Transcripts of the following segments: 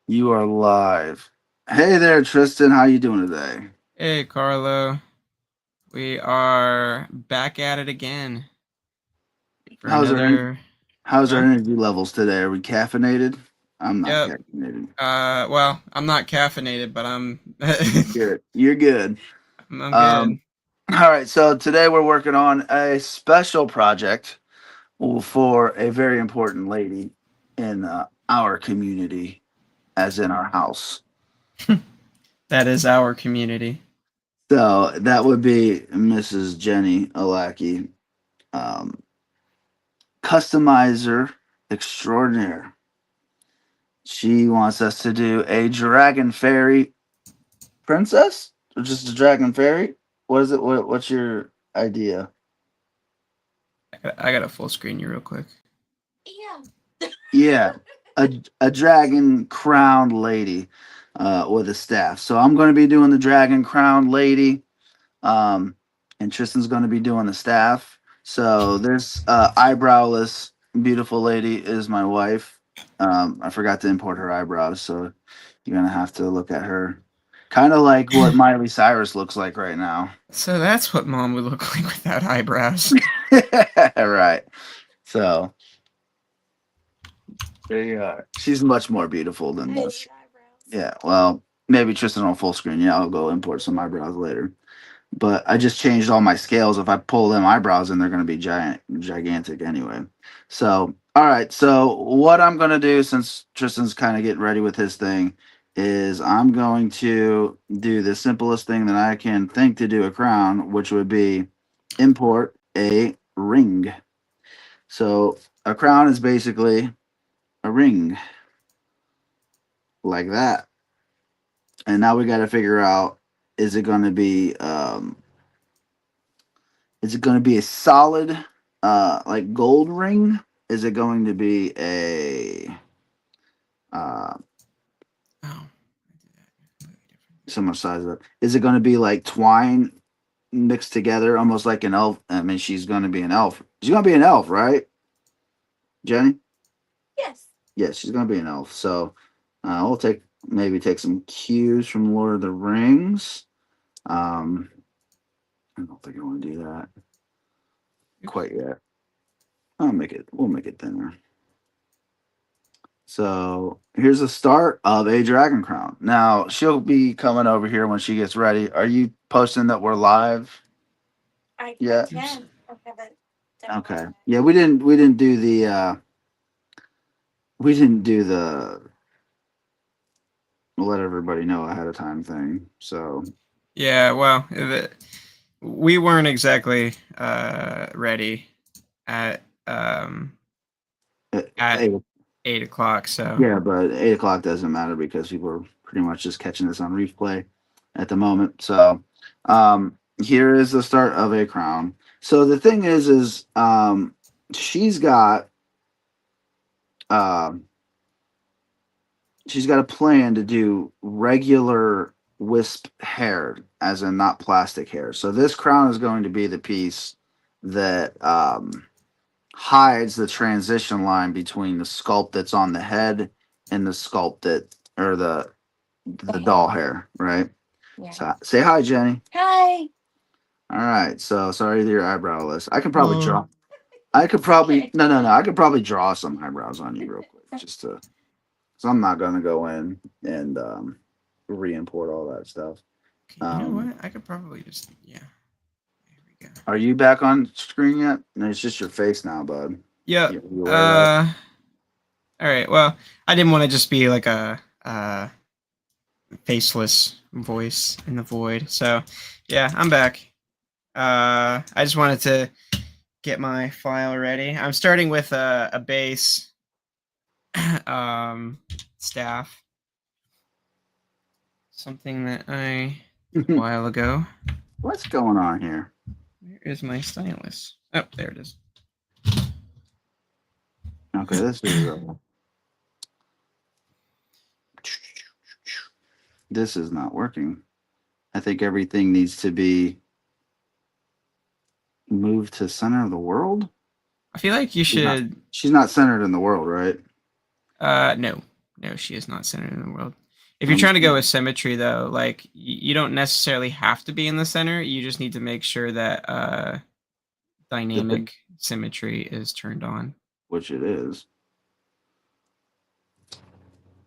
You are live. Hey there, Tristan. How you doing today? Hey, Carlo. We are back at it again for How's our another. how's our Huh? energy levels today? Are we caffeinated? I'm not Yep. caffeinated. Well, I'm not caffeinated, but I'm. You're good. You're good. I'm Um, good. all right. So today we're working on a special project for a very important lady in our community, as in our house. That is our community. So that would be Mrs. Jenny Alaki, um, customizer extraordinaire. She wants us to do a dragon fairy princess or just a dragon fairy. What is it? What's your idea? I got to full screen you real quick. Yeah, a dragon crowned lady with a staff. So I'm going to be doing the dragon crowned lady, um, and Tristan's going to be doing the staff. So this eyebrowless beautiful lady is my wife. I forgot to import her eyebrows, so you're gonna have to look at her. Kind of like what Miley Cyrus looks like right now. So that's what mom would look like without eyebrows. Right. So there you are. She's much more beautiful than this. Yeah. Well, maybe Tristan on full screen. Yeah, I'll go import some eyebrows later. But I just changed all my scales. If I pull them eyebrows in, they're going to be gigantic anyway. So, all right. So, what I'm going to do, since Tristan's kind of getting ready with his thing, is I'm going to do the simplest thing that I can think to do a crown, which would be import a ring. So, a crown is basically a ring like that. And now we got to figure out, is it going to be is it going to be a solid, like gold ring? Is it going to be a uh, Oh, similar size of it? Is it going to be like twine mixed together, almost like an elf? I mean, she's going to be an elf. She's going to be an elf, right, Jenny? Yes, she's going to be an elf. So we'll take some cues from Lord of the Rings. Um, I don't think I want to do that oops. quite yet. We'll make it thinner. So here's the start of a dragon crown. Now she'll be coming over here when she gets ready. Are you posting that we're live? Yeah. Oops. Okay. Yeah, we didn't do the let everybody know ahead of time thing. So Yeah. Well, we weren't exactly ready at um at eight, 8 o'clock. So yeah, but 8 o'clock doesn't matter because people are pretty much just catching this on replay at the moment. So here is the start of a crown. So the thing is she's got um she's got a plan to do regular wisp hair, as in not plastic hair. So this crown is going to be the piece that hides the transition line between the sculpt that's on the head and the sculpt that or the doll hair, right? So say hi, Jenny. All right. So sorry that your eyebrow list. I can probably oh, draw. I could probably no. I could probably draw some eyebrows on you real quick, just to. So I'm not gonna go in and re-import all that stuff. okay, you know Um, what? I could probably just yeah. There we go. are you back on screen yet? No, it's just your face now, bud. Yep. You aware of that? All right. Well, I didn't want to just be like a faceless voice in the void. So, yeah, I'm back. I just wanted to get my file ready. I'm starting with a base um, staff, something that I did a while ago. What's going on here? Where is my stylus? Oh, there it is. Okay, this is not working. I think everything needs to be moved to center of the world. I feel like you She's not. should. She's not centered in the world, right? No, No, she is not centered in the world. If you're trying to go with symmetry, though, like you don't necessarily have to be in the center. You just need to make sure that dynamic symmetry is turned on. Which it is.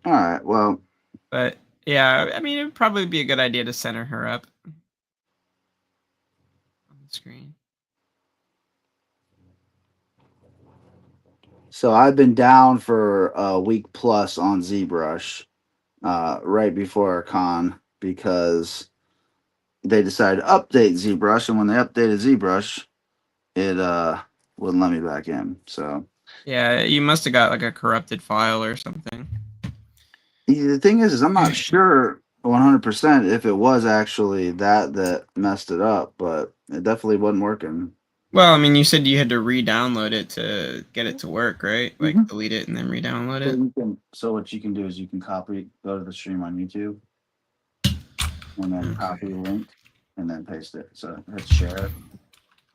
All right. Well, but yeah, I mean, it would probably be a good idea to center her up on the screen. So I've been down for a week plus on ZBrush, right before our con because they decided to update ZBrush, and when they updated ZBrush, it wouldn't let me back in. So yeah, you must have got like a corrupted file or something. The thing is I'm not sure 100% if it was actually that messed it up, but it definitely wasn't working. Well, I mean, you said you had to re-download it to get it to work, right? Like delete it and then re-download it. So what you can do is you can go to the stream on YouTube, and then copy the link, and then paste it. So hit share.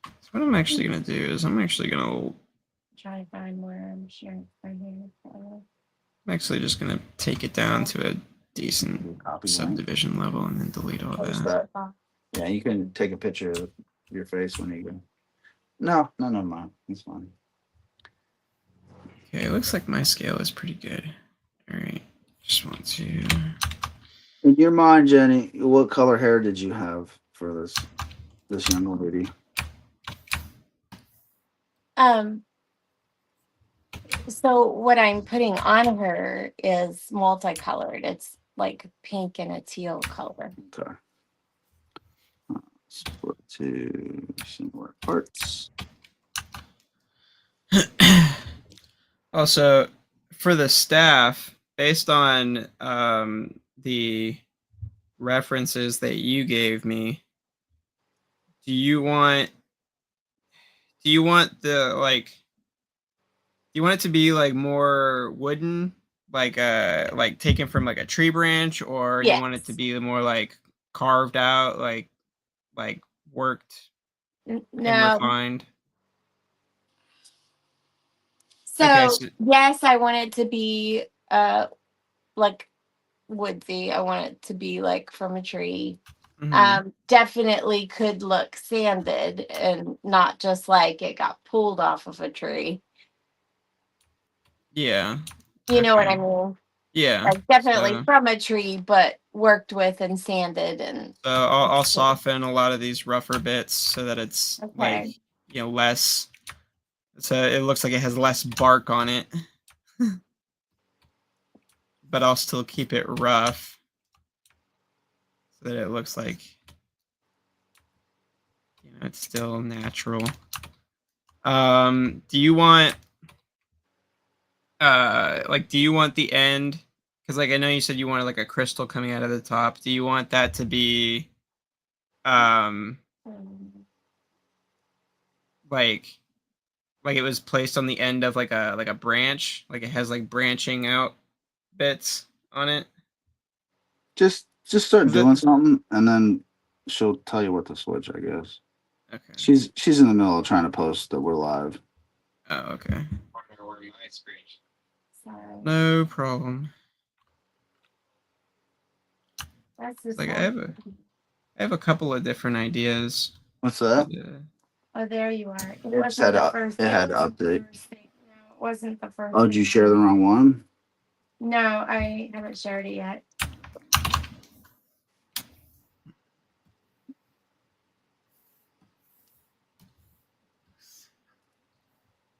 So what I'm actually gonna do is I'm actually gonna try to find where I'm sharing right here. I'm actually just gonna take it down to a decent subdivision level and then delete all that. Yeah, you can take a picture of your face when you go. No, never mind. It's fine. Okay, it looks like my scale is pretty good. All right, just want to. In your mind, Jenny, what color hair did you have for this young lady? So what I'm putting on her is multicolored. It's like pink and a teal color. Okay. Split to similar parts. Also, for the staff, based on the references that you gave me, do you want the like? Do you want it to be like more wooden, like taken from like a tree branch, or Yes. you want it to be more like carved out, like worked and refined? So, okay, so yes, I want it to be like woodsy. I want it to be like from a tree. Definitely could look sanded and not just like it got pulled off of a tree. Yeah. You know what I mean? Yeah. Like definitely from a tree, but worked with and sanded. And so I'll soften a lot of these rougher bits so that it's like, you know, less. So it looks like it has less bark on it, but I'll still keep it rough so that it looks like, you know, it's still natural. Do you want do you want the end? Because like I know you said you wanted like a crystal coming out of the top. Do you want that to be like it was placed on the end of like a branch, like it has like branching out bits on it? Just start doing something, and then she'll tell you what to switch, I guess. Okay. She's in the middle of trying to post that we're live. Oh, okay. No problem. Like I have a couple of different ideas. What's that? Oh, there you are. It had to update. No, it wasn't the first. Oh, did you share the wrong one? No, I haven't shared it yet.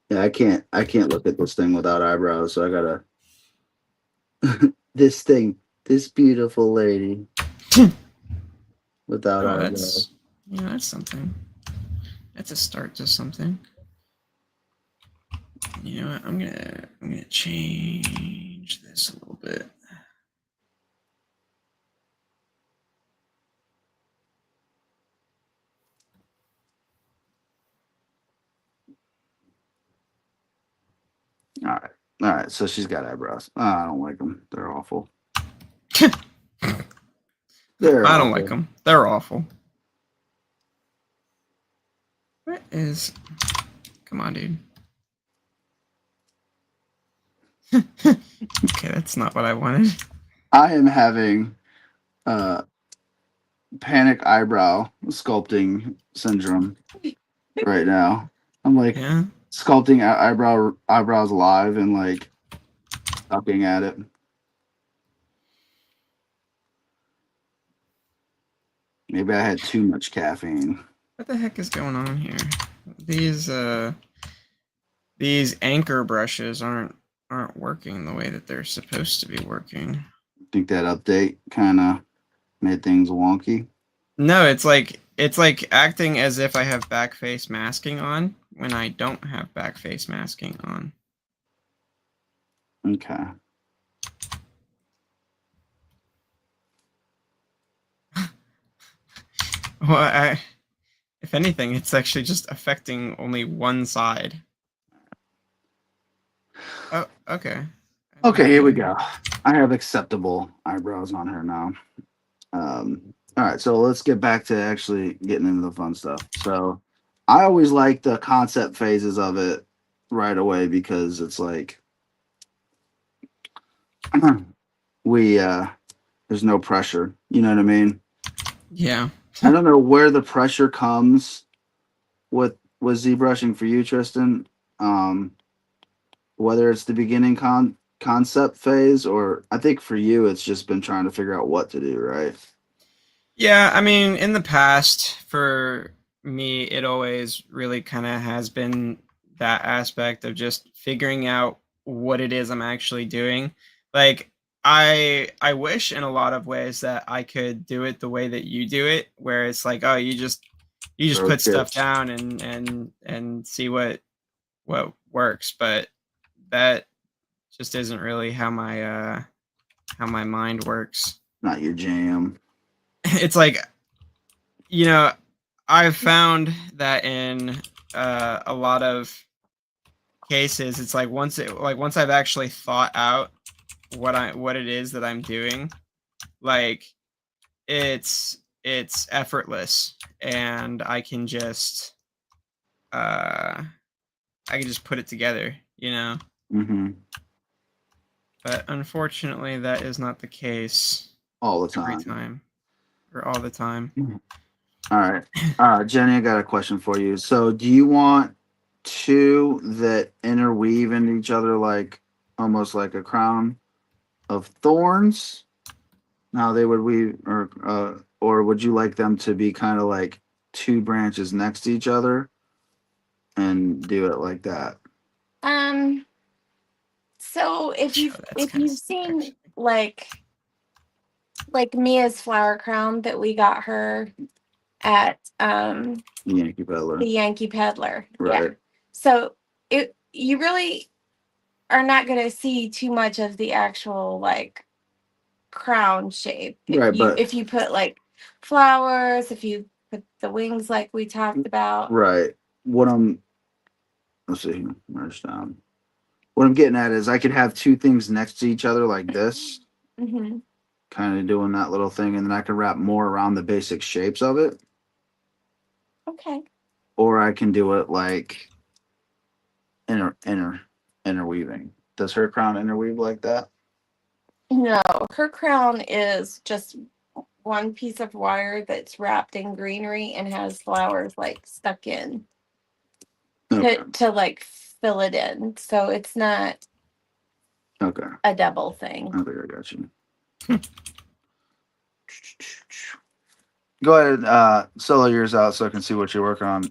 Yeah, I can't look at this thing without eyebrows, so I gotta this beautiful lady without eyebrows. That's something. That's a start to something. You know what? I'm gonna change this a little bit. All right. So she's got eyebrows. I don't like them. They're awful. I don't like them. They're awful. What is? Come on, dude. Okay, That's not what I wanted. I am having panic eyebrow sculpting syndrome right now. I'm like Yeah. sculpting eyebrows live and like sucking at it. Maybe I had too much caffeine. What the heck is going on here? These anchor brushes aren't working the way that they're supposed to be working. I think that update kind of made things wonky. No, it's like acting as if I have back face masking on when I don't have back face masking on. Okay. Well, if anything, it's actually just affecting only one side. Oh, okay. Okay, here we go. I have acceptable eyebrows on her now. All right, so let's get back to actually getting into the fun stuff. So I always like the concept phases of it right away because it's like we there's no pressure. You know what I mean? Yeah. I don't know where the pressure comes with ZBrushing for you, Tristan. Whether it's the beginning concept phase or I think for you it's just been trying to figure out what to do, right? Yeah, I mean, in the past, for me, it always really kind of has been that aspect of just figuring out what it is I'm actually doing. Like, I wish in a lot of ways that I could do it the way that you do it, where it's like, oh, you just Throw put stuff chips. down and see what works, but that just isn't really how my mind works. Not your jam. It's like, I've found that in a lot of cases, it's like once I've actually thought out what it is that I'm doing, like it's effortless, and uh, I can just put it together, Mm-hmm. But unfortunately, that is not the case All the every time. time or all the time. All right. Jenny, I got a question for you. So do you want two that interweave into each other like almost like a crown of thorns? Now they would weave or would you like them to be kind of like two branches next to each other and do it like that? So if Oh, you've that's kind of sick, seen actually. like Mia's flower crown that we got her at Yankee Peddler. the Yankee Peddler. Right. Yeah. So you really are not going to see too much of the actual like crown shape. Right, but If you put like flowers, if you put the wings like we talked about. right. Let's see, merge down. What I'm getting at is I could have two things next to each other like this, Mm-hmm. kind of doing that little thing, and then I can wrap more around the basic shapes of it. Okay. Or I can do it like interweaving. Does her crown interweave like that? No, her crown is just one piece of wire that's wrapped in greenery and has flowers like stuck in to like fill it in. So it's not a double thing. I think I got you. Go ahead, solo yours out so I can see what you're working on.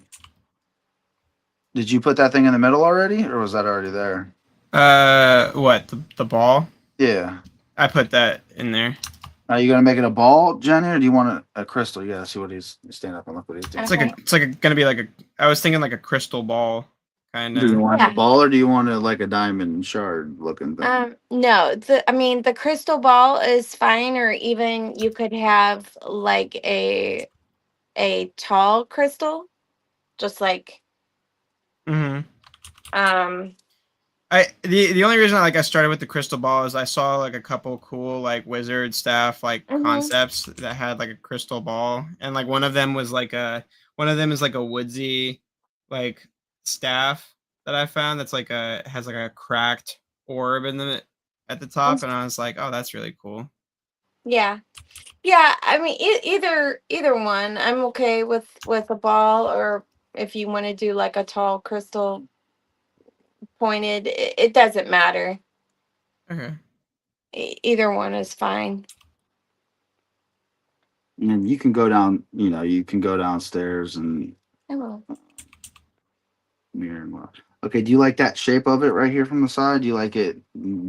Did you put that thing in the middle already, or was that already there? What, the ball? Yeah. I put that in there. Are you gonna make it a ball, Jenny, or do you want a crystal? You gotta see what he's stand up and look what he's doing. It's gonna be like I was thinking like a crystal ball, kind of. Do you want a ball or do you want like a diamond shard looking thing? No, the crystal ball is fine, or even you could have like a tall crystal, just like Mm-hmm. The only reason I started with the crystal ball is I saw like a couple cool like wizard staff like concepts that had like a crystal ball, and like one of them is like a woodsy like staff that I found that's like has like a cracked orb in the at the top, and I was like, oh, that's really cool. Yeah. I mean, either one. I'm okay with a ball, or if you want to do like a tall crystal pointed, it doesn't matter. Okay. Either one is fine. And you can go down. You can go downstairs and I will. mirror and watch. Okay. Do you like that shape of it right here from the side? Do you like it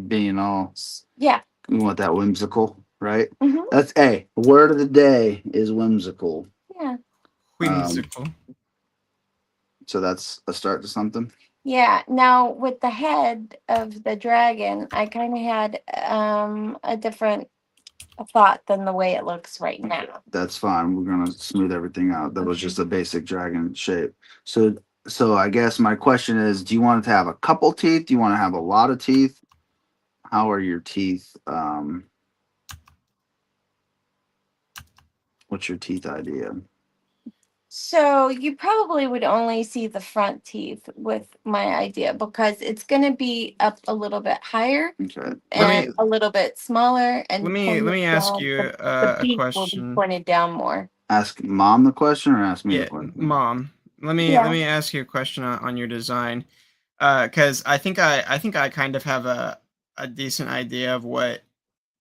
being all? Yeah. You want that whimsical, right? Mm-hmm. That's word of the day is whimsical. Yeah. Whimsical. So that's a start to something. Yeah. Now with the head of the dragon, I kind of had a different thought than the way it looks right now. That's fine. We're gonna smooth everything out. That was just a basic dragon shape. So I guess my question is, do you want it to have a couple teeth? Do you want to have a lot of teeth? How are your teeth? What's your teeth idea? So you probably would only see the front teeth with my idea, because it's going to be up a little bit higher Okay. and a little bit smaller. And Let me ask you the a beak will be question. pointed down more. Ask mom the question or ask me the Yeah, question? Mom. Let me ask you a question on your design, because I think I kind of have a decent idea of what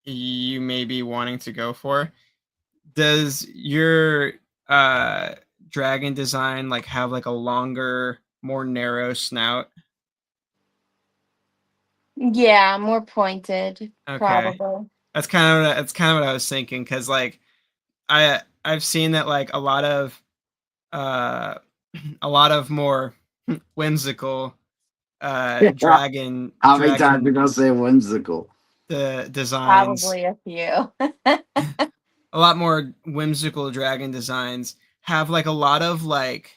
you may be wanting to go for. Does your dragon design like have like a longer, more narrow snout? Yeah, more pointed, Okay, probably. that's kind of what I was thinking, because like I've seen that like uh a lot of more whimsical dragon How many times you gonna say whimsical? the designs, Probably a few. a lot more whimsical dragon designs have like a lot of like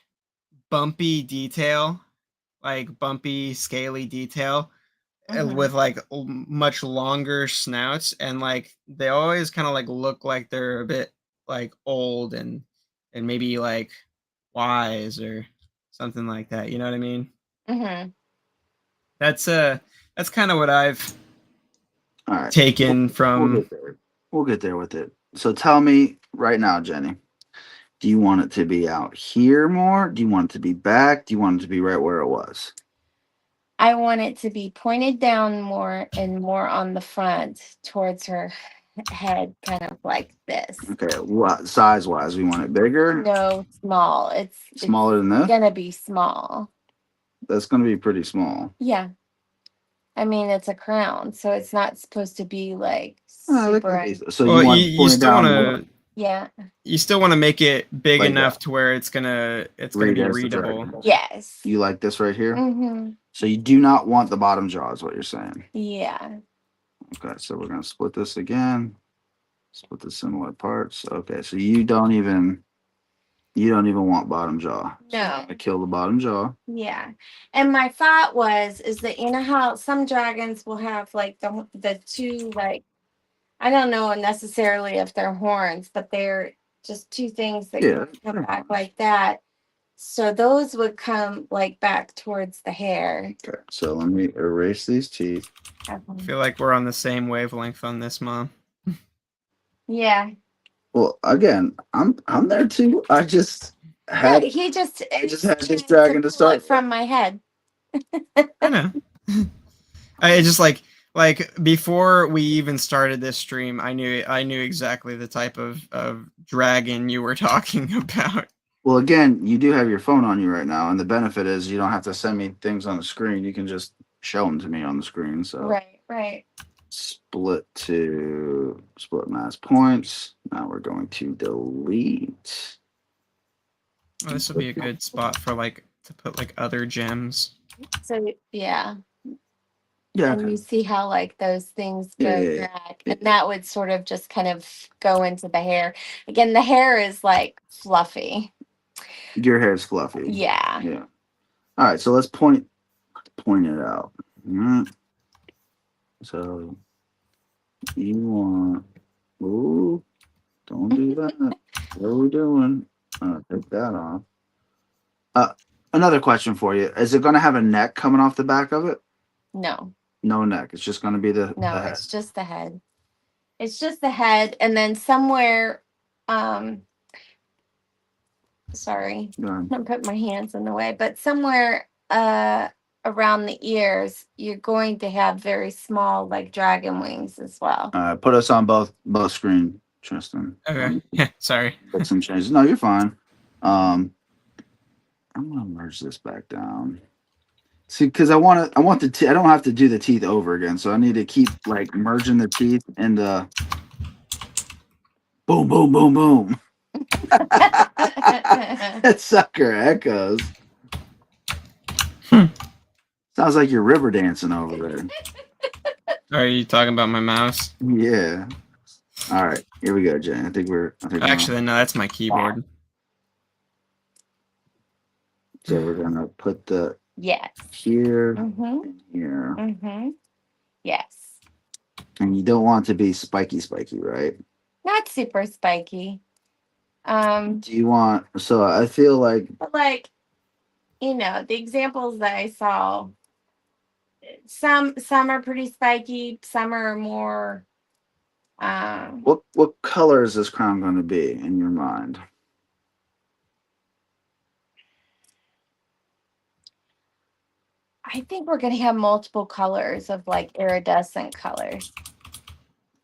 bumpy detail, like bumpy scaly detail, with like much longer snouts, and like they always kind of like look like they're a bit like old and maybe like wise or something like that, you know what I mean? Mm-hmm. That's kind of what I've All right. taken We'll from. get there. We'll get there with it. So tell me right now, Jenny. Do you want it to be out here more? Do you want it to be back? Do you want it to be right where it was? I want it to be pointed down more and more on the front towards her head, kind of like this. Okay. What size wise? We want it bigger? No, small. It's Smaller than this? gonna be small. That's gonna be pretty small. Yeah. I mean, it's a crown, so it's not supposed to be like Oh, super. so Well, you want you point it still want down more? to Yeah. you still want to make it big Like enough that. to where it's gonna Read be as the readable. dragon. Yes. You like this right here? Mm-hmm. So you do not want the bottom jaw, is what you're saying. Yeah. Okay, so we're gonna split this again. Split the similar parts. Okay, so you don't even want bottom jaw. No. I kill the bottom jaw. Yeah. And my thought is that, you know how some dragons will have like the two, like, I don't know necessarily if they're horns, but they're just two things that come back like that. So those would come like back towards the hair. Okay, so let me erase these teeth. I feel like we're on the same wavelength on this, Mom. Yeah. Well, again, I'm there too. I just had He just had this dragon to start from my head. I know. I just like before we even started this stream, I knew exactly the type of dragon you were talking about. Well, again, you do have your phone on you right now, and the benefit is you don't have to send me things on the screen. You can just show them to me on the screen. So right. Split mass points. Now we're going to delete. Well, this will be a good spot for like to put like other gems. So yeah. Yeah. And you see how like those things go back, and that would sort of just kind of go into the hair. Again, the hair is like fluffy. Your hair is fluffy. Yeah. Yeah. All right, so let's point it out. All right. So you want? Ooh, don't do that. What are we doing? Take that off. Another question for you: is it going to have a neck coming off the back of it? No. No neck. It's just going to be the No, head. it's just the head. It's just the head, and then somewhere, sorry, I'm gonna put my hands in the way, but somewhere around the ears, you're going to have very small, like dragon wings as well. Put us on both screen, Tristan. Okay. Yeah. Sorry. Put some changes. No, you're fine. I'm gonna merge this back down. See, because I want the I don't have to do the teeth over again, so I need to keep like merging the teeth into boom, boom, boom, boom. That sucker echoes. Sounds like you're river dancing over there. Are you talking about my mouse? Yeah. All right, here we go, Jay. I think Actually, no, that's my keyboard. So we're gonna put the yes here mm-hmm. and here. Mm-hmm. Yes. And you don't want to be spiky, right? Not super spiky. Do you want? So I feel like, but like, the examples that I saw, some are pretty spiky, some are more. What color is this crown going to be in your mind? I think we're going to have multiple colors of like iridescent colors.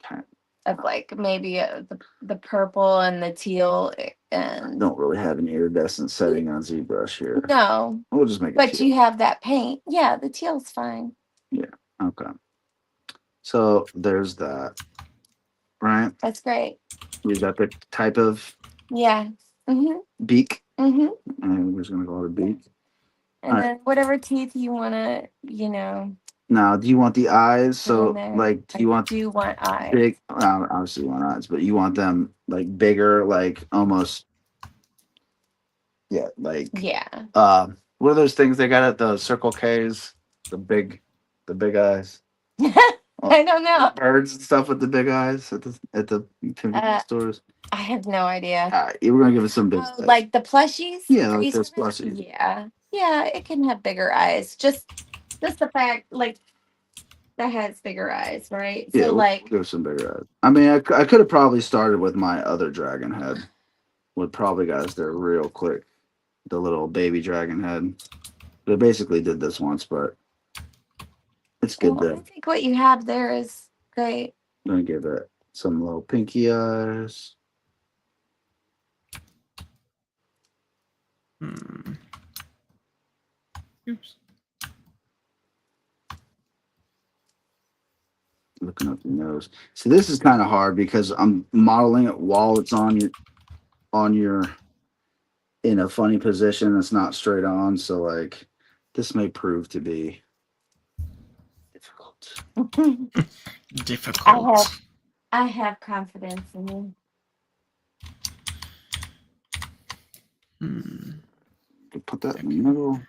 Okay. Of like maybe the purple and the teal and. I don't really have an iridescent setting on ZBrush here. No. We'll just make it. But teal. you have that paint. Yeah, the teal's fine. Yeah. Okay. So there's that. Right. That's great. Is that the type of? Yeah. Mm-hmm. Beak. Mm-hmm. And we're just gonna call it a beak. And all then right. whatever teeth you want to, Now, do you want the eyes? So, like, do you want eyes? Big? Obviously, you want eyes, but you want them like bigger, like almost. Yeah, like. Yeah. What are those things they got at the Circle K's? The big eyes. I don't know. Birds and stuff with the big eyes at the convenience stores. I have no idea. We're gonna give it some big. Like the plushies. Yeah, like those plushies. Yeah, it can have bigger eyes. Just the fact, like, that has bigger eyes, right? Yeah, so like, we'll give some bigger eyes. I mean, I could have probably started with my other dragon head. Would probably got us there real quick. The little baby dragon head. But I basically did this once, but it's good. I think what you have there is great. I'm gonna give it some little pinky eyes. Oops. Looking up your nose. So this is kind of hard because I'm modeling it while it's on your in a funny position. It's not straight on. So like this may prove to be difficult. Difficult. I have confidence in you. Put that in the middle.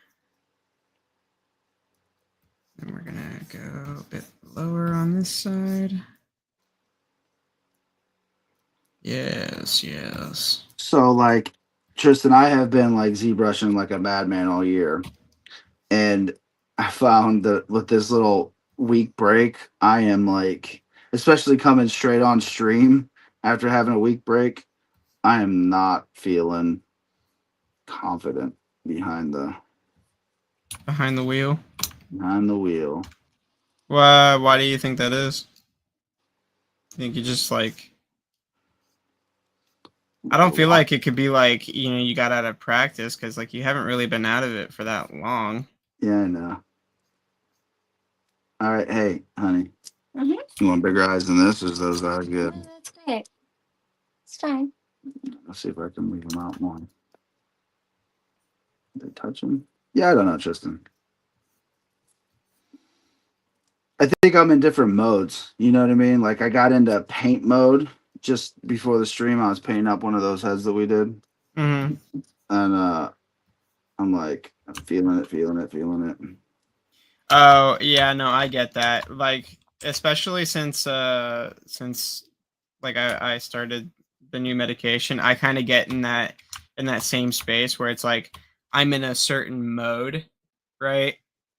And we're gonna go a bit lower on this side. Yes. So like Tristan, I have been like ZBrushing like a madman all year. And I found that with this little week break, I am like, especially coming straight on stream after having a week break, I am not feeling confident behind the wheel. Behind the wheel. Why do you think that is? I think you just like. I don't feel like it could be like you got out of practice because like you haven't really been out of it for that long. Yeah, I know. All right, hey, honey. Mm-hmm. You want bigger eyes than this? Or is those eyes good? No, that's great. It's fine. Let's see if I can leave them out more. Did they touch them? Yeah, I don't know, Tristan. I think I'm in different modes. You know what I mean? Like I got into paint mode just before the stream. I was painting up one of those heads that we did. Mm-hmm. And I'm like, I'm feeling it. Oh yeah, no, I get that. Like, especially since like I started the new medication, I kind of get in that same space where it's like I'm in a certain mode, right?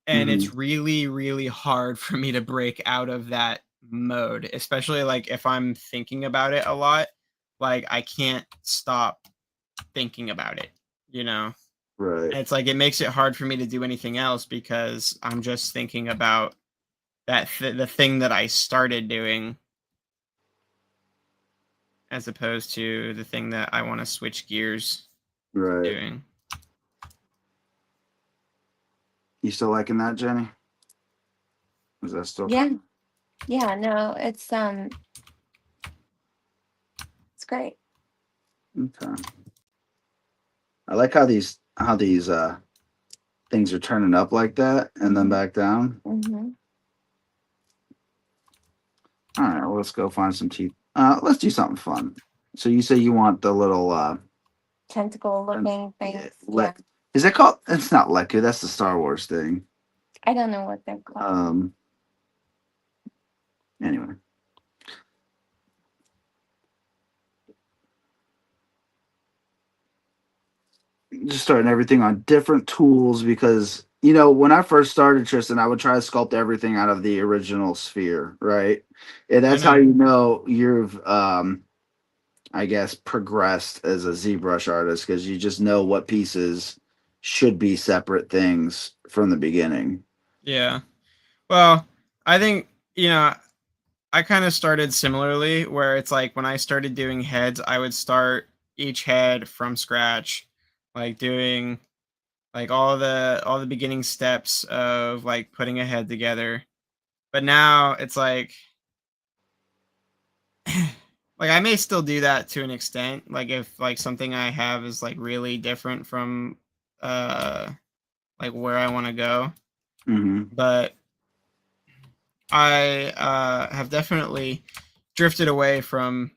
and it's really, really hard for me to break out of that mode, especially like if I'm thinking about it a lot. Like I can't stop thinking about it, you know? Right. And it's like it makes it hard for me to do anything else because I'm just thinking about the thing that I started doing as opposed to the thing that I want to switch gears Right. doing. You still liking that, Jenny? Is that still? Yeah. Yeah, no, it's great. Okay. I like how these things are turning up like that and then back down. Mm-hmm. All right, well, let's go find some teeth. Let's do something fun. So you say you want the little Tentacle looking things. yeah. Is it called? It's not Leku. That's the Star Wars thing. I don't know what they're called. Anyway. Just starting everything on different tools because when I first started, Tristan, I would try to sculpt everything out of the original sphere, right? And that's how you've I guess progressed as a ZBrush artist because you just know what pieces should be separate things from the beginning. Yeah. Well, I think, I kind of started similarly where it's like when I started doing heads, I would start each head from scratch, like doing like all the beginning steps of like putting a head together. But now it's like like I may still do that to an extent, like if like something I have is like really different from like where I want to go. But I have definitely drifted away from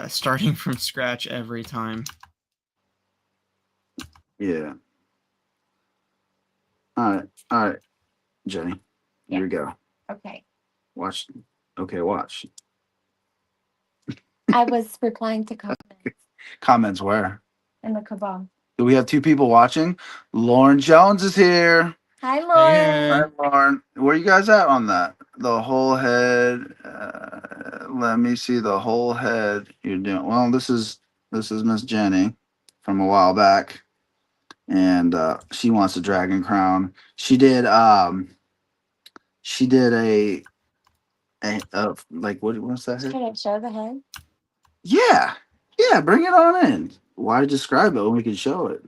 starting from scratch every time. Yeah. All right, Jenny. Here we go. Okay. Watch. Okay, watch. I was replying to comments Comments where? in the cabal. Do we have two people watching? Lauren Jones is here. Hi, Lauren. Hi, Lauren. Where you guys at on that? The whole head. Let me see the whole head. You're doing well. This is Miss Jenny from a while back, and she wants a dragon crown. She did a like what's that? Should I show the head? Yeah. Bring it on in. Why describe it when we can show it?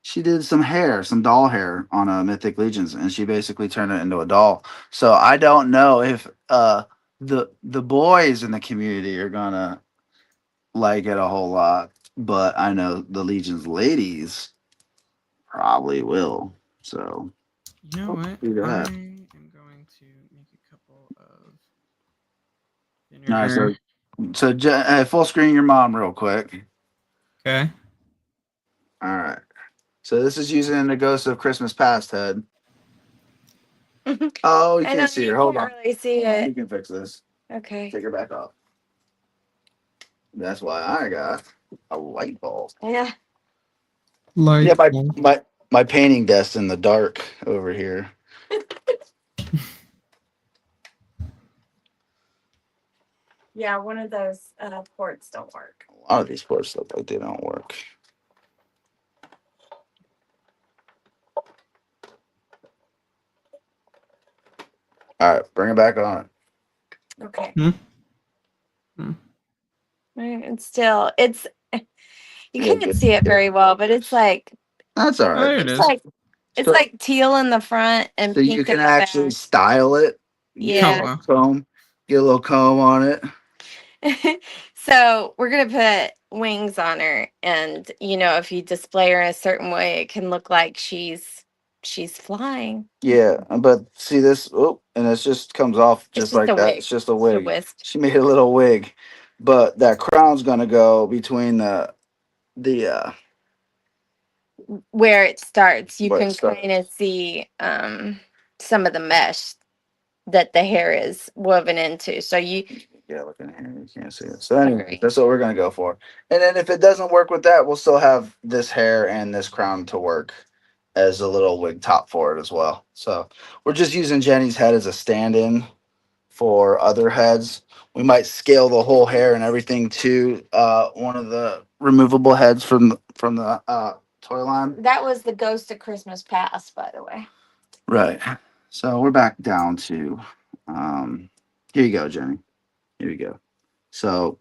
She did some hair, some doll hair on a Mythic Legions, and she basically turned it into a doll. So I don't know if the boys in the community are gonna like it a whole lot, but I know the Legions ladies probably will. So you know what? I am going to make a couple of thinner. So full screen your mom real quick. Okay. All right. So this is using the Ghost of Christmas Past head. Oh, you can't see her. Hold on. Really see it. You can fix this. Okay. Take her back off. That's why I got a light bulb. Yeah. Yeah, my painting desk in the dark over here. Yeah, one of those ports don't work. A lot of these ports look like they don't work. All right, bring it back on. Okay. And still, you can't see it very well, but it's like that's all right. It's like teal in the front and so pink you can in the actually back. style it. Yeah. Comb, get a little comb on it. So we're gonna put wings on her, and if you display her in a certain way, it can look like she's flying. Yeah, but see this? Oh, and it just comes off just like that. Wig. It's just a wig. She made a little wig, but that crown's gonna go between the where it starts. You can kind of see some of the mesh that the hair is woven into. So look in here. You can't see it. So anyway, that's what we're gonna go for. And then if it doesn't work with that, we'll still have this hair and this crown to work. as a little wig top for it as well. So we're just using Jenny's head as a stand-in for other heads. We might scale the whole hair and everything to one of the removable heads from the toy line. That was the Ghost of Christmas Past, by the way. Right. So we're back down to here you go, Jenny. Here you go. So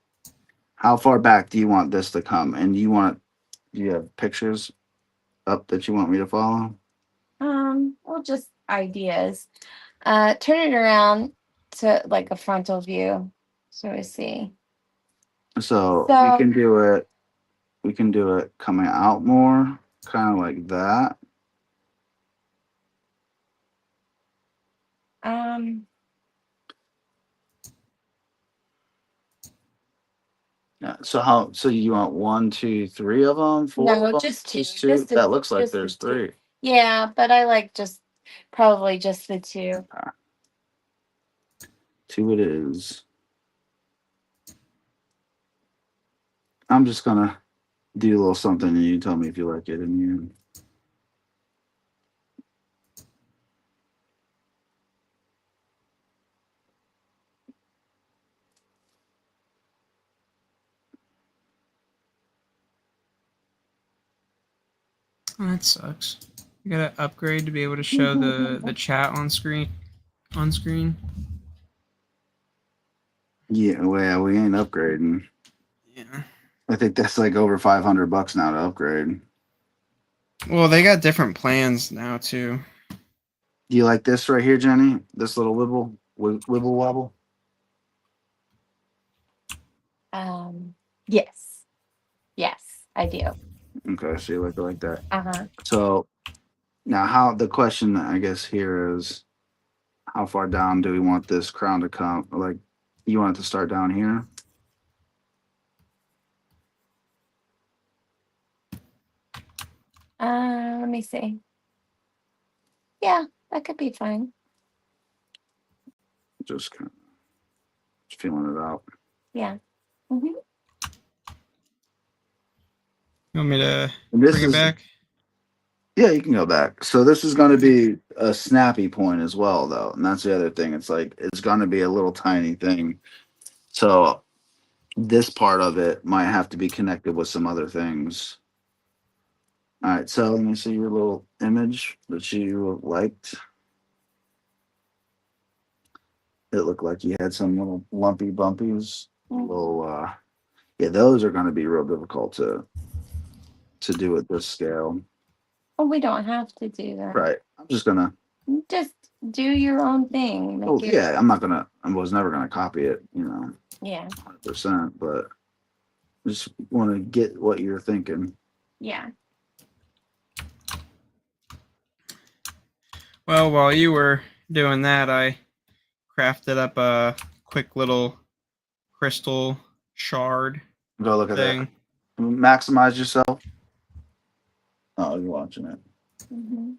how far back do you want this to come? And do you have pictures up that you want me to follow? Well, just ideas. Turn it around to like a frontal view, so we see. So So we can do it coming out more, kind of like that. um, Yeah. So you want one, two, three of them? Four no, of them? just two. Just two? Just That looks like just there's the two. three. Yeah, but I like probably just the two. Two it is. I'm just gonna do a little something and you tell me if you like it and you. Oh, that sucks. You gotta upgrade to be able to show the chat on screen. On screen. Yeah, well, we ain't upgrading. Yeah. I think that's like over $500 now to upgrade. Well, they got different plans now too. Do you like this right here, Jenny? This little wibble wobble? Yes, yes, I do. Okay, so you like that. Uh-huh. So now how the question I guess here is how far down do we want this crown to come? Like you want it to start down here? Let me see. Yeah, that could be fine. Just kind of feeling it out. Yeah. Mm-hmm. You want me to And this bring it is back? yeah, you can go back. So this is going to be a snappy point as well, though, and that's the other thing. It's like it's going to be a little tiny thing. So this part of it might have to be connected with some other things. All right, so let me see your little image that you liked. It looked like you had some little lumpy bumpies. Little, yeah, those are going to be real difficult to do at this scale. Well, we don't have to do that. Right. I'm just gonna. Just do your own thing. Oh yeah, I'm not gonna. I was never gonna copy it. You know. Yeah. 100%. But just want to get what you're thinking. Yeah. Well, while you were doing that, I crafted up a quick little crystal shard Go look at thing. that. Maximize yourself. Oh, you're watching it. Mm-hmm.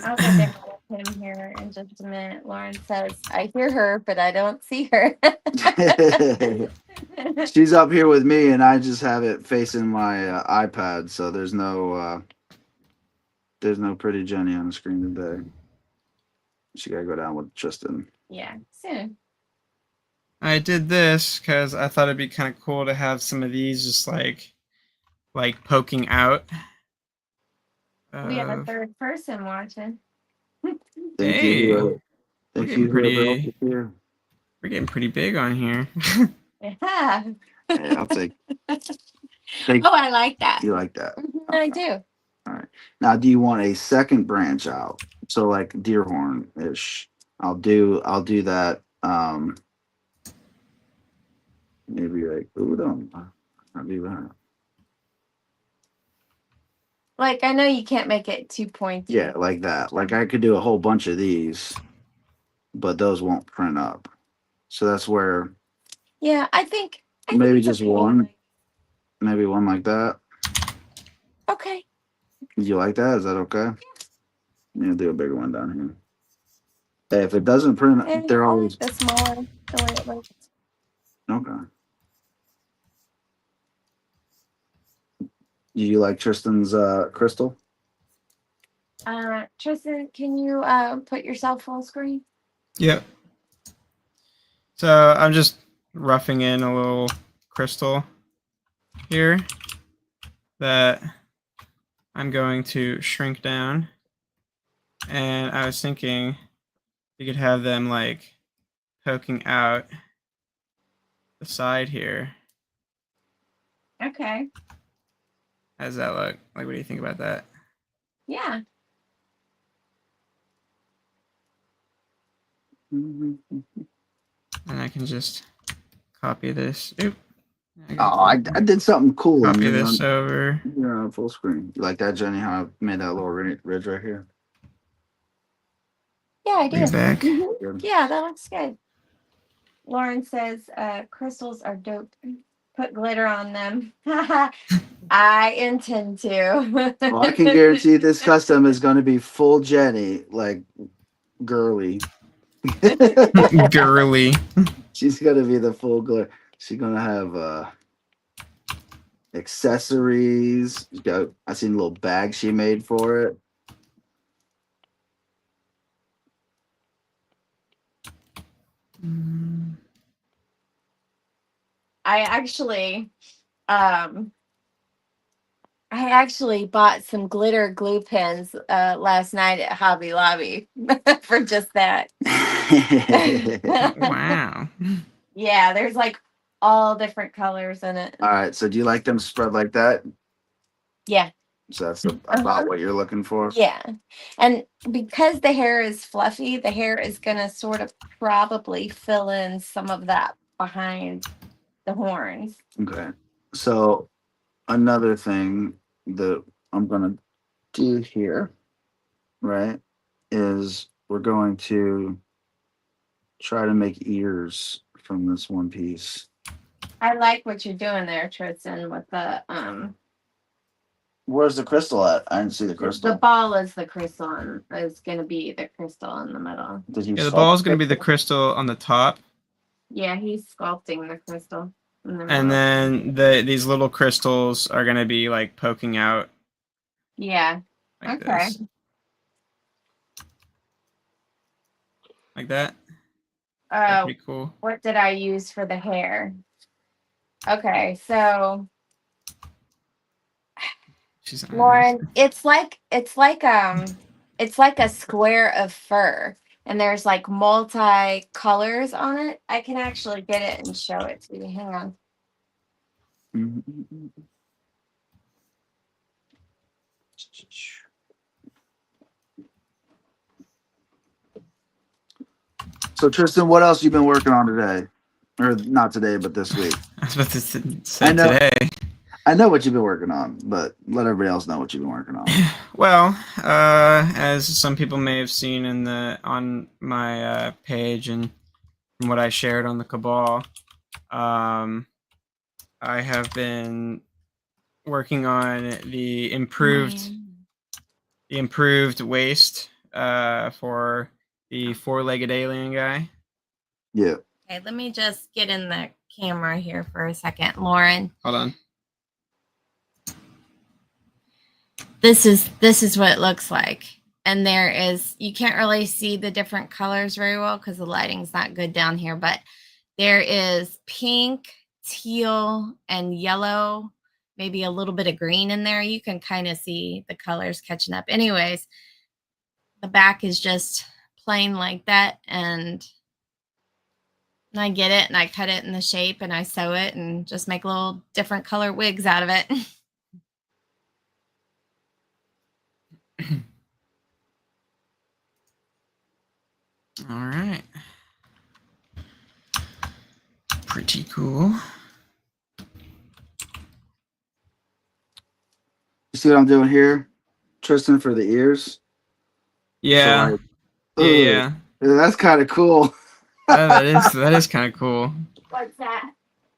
I'll get there with him here in just a minute. Lauren says, I hear her, but I don't see her. She's up here with me, and I just have it facing my iPad, so there's no pretty Jenny on the screen today. She gotta go down with Tristan. Yeah, soon. I did this because I thought it'd be kind of cool to have some of these just like poking out. We have a third person watching. Thank Hey, you. we're Thank getting you. pretty. Here. We're getting pretty big on here. Yeah. Hey, I'll take. Oh, I like that. You like that? I do. All right. Now, do you want a second branch out? So like deer horn ish. I'll do that. Maybe like I'll do that. Like I know you can't make it too pointy. Yeah, like that. Like I could do a whole bunch of these, but those won't print up. So that's where. Yeah, I think Maybe it's just okay. one. Maybe one like that. Okay. You like that? Is that okay? Yeah, do a bigger one down here. Hey, if it doesn't print, And they're I always like the smaller, the way it looks. okay. Do you like Tristan's crystal? Tristan, can you put yourself full screen? Yep. So I'm just roughing in a little crystal here that I'm going to shrink down. And I was thinking you could have them like poking out the side here. Okay. How does that look? Like, what do you think about that? Yeah. And I can just copy this. Oop. Oh, I did something cool. Copy this over. You're on full screen. You like that, Jenny? How I made that little ridge right here? Yeah, I do. Back. Mm-hmm. Yeah, that looks good. Lauren says crystals are dope. Put glitter on them. I intend to. Well, I can guarantee this custom is going to be full Jenny, like girly. Girly. She's going to be the full glitter. She's going to have accessories. I seen a little bag she made for it. I actually bought some glitter glue pens last night at Hobby Lobby for just that. Wow. Yeah, there's like all different colors in it. All right. So do you like them spread like that? Yeah. So that's about what you're looking for? Yeah. And because the hair is fluffy, the hair is going to sort of probably fill in some of that behind the horns. Okay. So another thing that I'm going to do here, right, is we're going to try to make ears from this one piece. I like what you're doing there, Tristan, with the Where's the crystal at? I didn't see the crystal. The ball is the crystal and is going to be the crystal in the middle. Yeah, the ball is going to be the crystal on the top. Yeah, he's sculpting the crystal. And then these little crystals are going to be like poking out. Yeah. Like okay. This. Like that. Pretty cool. What did I use for the hair? Okay, so Lauren, it's like a square of fur, and there's like multi colors on it. I can actually get it and show it to you. Hang on. So Tristan, what else you been working on today? Or not today, but this week? I was about to say today. I know what you've been working on, but let everybody else know what you've been working on. Well, as some people may have seen on my page and from what I shared on the Cabal, I have been working on the improved waist for the four-legged alien guy. Yeah. Okay, let me just get in the camera here for a second, Lauren. Hold on. This is what it looks like. And you can't really see the different colors very well because the lighting's not good down here, but there is pink, teal, and yellow, maybe a little bit of green in there. You can kind of see the colors catching up. Anyways, the back is just plain like that, and I get it and I cut it in the shape and I sew it and just make little different color wigs out of it. All right. Pretty cool. You see what I'm doing here, Tristan, for the ears? Yeah. So yeah. That's kind of cool. that is kind of cool. What's that?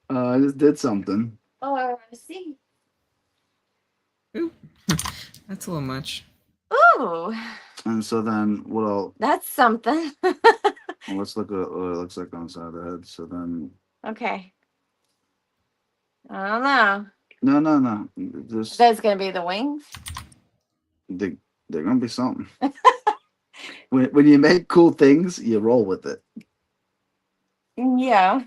I just did something. Oh, I want to see. Ooh. That's a little much. Ooh. And so then what else? That's something. Well, let's look at what it looks like on the side of the head. So then. Okay. I don't know. No. That's gonna be the wings. They, they're gonna be something. When you make cool things, you roll with it. Yeah.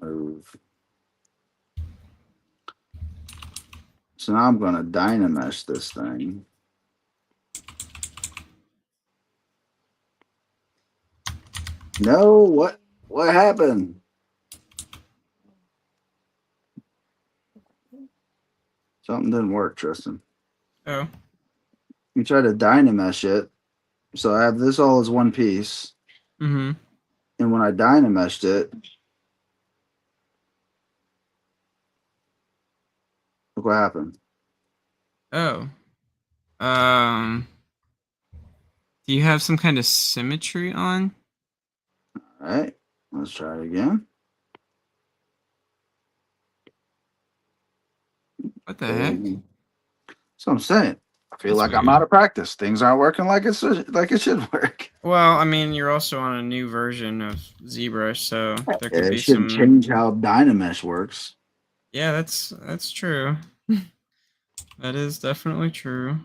Move. So now I'm gonna dynamesh this thing. No, what happened? Something didn't work, Tristan. Oh. You try to dynamesh it. So I have this all as one piece. Mm-hmm. And when I dynameshed it, look what happened. Oh. Do you have some kind of symmetry on? All right, let's try it again. What the heck? So I'm saying, I feel That's like I'm weird. out of practice. Things aren't working like it should work. Well, I mean, you're also on a new version of ZBrush, so there could It be shouldn't some. change how Dynamesh works. Yeah, that's true. That is definitely true.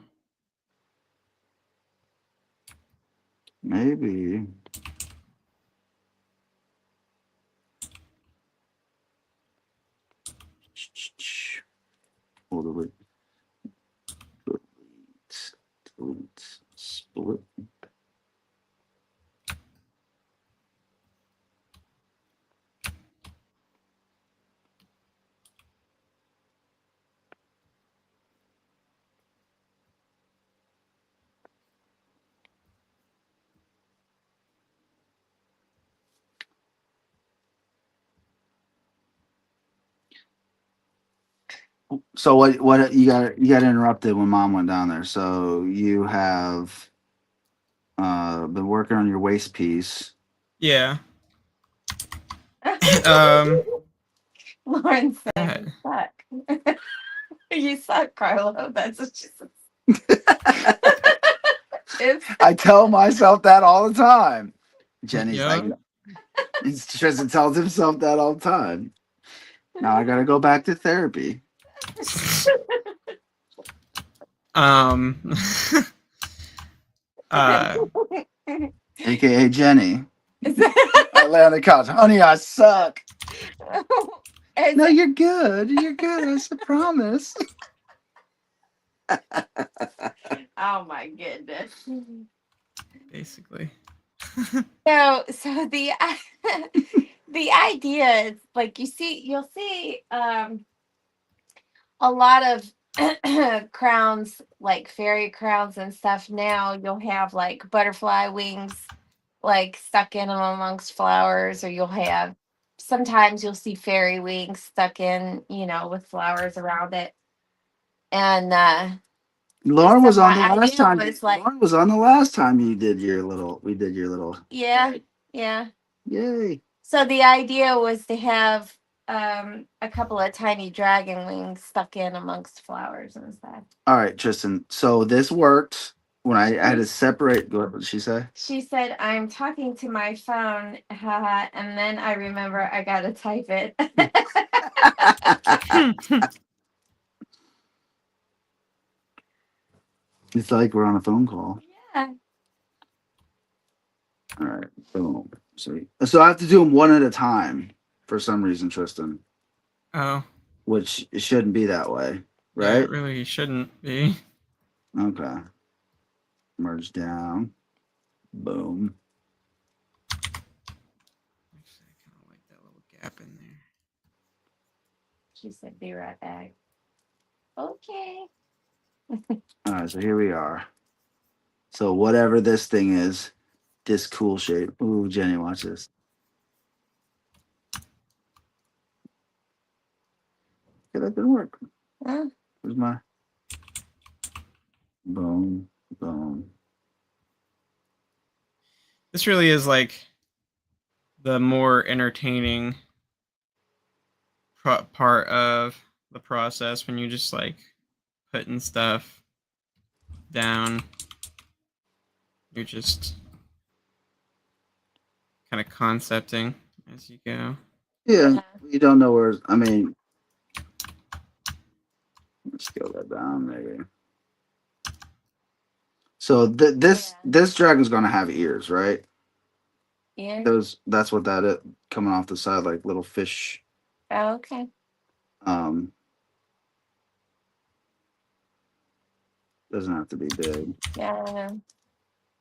Maybe. Hold on, delete, split. So what you got interrupted when mom went down there. So you have been working on your waist piece. Yeah. um. Lauren said That. you suck. You suck, Carlo. That's what she says. I tell myself that all the time. Jenny's like, Yeah. Tristan tells himself that all the time. Now I gotta go back to therapy. um. uh. AKA Jenny. I lay on the couch. Honey, I suck. No, you're good. You're good. I promise. Oh my goodness. Basically. So the the idea is like you'll see a lot of crowns, like fairy crowns and stuff. Now you'll have like butterfly wings like stuck in them amongst flowers, or sometimes you'll see fairy wings stuck in, with flowers around it. And Lauren so was on my the last idea time. was like, Lauren was on the last time you did your little. We did your little. yeah, yeah. Yay! So the idea was to have a couple of tiny dragon wings stuck in amongst flowers and stuff. All right, Tristan. So this worked when I had to separate. What did she say? She said, "I'm talking to my phone," haha, and then I remember I gotta type it. It's like we're on a phone call. Yeah. All right, boom. So I have to do them one at a time for some reason, Tristan. Oh. Which it shouldn't be that way, Yeah, right? it really shouldn't be. Okay. Merge down. Boom. Actually, I kind of like that little gap in there. She said, "Be right back." Okay. All right, so here we are. So whatever this thing is, this cool shape. Ooh, Jenny, watch this. Okay, that didn't work. Huh? Where's my boom, boom. This really is like the more entertaining part of the process when you just like putting stuff down. You're just kind of concepting as you go. Yeah, You don't know where. I mean, let's scale that down maybe. So this dragon's gonna have ears, right? Yeah. That's what that is coming off the side like little fish. Oh, okay. Um, doesn't have to be big. Yeah, I don't know.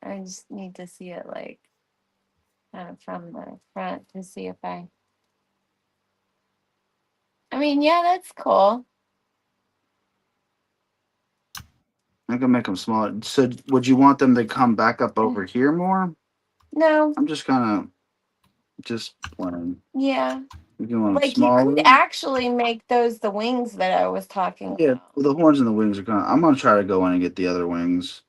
I just need to see it like kind of from the front to see if I mean, yeah, that's cool. I can make them smaller. So would you want them to come back up over here more? No. I'm just kind of just playing. Yeah. You want them Like you smaller? could actually make those the wings that I was talking Yeah, about. well, the horns and the wings are kind of. I'm gonna try to go in and get the other wings,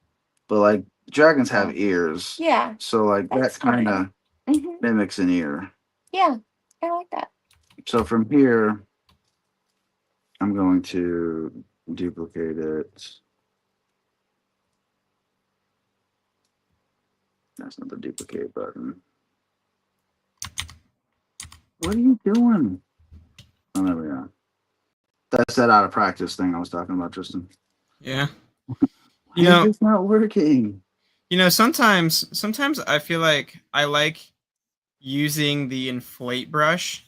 but like dragons have ears. Yeah. So like that kind of Mm-hmm. mimics an ear. Yeah, I like that. So from here, I'm going to duplicate it. That's not the duplicate button. What are you doing? Oh, there we are. That's that out of practice thing I was talking about, Tristan. Yeah. You know, it's not working. Sometimes I feel like I like using the inflate brush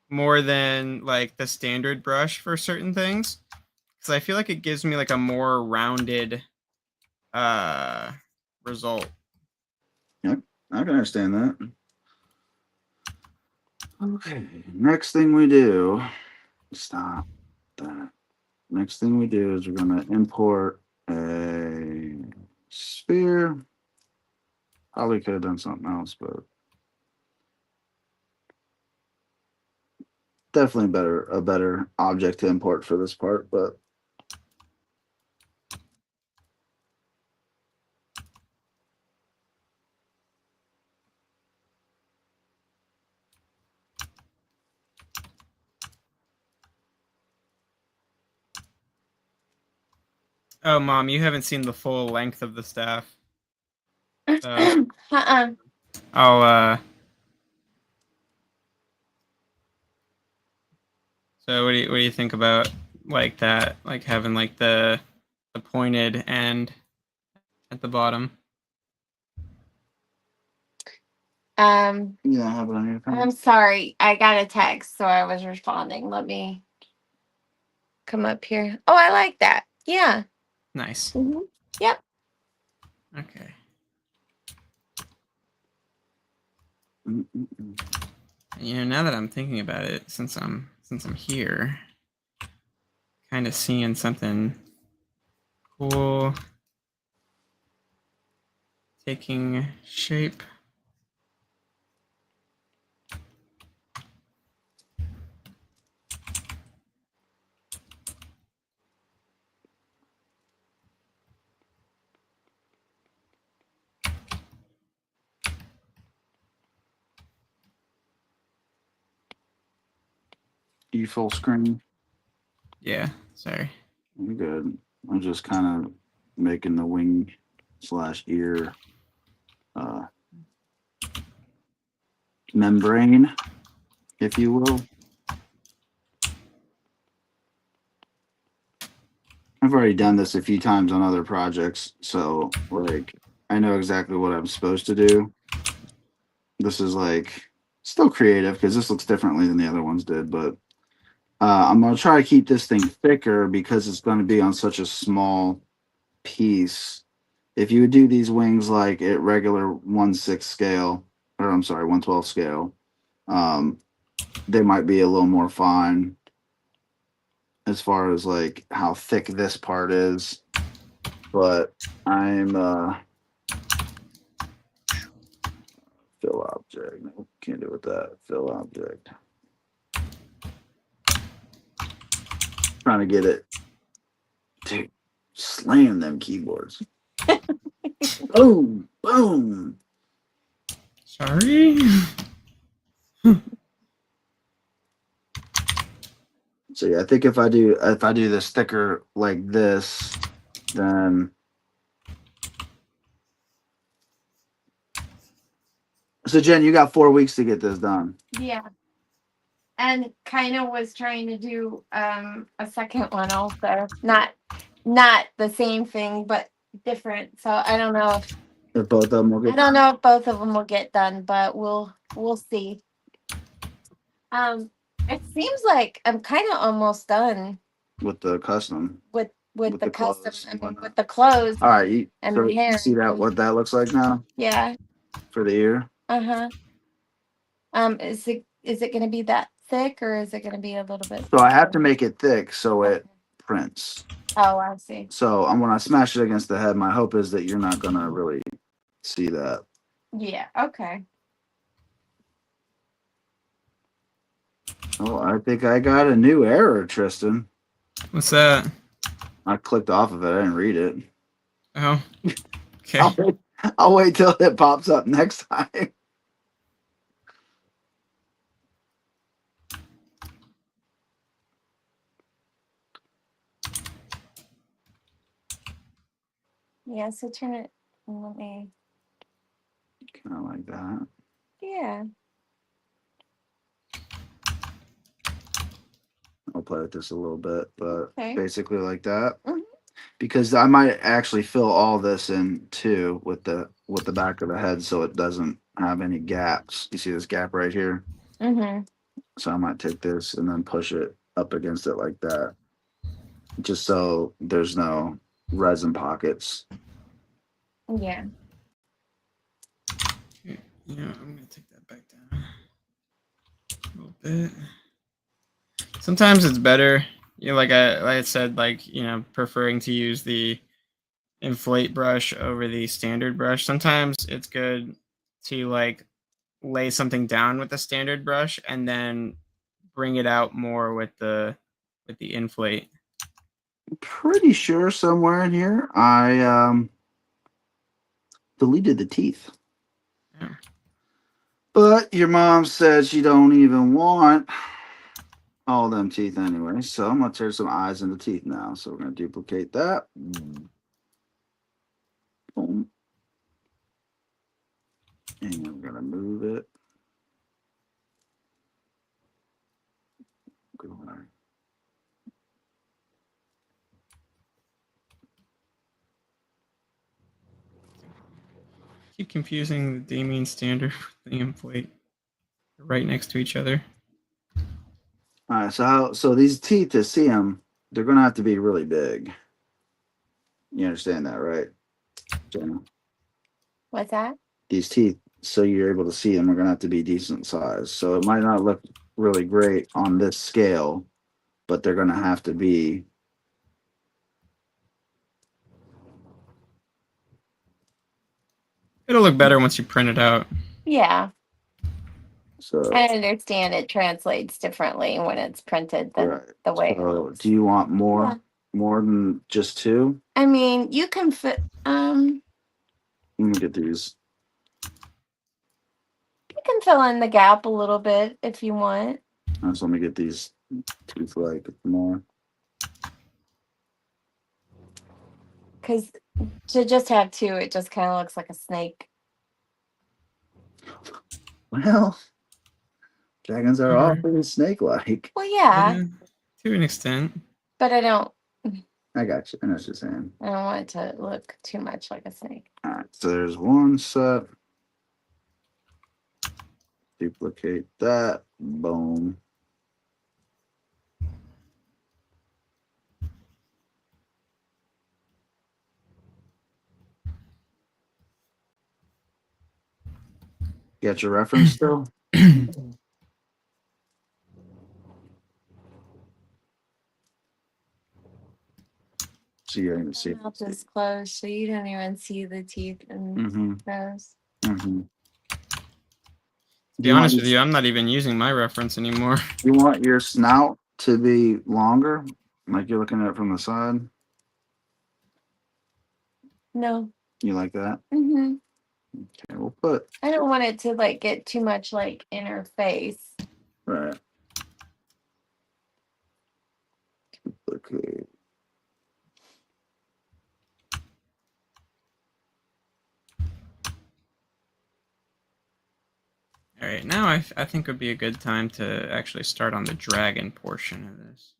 more than like the standard brush for certain things, because I feel like it gives me like a more rounded result. Yep, I can understand that. Okay, next thing we do, stop that. Next thing we do is we're going to import a sphere. Probably could have done something else, but definitely a better object to import for this part. But Oh, Mom, you haven't seen the full length of the staff. So I'll So what do you think about like that, like having like the pointed end at the bottom? yeah, have it on your phone. I'm sorry. I got a text, so I was responding. Let me come up here. Oh, I like that. Yeah. Nice. Mm-hmm. Yep. Okay. Now that I'm thinking about it, since I'm here, kind of seeing something cool taking shape. You full screen? Yeah, sorry. I'm good. I'm just kind of making the wing / ear membrane, if you will. I've already done this a few times on other projects, so like I know exactly what I'm supposed to do. This is like still creative because this looks differently than the other ones did, but I'm gonna try to keep this thing thicker because it's going to be on such a small piece. If you would do these wings like at regular 1/6 scale, or I'm sorry, 1/12 scale, um, they might be a little more fine as far as like how thick this part is. But I'm fill object. No, can't do it with that. Fill object. Trying to get it. Dude, slam them keyboards. Boom, boom. Sorry. So yeah, I think if I do the sticker like this, then so Jen, you got 4 weeks to get this done. Yeah. and kind of was trying to do a second one also. Not the same thing, but different. So I don't know If both of them will I get don't know if both of them will get done, but we'll see. It seems like I'm kind of almost done with the custom. with With the the custom. clothes I and mean, whatnot. with the clothes All right, you, and so the hair. you see that what that looks like now Yeah. for the ear? Uh-huh. Is it going to be that thick, or is it going to be a little bit? So I have to make it thick so it Okay. prints. Oh, I see. So when I smash it against the head, my hope is that you're not gonna really see that. Yeah. Okay. Oh, I think I got a new error, Tristan. What's that? I clicked off of it. I didn't read it. Oh, okay. I'll wait till it pops up next time. Yeah. So turn it. Let me. Kind of like that. Yeah. I'll play with this a little bit, but Okay. basically like that. Mhm. Because I might actually fill all this in too with the back of the head, so it doesn't have any gaps. You see this gap right here? Mhm. So I might take this and then push it up against it like that, just so there's no resin pockets. Yeah. Yeah, I'm gonna take that back down a little bit. Sometimes it's better, like I said, preferring to use the inflate brush over the standard brush. Sometimes it's good to lay something down with the standard brush and then bring it out more with the inflate. Pretty sure somewhere in here I deleted the teeth. Yeah. But your mom said she don't even want all them teeth anyway. So I'm gonna tear some eyes into teeth now. So we're gonna duplicate that. Boom. And we're gonna move it. Go on. Keep confusing the Damien standard with the inflate. They're right next to each other. All right, so these teeth, to see them, they're gonna have to be really big. You understand that, right, Jenna? What's that? These teeth, so you're able to see them, are gonna have to be decent size. So it might not look really great on this scale, but they're gonna have to be. It'll look better once you print it out. Yeah. So I understand it translates differently when it's printed than right. the way. So do you want more? Yeah. More than just two? I mean, you can fit. Let me get these. You can fill in the gap a little bit if you want. So let me get these teeth like more. Because to just have two, it just kind of looks like a snake. Well, dragons are Sure. often snake-like. Well, yeah, Yeah, to an extent. but I don't I got you. I know what you're saying. want it to look too much like a snake. All right, so there's one set. Duplicate that. Boom. Got your reference still? So you don't even see. My mouth is closed, so you don't even see the teeth and Mm-hmm. nose. Mm-hmm. To be honest with you, I'm not even using my reference anymore. You want your snout to be longer, like you're looking at it from the side? No. You like that? Mm-hmm. Okay, we'll put I don't want it to get too much in her face. right. Duplicate. All right, now I think would be a good time to actually start on the dragon portion of this.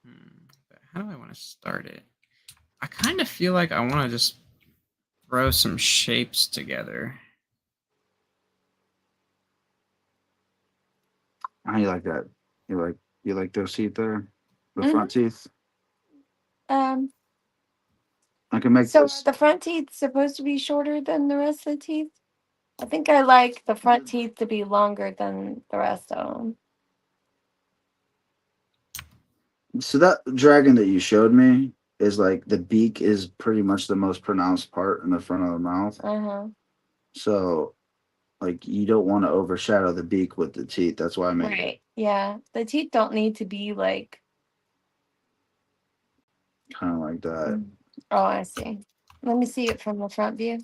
But how do I want to start it? I kind of feel like I want to just throw some shapes together. How you like that? You like those teeth there, the Mhm. front teeth. Um, I can make so this. are the front teeth supposed to be shorter than the rest of the teeth? I think I like the front teeth to be longer than the rest of them. So that dragon that you showed me is like the beak is pretty much the most pronounced part in the front of the mouth. Uh-huh. So like you don't want to overshadow the beak with the teeth. That's why I made it Right. Yeah. The teeth don't need to be like. kind of like that. Oh, I see. Let me see it from the front view.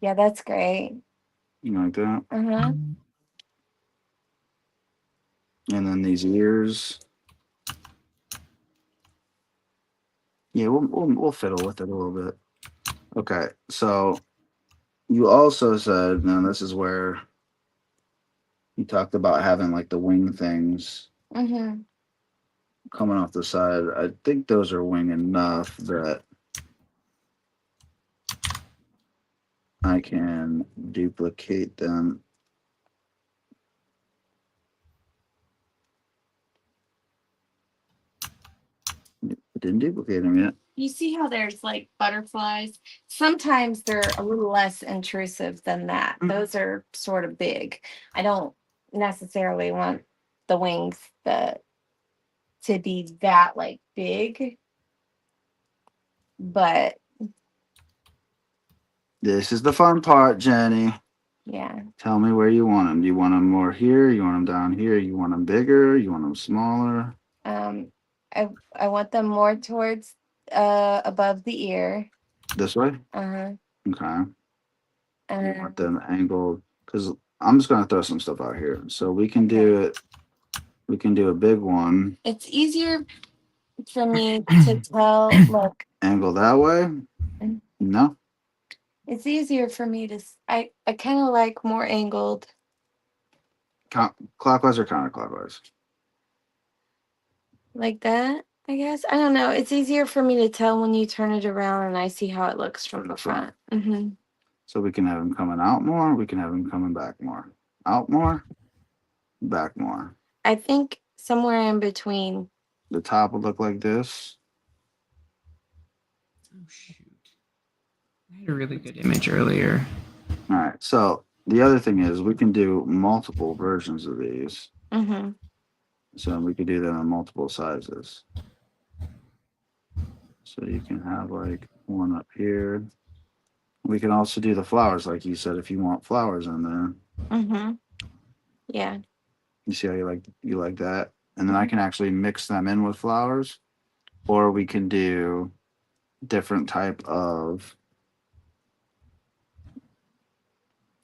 Yeah, that's great. You like that? Uh-huh. And then these ears. Yeah, we'll fiddle with it a little bit. Okay, so you also said, now this is where you talked about having like the wing things Mm-hmm. coming off the side. I think those are wing enough that I can duplicate them. Didn't duplicate them yet. You see how there's like butterflies? Sometimes they're a little less intrusive than that. Those are sort of big. I don't necessarily want the wings to be that like big, but This is the fun part, Jenny. yeah. Tell me where you want them. Do you want them more here? You want them down here? You want them bigger? You want them smaller? Um I want them more towards above the ear. This way? Uh-huh. Okay. You want And them angled because I'm just gonna throw some stuff out here. So we can do it. We can do a big one. it's easier for me to tell like Angle that way. No. it's easier for me to I kind of like more angled Clockwise or counterclockwise? like that. I guess I don't know. It's easier for me to tell when you turn it around and I see how it looks from the front. Mm-hmm. So we can have them coming out more. We can have them coming back more. Out more. Back more. I think somewhere in between. The top would look like this. Oh shoot! I had a really good image earlier. All right. So the other thing is we can do multiple versions of these. Mm-hmm. So we could do them in multiple sizes. So you can have like one up here. We can also do the flowers, like you said, if you want flowers in there. Mm-hmm. Yeah. You see how you like that? And then I can actually mix them in with flowers. Or we can do different type of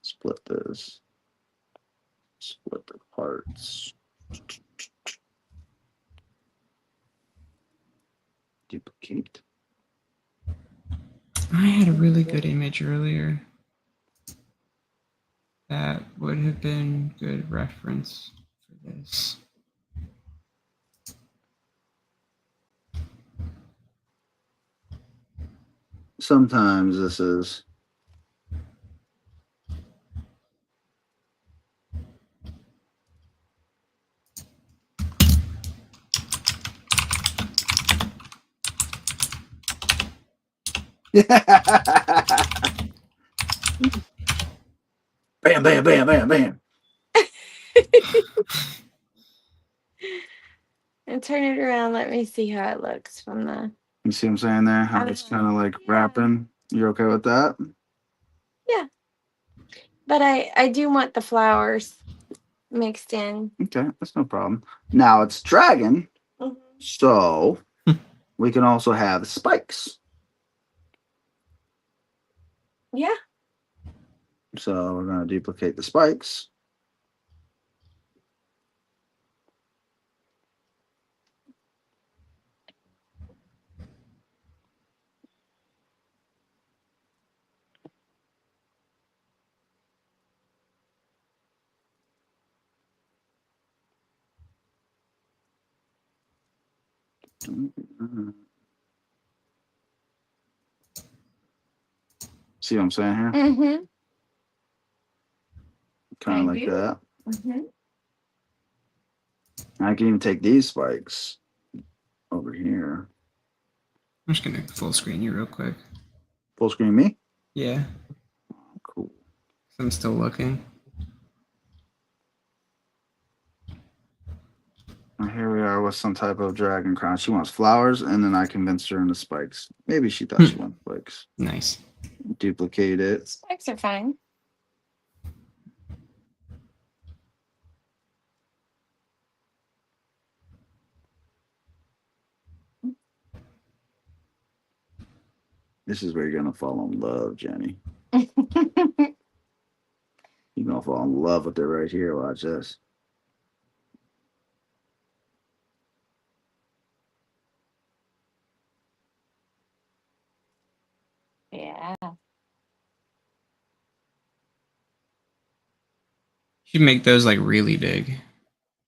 split this. Split the parts. Duplicate. I had a really good image earlier. That would have been good reference for this. Sometimes this is bam, bam, bam, bam, bam. And turn it around. Let me see how it looks from the. You see what I'm saying there? How it's kind of like wrapping. You're okay with that? Yeah. But I do want the flowers mixed in. Okay, that's no problem. Now it's dragon, so we can also have spikes. Yeah. So we're going to duplicate the spikes. See what I'm saying here? Mm-hmm. Kind of like that. Mm-hmm. I can even take these spikes over here. I'm just gonna full screen you real quick. Full screen me? Yeah. Cool. I'm still looking. And here we are with some type of dragon crown. She wants flowers, and then I convinced her into spikes. Maybe she thought she wanted spikes. Nice. Duplicate it. Spikes are fine. This is where you're gonna fall in love, Jenny. You're gonna fall in love with it right here. Watch this. Yeah. You should make those like really big.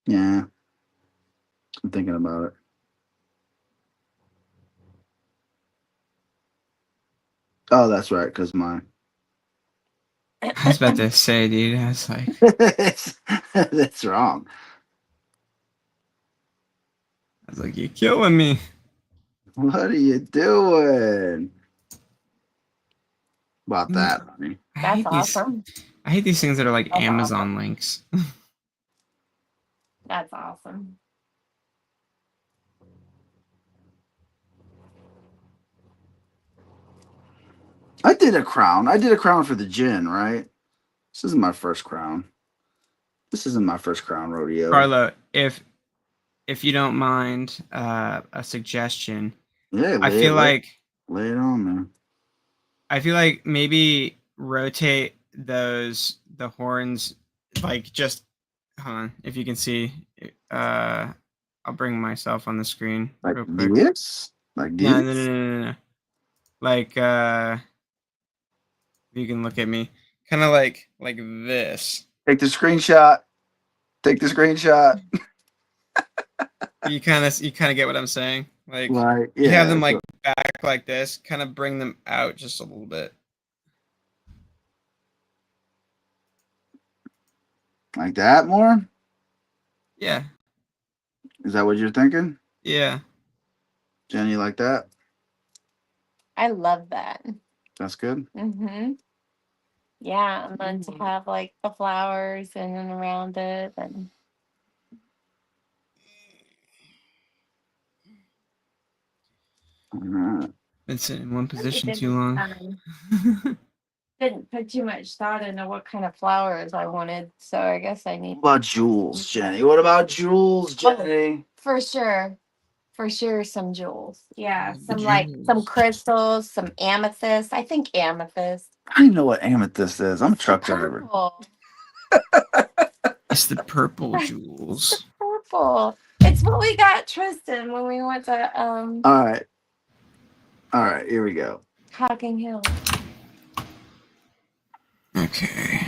Yeah. I'm thinking about it. Oh, that's right, because mine. I was about to say, dude, I was like, That's wrong. you're killing me. What are you doing? About that, honey. I That's hate awesome. I hate these things that are like That's Amazon awesome. links. That's awesome. I did a crown. I did a crown for the gin, right? This isn't my first crown. This isn't my first crown rodeo. Carlo, if you don't mind a suggestion, Yeah, I feel like lay it on there. I feel like maybe rotate the horns, like just hold on, if you can see. I'll bring myself on the screen Like real quick. this? Like this? No. Like if you can look at me, kind of like this. Take the screenshot. Take the screenshot. You kind of get what I'm saying. Like Like, you have yeah. them like back like this, kind of bring them out just a little bit. Like that more? Yeah. Is that what you're thinking? Yeah. Jenny, like that? I love that. That's good. Mm-hmm. Yeah, and then to have like the flowers and then around it and All right. Been sitting in one position didn't, too long. didn't put too much thought into what kind of flowers I wanted, so I guess I need What about jewels, Jenny? What about jewels, Jenny? for sure some jewels. Yeah, some Jewels. crystals, some amethyst. I think amethyst. I don't even know what amethyst is. I'm a truck driver. Purple. It's the purple jewels. Purple. It's what we got Tristan when we went to All right. Here we go. Hocking Hill. Okay.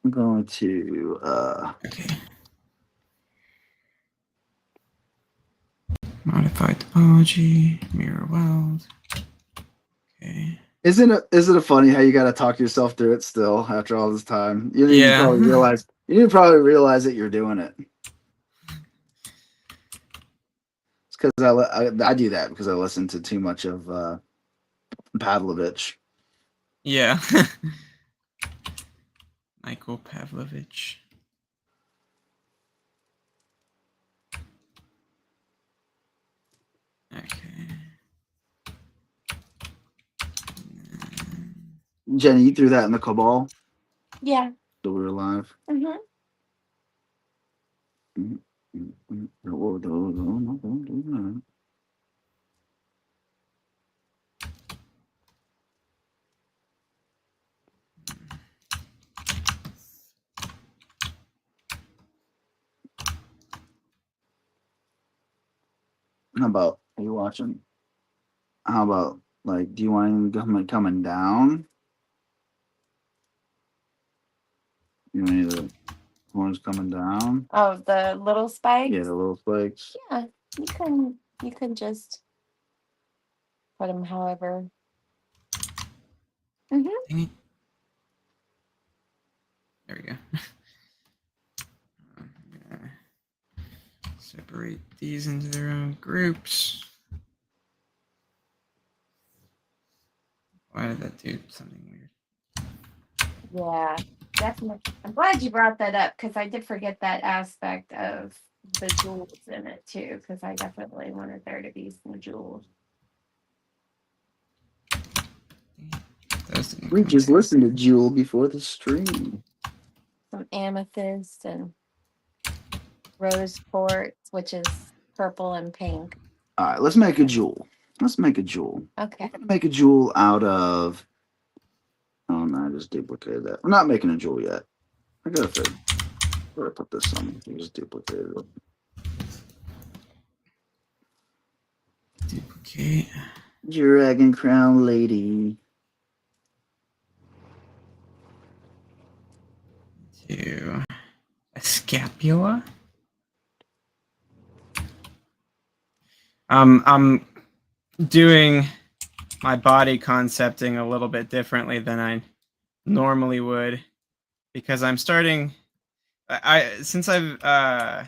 I'm going to Okay. Modified topology, mirror weld. Okay. Isn't it funny how you got to talk yourself through it still after all this time? You didn't even probably realize that you're doing it. It's because I do that because I listen to too much of Pavlovich. Yeah. Michael Pavlovich. Okay. Jenny, you threw that in the cabal? Yeah. So we were live. Mm-hmm. How about, are you watching? How about, like, do you want him coming down? You want either One's coming down. Oh, the little spikes? Yeah, the little spikes. Yeah, you can just put them however. Dang it. There we go. I'm gonna separate these into their own groups. Why did that do something weird? Yeah, definitely. I'm glad you brought that up because I did forget that aspect of the jewels in it too, because I definitely wanted there to be some jewels. We just listened to Jewel before the stream. Some amethyst and rose quartz, which is purple and pink. All right, let's make a jewel. Let's make a jewel. Okay. I'm gonna make a jewel out of. Oh no, I just duplicated that. We're not making a jewel yet. I gotta figure. Where I put this on? I just duplicated it. Duplicate. Dragon crown lady. To a scapula. I'm doing my body concepting a little bit differently than I normally would because I'm starting. Since I've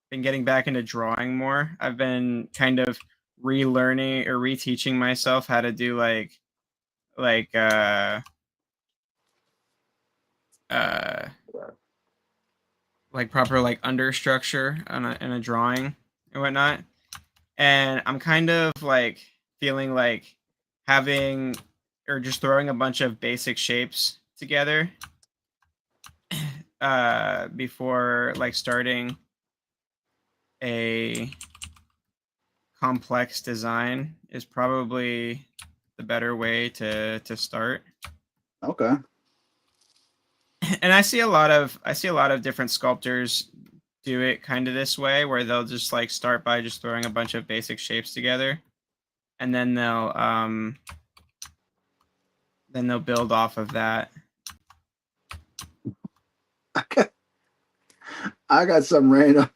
been getting back into drawing more, I've been kind of relearning or reteaching myself how to do like proper like understructure in a drawing and whatnot. And I'm kind of like feeling like having or just throwing a bunch of basic shapes together before like starting a complex design is probably the better way to start. Okay. And I see a lot of different sculptors do it kind of this way where they'll just like start by just throwing a bunch of basic shapes together and then they'll build off of that. I got some random.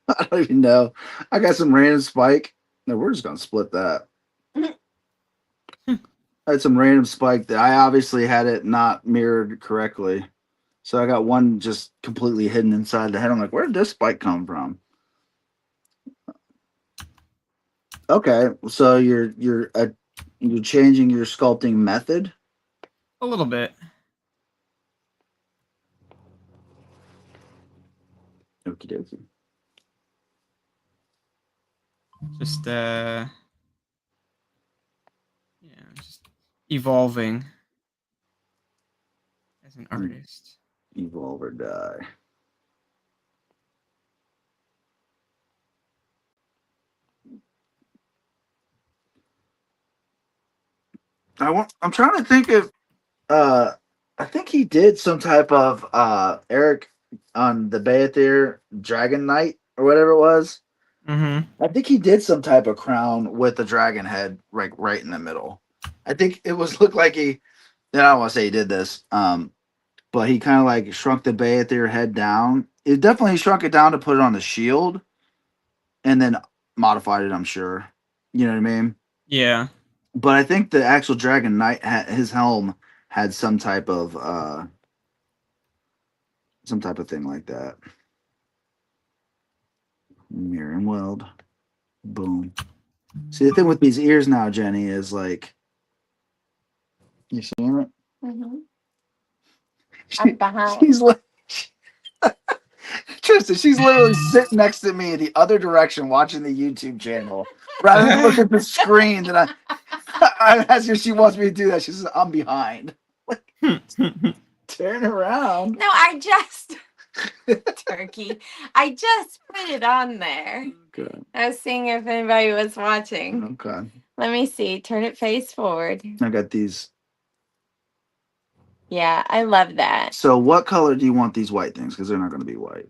I don't even know. I got some random spike. No, we're just gonna split that. I had some random spike that I obviously had it not mirrored correctly. So I got one just completely hidden inside the head. I'm like, where did this spike come from? Okay, so you're changing your sculpting method. A little bit. Okie dokie. Just just evolving as an artist. Evolve or die. I'm trying to think of I think he did some type of Eric on the Beathir Dragon Knight or whatever it was. Mm-hmm. I think he did some type of crown with the dragon head right in the middle. I think it was looked like he. I don't want to say he did this, but he kind of like shrunk the Beathir head down. It definitely shrunk it down to put it on the shield, and then modified it. I'm sure. You know what I mean? Yeah. But I think the actual Dragon Knight his helm had some type of thing like that. Mirror and weld. Boom. See, the thing with these ears now, Jenny, is like, you seeing it? Mm-hmm. I'm behind. She's like, Tristan, she's literally sitting next to me in the other direction watching the YouTube channel rather than look at the screen. That I asked her if she wants me to do that. She says, I'm behind. Like, turn around. No, I just turkey. I just put it on there. Okay. I was seeing if anybody was watching. Okay. Let me see. Turn it face forward. I got these. Yeah, I love that. So, what color do you want these white things? Because they're not going to be white.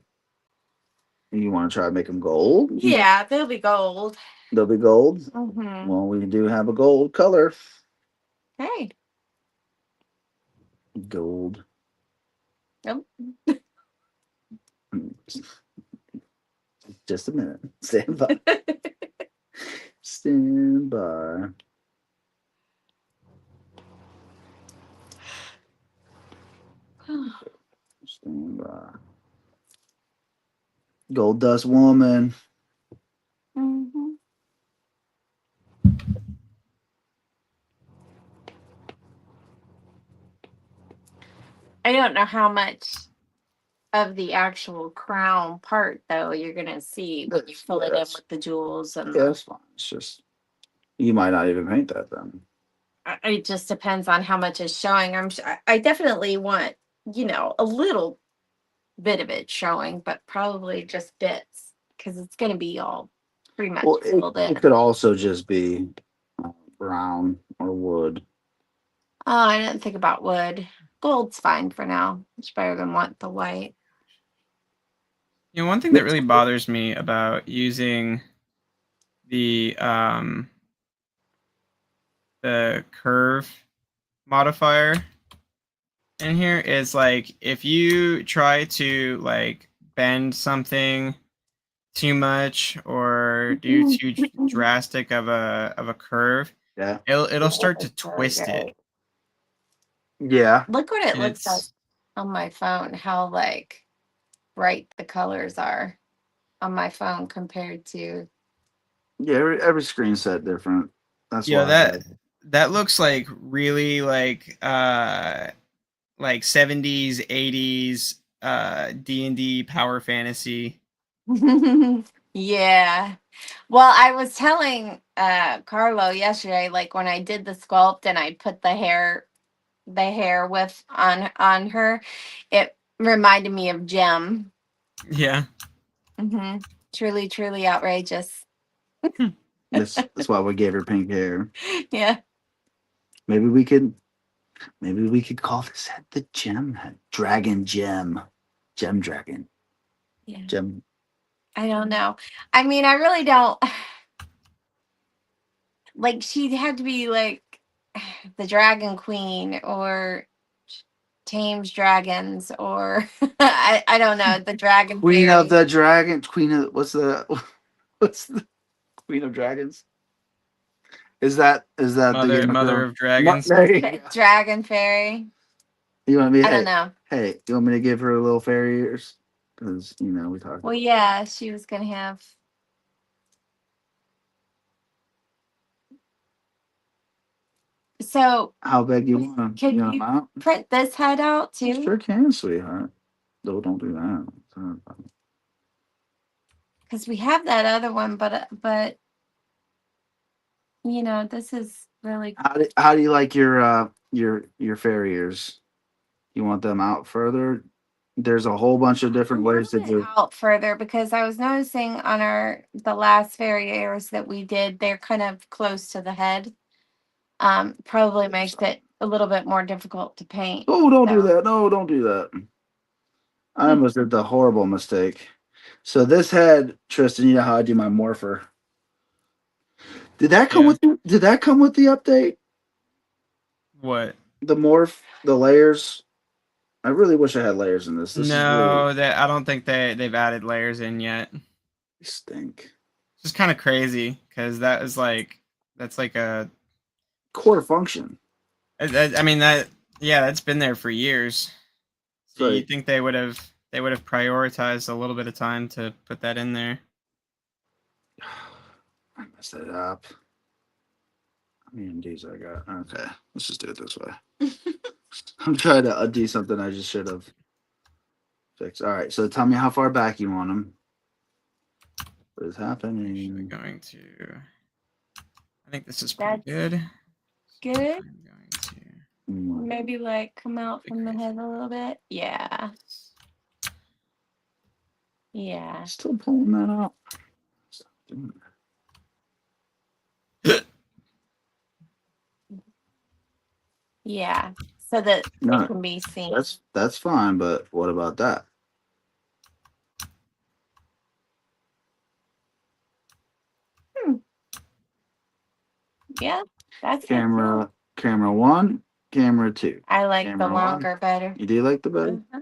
You want to try to make them gold? Yeah, they'll be gold. They'll be gold? Mm-hmm. Well, we do have a gold color. Hey. Gold. Nope. Just a minute. Stand by. Stand by. Stand by. Gold Dust Woman. Mhm. I don't know how much of the actual crown part though you're gonna see when you fill it in with the jewels and Yeah, that's fine. It's just you might not even paint that then. it just depends on how much is showing. I definitely want, a little bit of it showing, but probably just bits because it's gonna be all pretty much Well, filled in. it could also just be brown or wood. Oh, I didn't think about wood. Gold's fine for now. It's better than want the white. One thing that really bothers me about using the curve modifier in here is like if you try to like bend something too much or do too drastic of a curve, Yeah. it'll start to twist it. Yeah. Look what it And looks like it's on my phone, how like bright the colors are on my phone compared to Yeah. Every screen set different. That's you know why. that looks like really like 70s 80s D&D power fantasy. yeah. Well, I was telling Carlo yesterday, like when I did the sculpt and I put the hair with on her, it reminded me of Gem. Yeah. Hmm. Truly, truly outrageous. That's why we gave her pink hair. Yeah. Maybe we could call this head the gem head. Dragon gem. Gem dragon. Yeah. Gem. I don't know. I mean, I really don't like she'd have to be like the Dragon Queen or tames dragons or I don't know, the dragon Queen fairy. of the dragon. Queen of what's the Queen of Dragons? Is that the game Mother of dragons. There you go. Dragon fairy. You want me? I Hey, don't know. hey, you want me to give her a little fairy ears? Because we talked. Well, yeah, she was gonna have. So How big you want them? can You want you them out? print this head out too? Sure can, sweetheart. No, don't do that. Because we have that other one, but this is really How do you like your fairy ears? You want them out further? There's a whole bunch of different ways to do. out further because I was noticing on the last fairy airs that we did, they're kind of close to the head. Probably makes it a little bit more difficult to paint. Oh, don't do So. that. No, don't do that. I almost did the horrible mistake. So this head, Tristan, you know how I do my morpher. Did that come Yeah. with did that come with the update? What? The morph, the layers. I really wish I had layers in this. This is really No, that I don't think they've added layers in yet. stink. It's just kind of crazy because that's like a. Core function. I mean that's been there for years. So you Like think they would have prioritized a little bit of time to put that in there? I messed it up. How many MDs I got? Okay, let's just do it this way. I'm trying to undo something I just should have fixed. All right, so tell me how far back you want them. What is Actually happening? going to. I think this is pretty good. Good. I'm going to. Maybe like come out from the head a little bit. Yeah. Yeah. Still pulling that up. Stop doing Yeah. So that No, it can be seen. that's fine, but what about that? Yeah. That's it. Camera one, camera two. I like the Camera one. longer better. You do like the better? Mhm.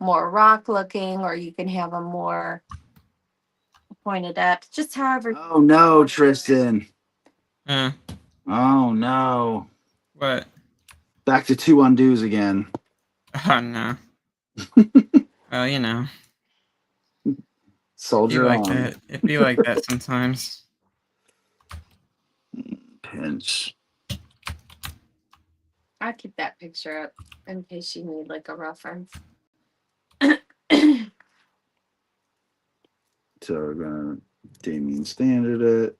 more rock looking, or you can have them more pointed up. Just however. Oh no, Tristan. Uh, Oh no. what? Back to 2 undos again. Oh no. Well, you know, be Soldier like on. that. It'd be like that sometimes. Pinch. I'll keep that picture up in case you need like a reference. So we're gonna Damien Standard it.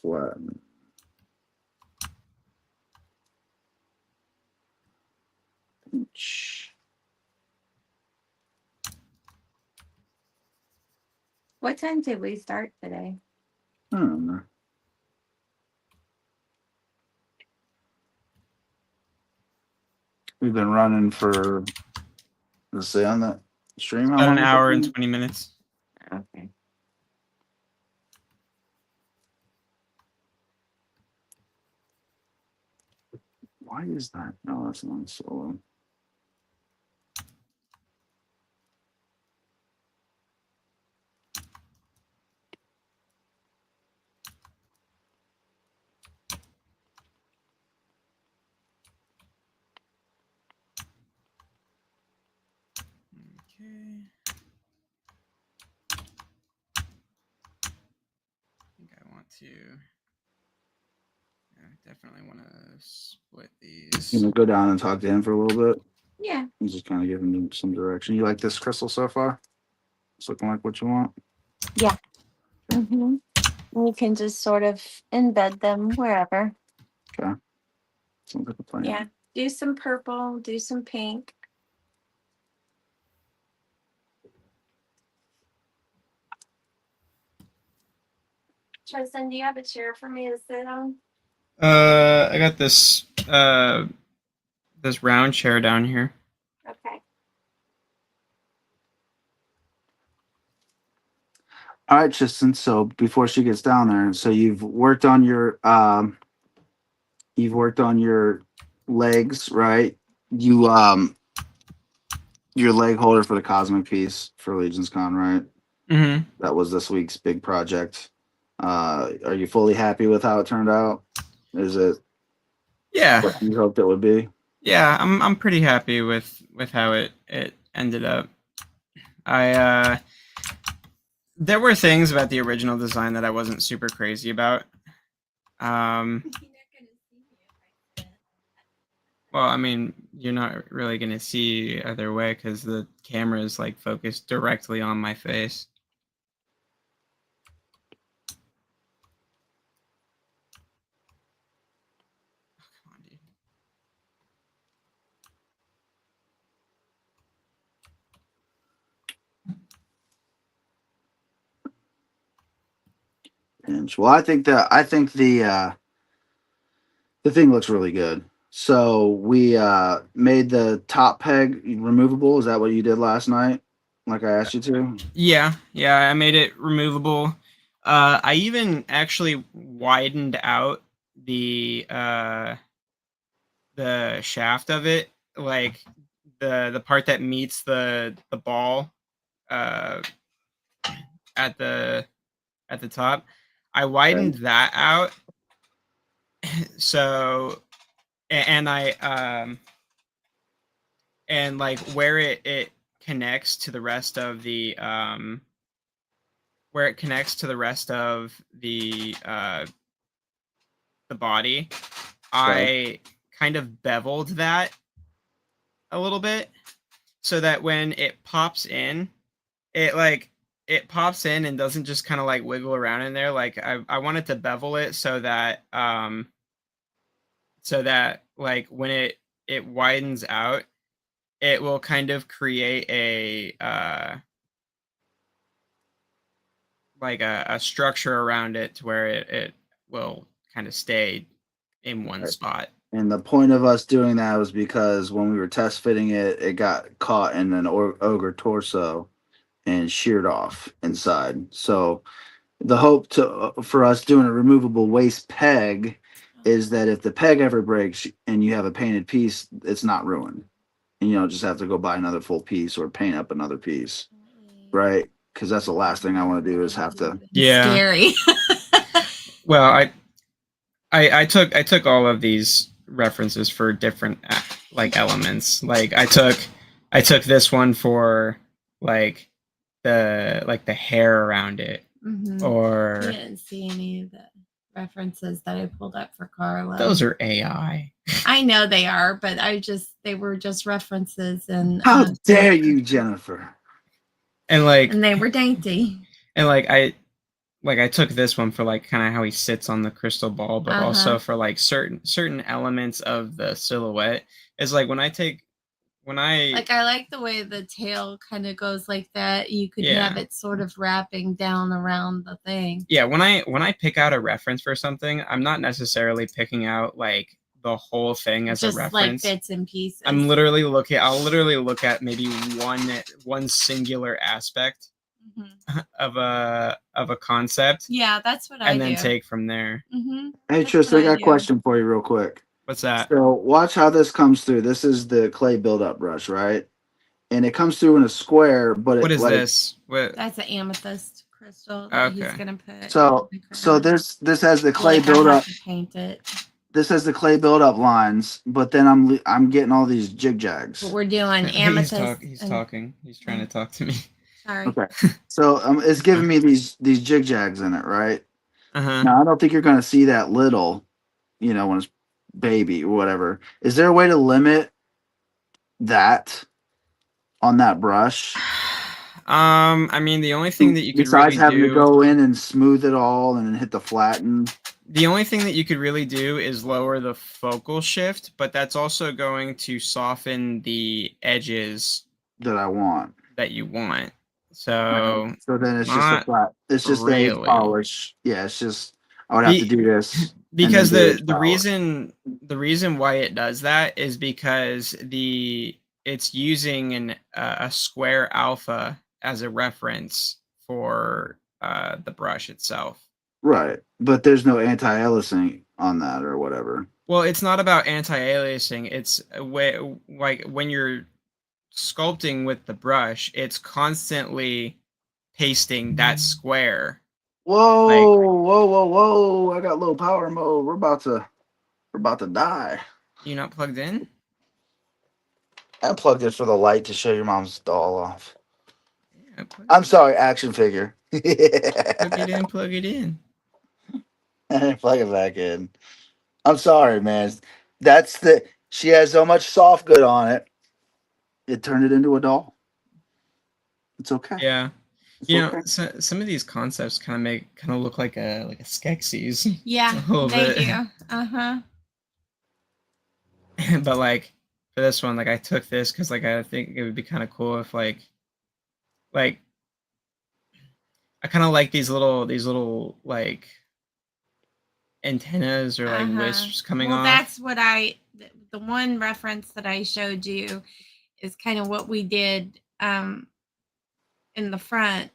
Flatten. Pinch. What time did we start today? I don't know. We've been running for, let's say on that stream, how About long? an hour and 20 minutes. Okay. Why is that? No, that's not solo. Okay. I think I want to. I definitely want to split these. You know, go down and talk to him for a little bit. Yeah. And just kind of give him some direction. You like this crystal so far? It's looking like what you want. Yeah. Mm-hmm. You can just sort of embed them wherever. Okay. Sounds like a plan. Yeah. Do some purple, do some pink. Tristan, do you have a chair for me to sit on? I got this this round chair down here. Okay. All right, Tristan. So before she gets down there, so you've worked on your legs, right? You your leg holder for the cosmic piece for Legion's Con, right? Mm-hmm. That was this week's big project. Are you fully happy with how it turned out? Is it Yeah. what you hoped it would be? Yeah, I'm pretty happy with how it ended up. I there were things about the original design that I wasn't super crazy about. Well, I mean, you're not really gonna see either way because the camera is like focused directly on my face. Oh, come on, dude. Inch. Well, I think the thing looks really good. So we made the top peg removable. Is that what you did last night? Like I asked you to? Yeah, I made it removable. I even actually widened out the shaft of it, like the part that meets the ball uh, at the top. I widened that out, so and I and like where it connects to the rest of the where it connects to the rest of the body, I kind of beveled that a little bit so that when it pops in, it pops in and doesn't just kind of like wiggle around in there. Like I wanted to bevel it so that like when it widens out, it will kind of create a like a structure around it to where it will kind of stay in one spot. And the point of us doing that was because when we were test fitting it, it got caught in an ogre torso and sheared off inside. So the hope to for us doing a removable waste peg is that if the peg ever breaks and you have a painted piece, it's not ruined. And you don't just have to go buy another full piece or paint up another piece, right? Because that's the last thing I want to do is have to. Yeah. Scary. Well, I took all of these references for different like elements. Like I took this one for like the hair around it, or I didn't see any of the references that I pulled up for Carlo. those are AI. I know they are, but they were just references, and How dare you, Jennifer? And like and they were dainty. And I took this one for like kind of how he sits on the crystal ball, but also for like certain elements of the silhouette. Is like when I I like the way the tail kind of goes like that. You could have it sort of wrapping down around the thing. Yeah, when I pick out a reference for something, I'm not necessarily picking out like the whole thing as just a reference. Like bits and pieces. I'll literally look at maybe one singular aspect of a concept. Yeah, that's what I do. And then take from there. Hey, Tristan, I got a question for you real quick. What's that? So watch how this comes through. This is the clay buildup brush, right? And it comes through in a square, but what is this? That's an amethyst crystal that he's gonna put. So this has the clay buildup. Paint it. This has the clay buildup lines, but then I'm getting all these jig jags. But we're doing amethyst. He's talking. He's trying to talk to me. Sorry. Okay. So it's giving me these jig jags in it, right? Uh-huh. Now I don't think you're going to see that little, when it's baby or whatever. Is there a way to limit that on that brush? I mean, the only thing that you could besides really having do, to go in and smooth it all and then hit the flatten. The only thing that you could really do is lower the focal shift, but that's also going to soften the edges that I want. That you want. So then it's just a flat. It's just really a polish. Yeah, it's just I would have to do this because the reason why it does that is because it's using a square alpha as a reference for the brush itself. Right, but there's no anti-aliasing on that or whatever. Well, it's not about anti-aliasing. It's like when you're sculpting with the brush, it's constantly pasting that square. Whoa! I got low power mode. We're about to die. You not plugged in? I plugged in for the light to show your mom's doll off. Yeah, I'm sorry, action figure. Hope you didn't plug it in. I didn't plug it back in. I'm sorry, man. She has so much soft good on it. It turned it into a doll. It's okay. Yeah. So, some of these concepts kind of look like a Skeksis. Yeah, they do. But like for this one, like I took this because like I think it would be kind of cool if like I kind of like these little like antennas or like wisps coming off. That's what the one reference that I showed you is kind of what we did in the front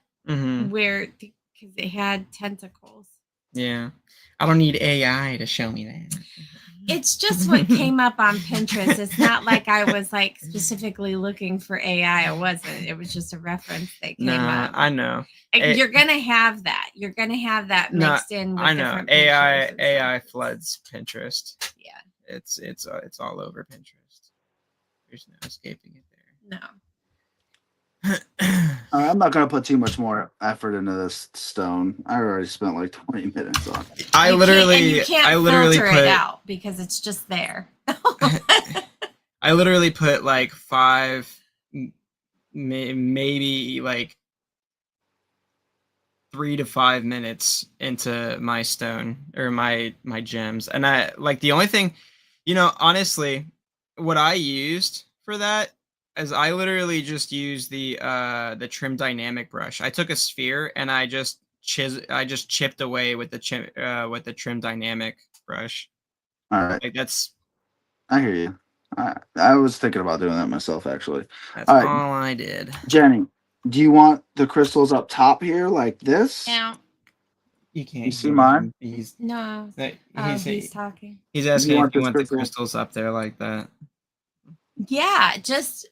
where because they had tentacles. Yeah, I don't need AI to show me that. It's just what came up on Pinterest. It's not like I was like specifically looking for AI. I wasn't. It was just a reference that came up. I know. You're gonna have that. You're gonna have that mixed in with different AI floods Pinterest. Yeah. It's all over Pinterest. There's no escaping it there. No. I'm not gonna put too much more effort into this stone. I already spent like 20 minutes on it. I literally filter it out because it's just there. I literally put like 5, maybe like 3 to 5 minutes into my stone or my gems, and I like the only thing, honestly, what I used for that is I literally just used the trim dynamic brush. I took a sphere and I just chipped away with the trim dynamic brush. All right, like that's. I hear you. I was thinking about doing that myself, actually. That's all I did. Jenny, do you want the crystals up top here like this? Yeah. You can't You see hear mine? him. He's No. that- He's talking. he's You asking if want you this want the crystal? crystals up there like that. Yeah, just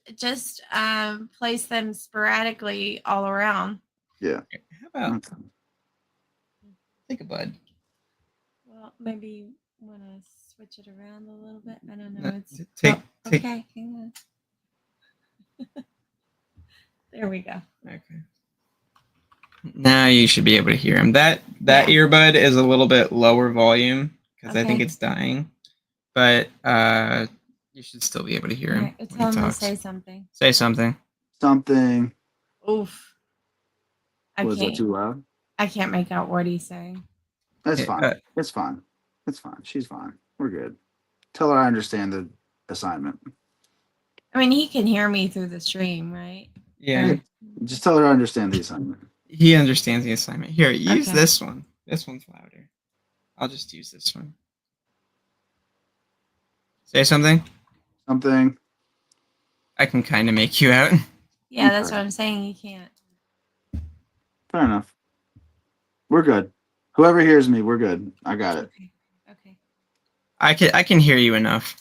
place them sporadically all around. Yeah. How about Okay. take a bud? Well, maybe you want to switch it around a little bit. I don't No, know. It's take. okay. Hang on. There we go. Okay. Now you should be able to hear him. That Yeah. earbud is a little bit lower volume because I think Okay. it's dying, but you should still be able to hear him Alright, when tell he him to talks. say something. Say something. Something. Oof. Was that too loud? I can't make out what he's saying. That's Yeah, fine. It's fine. It's fine. She's fine. We're good. Tell her I understand the assignment. I mean, he can hear me through the stream, right? yeah. Or- Just tell her I understand the assignment. He understands the assignment. Here, use Okay. this one. This one's louder. I'll just use this one. Say something. Something. I can kind of make you out. Yeah, that's what I'm saying. You can't. Fair enough. We're good. Whoever hears me, we're good. I got it. Okay. I can hear you enough.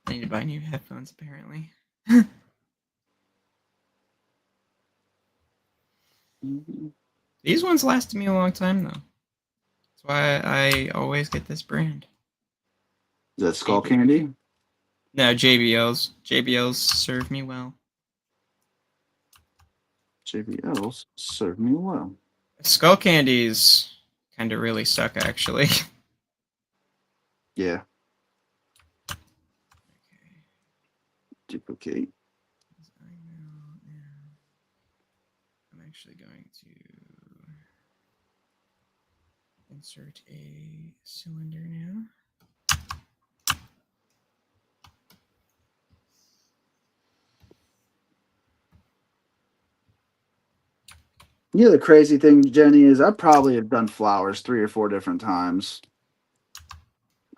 I need to buy new headphones apparently. These ones lasted me a long time though. That's why I always get this brand. Is that skull candy? No, JBLs. JBLs serve me well. JBLs serve me well. Skull candies kind of really suck actually. Yeah. Duplicate. I'm actually going to insert a cylinder now. You know the crazy thing, Jenny, is I probably have done flowers 3 or 4 different times.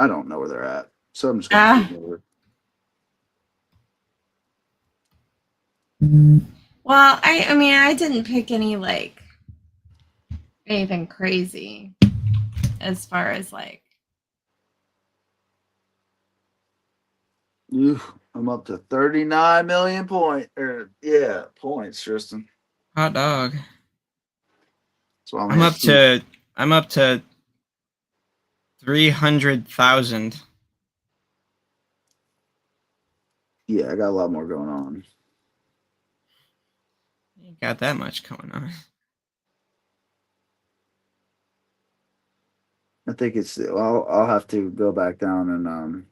I don't know where they're at, so I'm just gonna do it over. Well, I mean, I didn't pick any like anything crazy as far as like. I'm up to 39 million points, Tristan. Hot dog. So I'm up to 300,000. Yeah, I got a lot more going on. You got that much going on. I think it's. I'll have to go back down and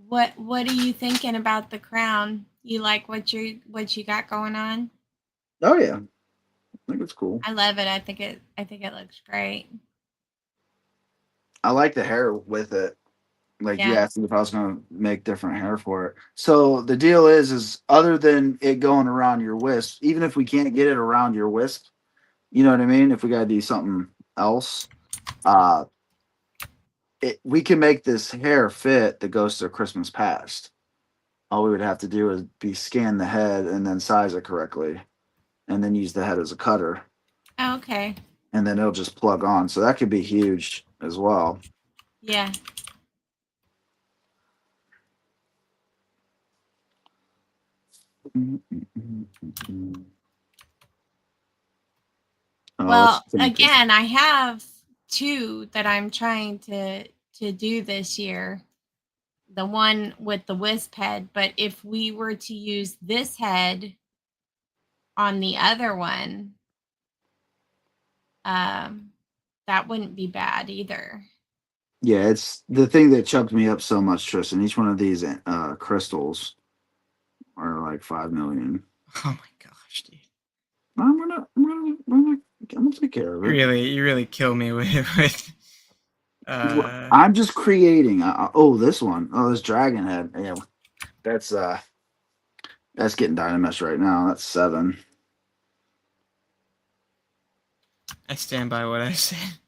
What are you thinking about the crown? You like what you got going on? Oh yeah, I think it's cool. I love it. I think it looks great. I like the hair with it. Like you Yeah. asked me if I was gonna make different hair for it. So the deal is other than it going around your wisp, even if we can't get it around your wisp, you know what I mean? If we gotta do something else, we can make this hair fit the Ghost of Christmas Past. All we would have to do is scan the head and then size it correctly, and then use the head as a cutter, Oh, okay. and then it'll just plug on. So that could be huge as well. Yeah. Well, again, I have 2 that I'm trying to do this year. The one with the wisp head, but if we were to use this head on the other one, that wouldn't be bad either. Yeah, it's the thing that chucked me up so much, Tristan. Each one of these crystals are like 5 million. Oh my gosh, dude! I'm gonna take care of it. You really kill me with. I'm just creating. This one. Oh, this dragon head. Yeah, that's getting Dynamesh right now. That's 7. I stand by what I said.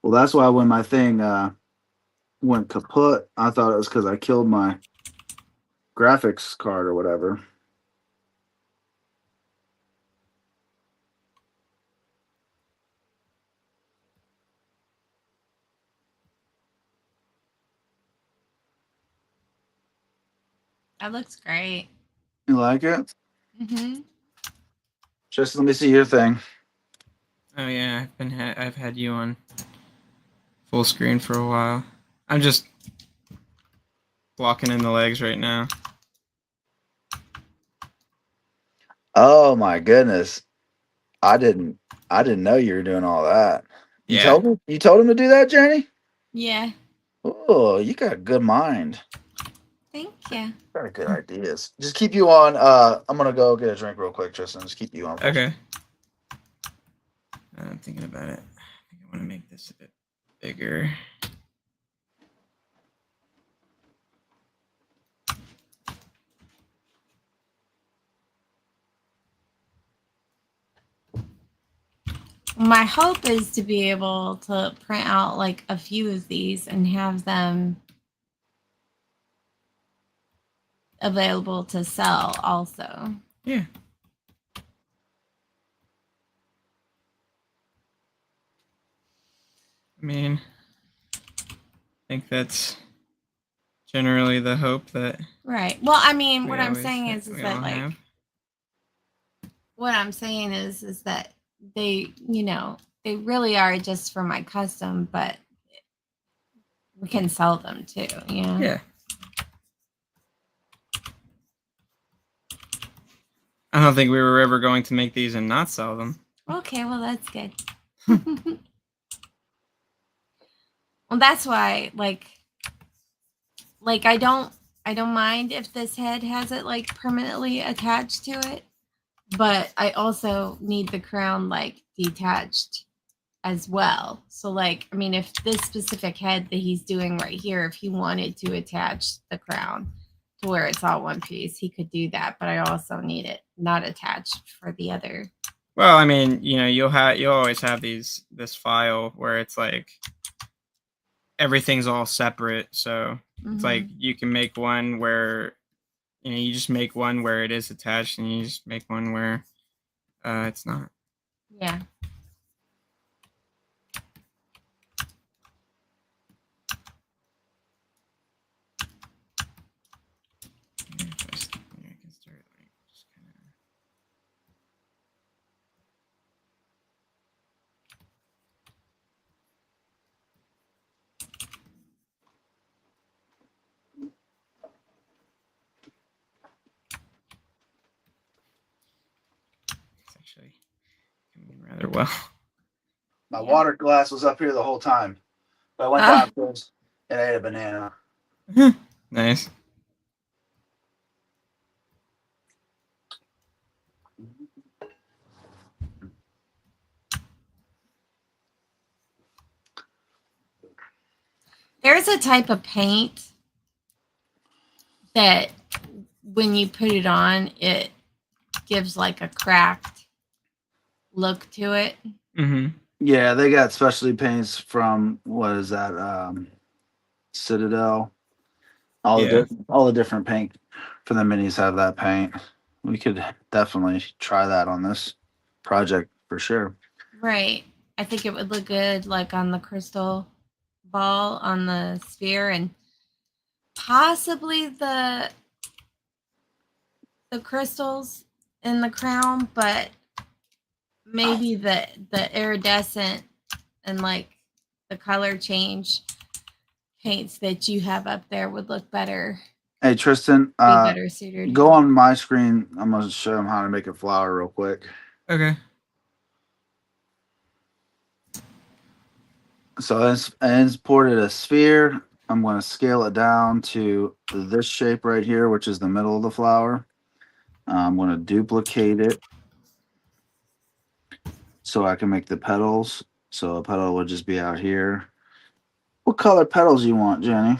Well, that's why when my thing went kaput, I thought it was because I killed my graphics card or whatever. That looks great. You like it? Mm-hmm. Just let me see your thing. Oh yeah, I've had you on full screen for a while. I'm just blocking in the legs right now. Oh my goodness. I didn't know you were doing all that. You Yeah. told him to do that, Jenny? Yeah. Oh, you got a good mind. Thank you. Very good ideas. Just keep you on. I'm gonna go get a drink real quick, Tristan. Just keep you on. Okay. I'm thinking about it. I think I want to make this a bit bigger. My hope is to be able to print out like a few of these and have them available to sell also. Yeah. I mean, I think that's generally the hope that. Right. Well, I mean, we what I'm always saying ha- is we that all like have. what I'm saying is that they, they really are just for my custom, but we can sell them too, Yeah. I don't think we were ever going to make these and not sell them. Okay, well that's good. Well, that's why like I don't mind if this head has it like permanently attached to it, but I also need the crown like detached as well. So like, I mean, if this specific head that he's doing right here, if he wanted to attach the crown to where it's all one piece, he could do that, but I also need it not attached for the other. Well, I mean, you'll always have this file where it's like everything's all separate. So it's like you can make one where you just make one where it is attached, and you just make one where it's not. Yeah. It's actually coming in rather well. My water glass was up here the whole time. But I went downstairs and ate a banana. Nice. There's a type of paint that when you put it on, it gives like a cracked look to it. Mm-hmm. Yeah, they got specialty paints from what is that? Citadel. All the different paint for the minis have that paint. We could definitely try that on this project for sure. Right. I think it would look good like on the crystal ball on the sphere, and possibly the crystals in the crown, but maybe the iridescent and like the color change paints that you have up there would look better. Hey Tristan, Be better suited. go on my screen. I'm gonna show them how to make a flower real quick. Okay. So I imported a sphere. I'm going to scale it down to this shape right here, which is the middle of the flower. I'm going to duplicate it so I can make the petals. So a petal would just be out here. What color petals you want, Jenny?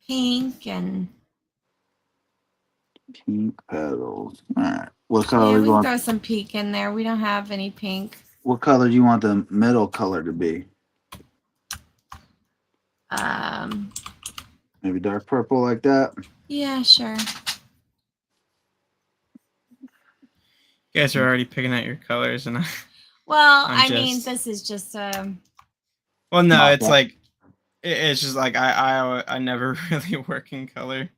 Pink and pink petals. All right. What color yeah, do we you can want? throw some pink in there. We don't have any pink. What color do you want the middle color to be? Maybe dark purple like that. Yeah, sure. You guys are already picking out your colors, and Well, I'm mean, just- this is just well, no, Not it's that. like it's just like I never really work in color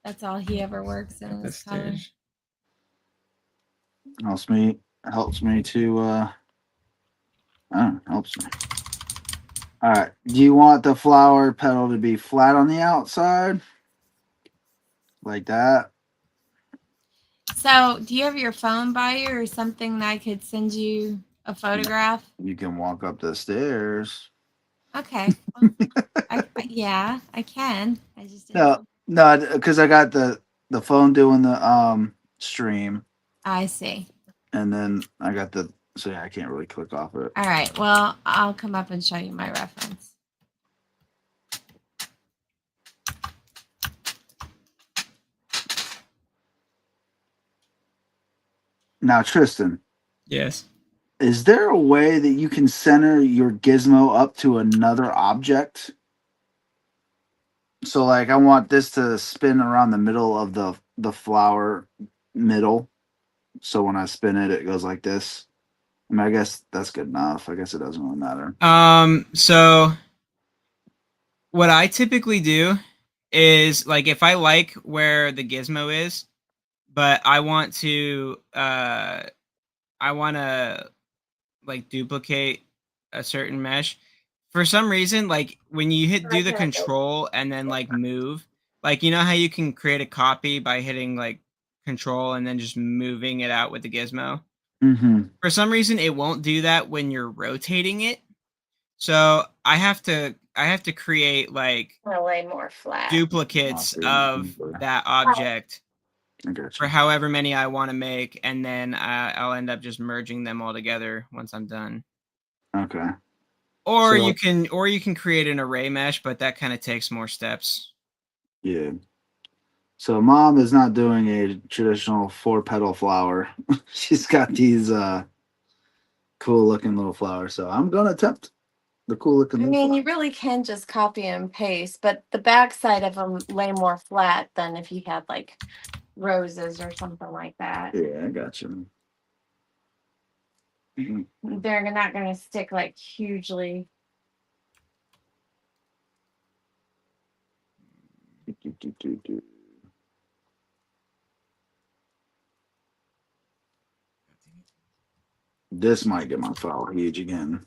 that's all he ever works in at this is color. stage. Helps me to helps me. All right. Do you want the flower petal to be flat on the outside? Like that? So, do you have your phone by you or something that I could send you a photograph? You can walk up the stairs. Okay. Well, yeah, I can. I just didn't. No, because I got the phone doing the stream, I see. and then I got the so yeah, I can't really click off it. All right. Well, I'll come up and show you my reference. Now, Tristan, Yes. is there a way that you can center your gizmo up to another object? So, like, I want this to spin around the middle of the flower middle. So when I spin it, it goes like this. I mean, I guess that's good enough. I guess it doesn't really matter. So what I typically do is like if I like where the gizmo is, but I want to like duplicate a certain mesh. For some reason, like when you do the control and then like move, like you know how you can create a copy by hitting like control and then just moving it out with the gizmo. Mm-hmm. For some reason, it won't do that when you're rotating it. So I have to create like lay more flat. duplicates of that object I got for you. however many I want to make, and then I'll end up just merging them all together once I'm done. Okay. Or So- you can create an array mesh, but that kind of takes more steps. Yeah. So mom is not doing a traditional 4-petal flower. She's got these cool looking little flowers. So I'm gonna attempt the cool looking. I mean, you really can just copy and paste, but the back side of them lay more flat than if you had like roses or something like that. Yeah, I got you. They're not going to stick like hugely. This might get my flower huge again.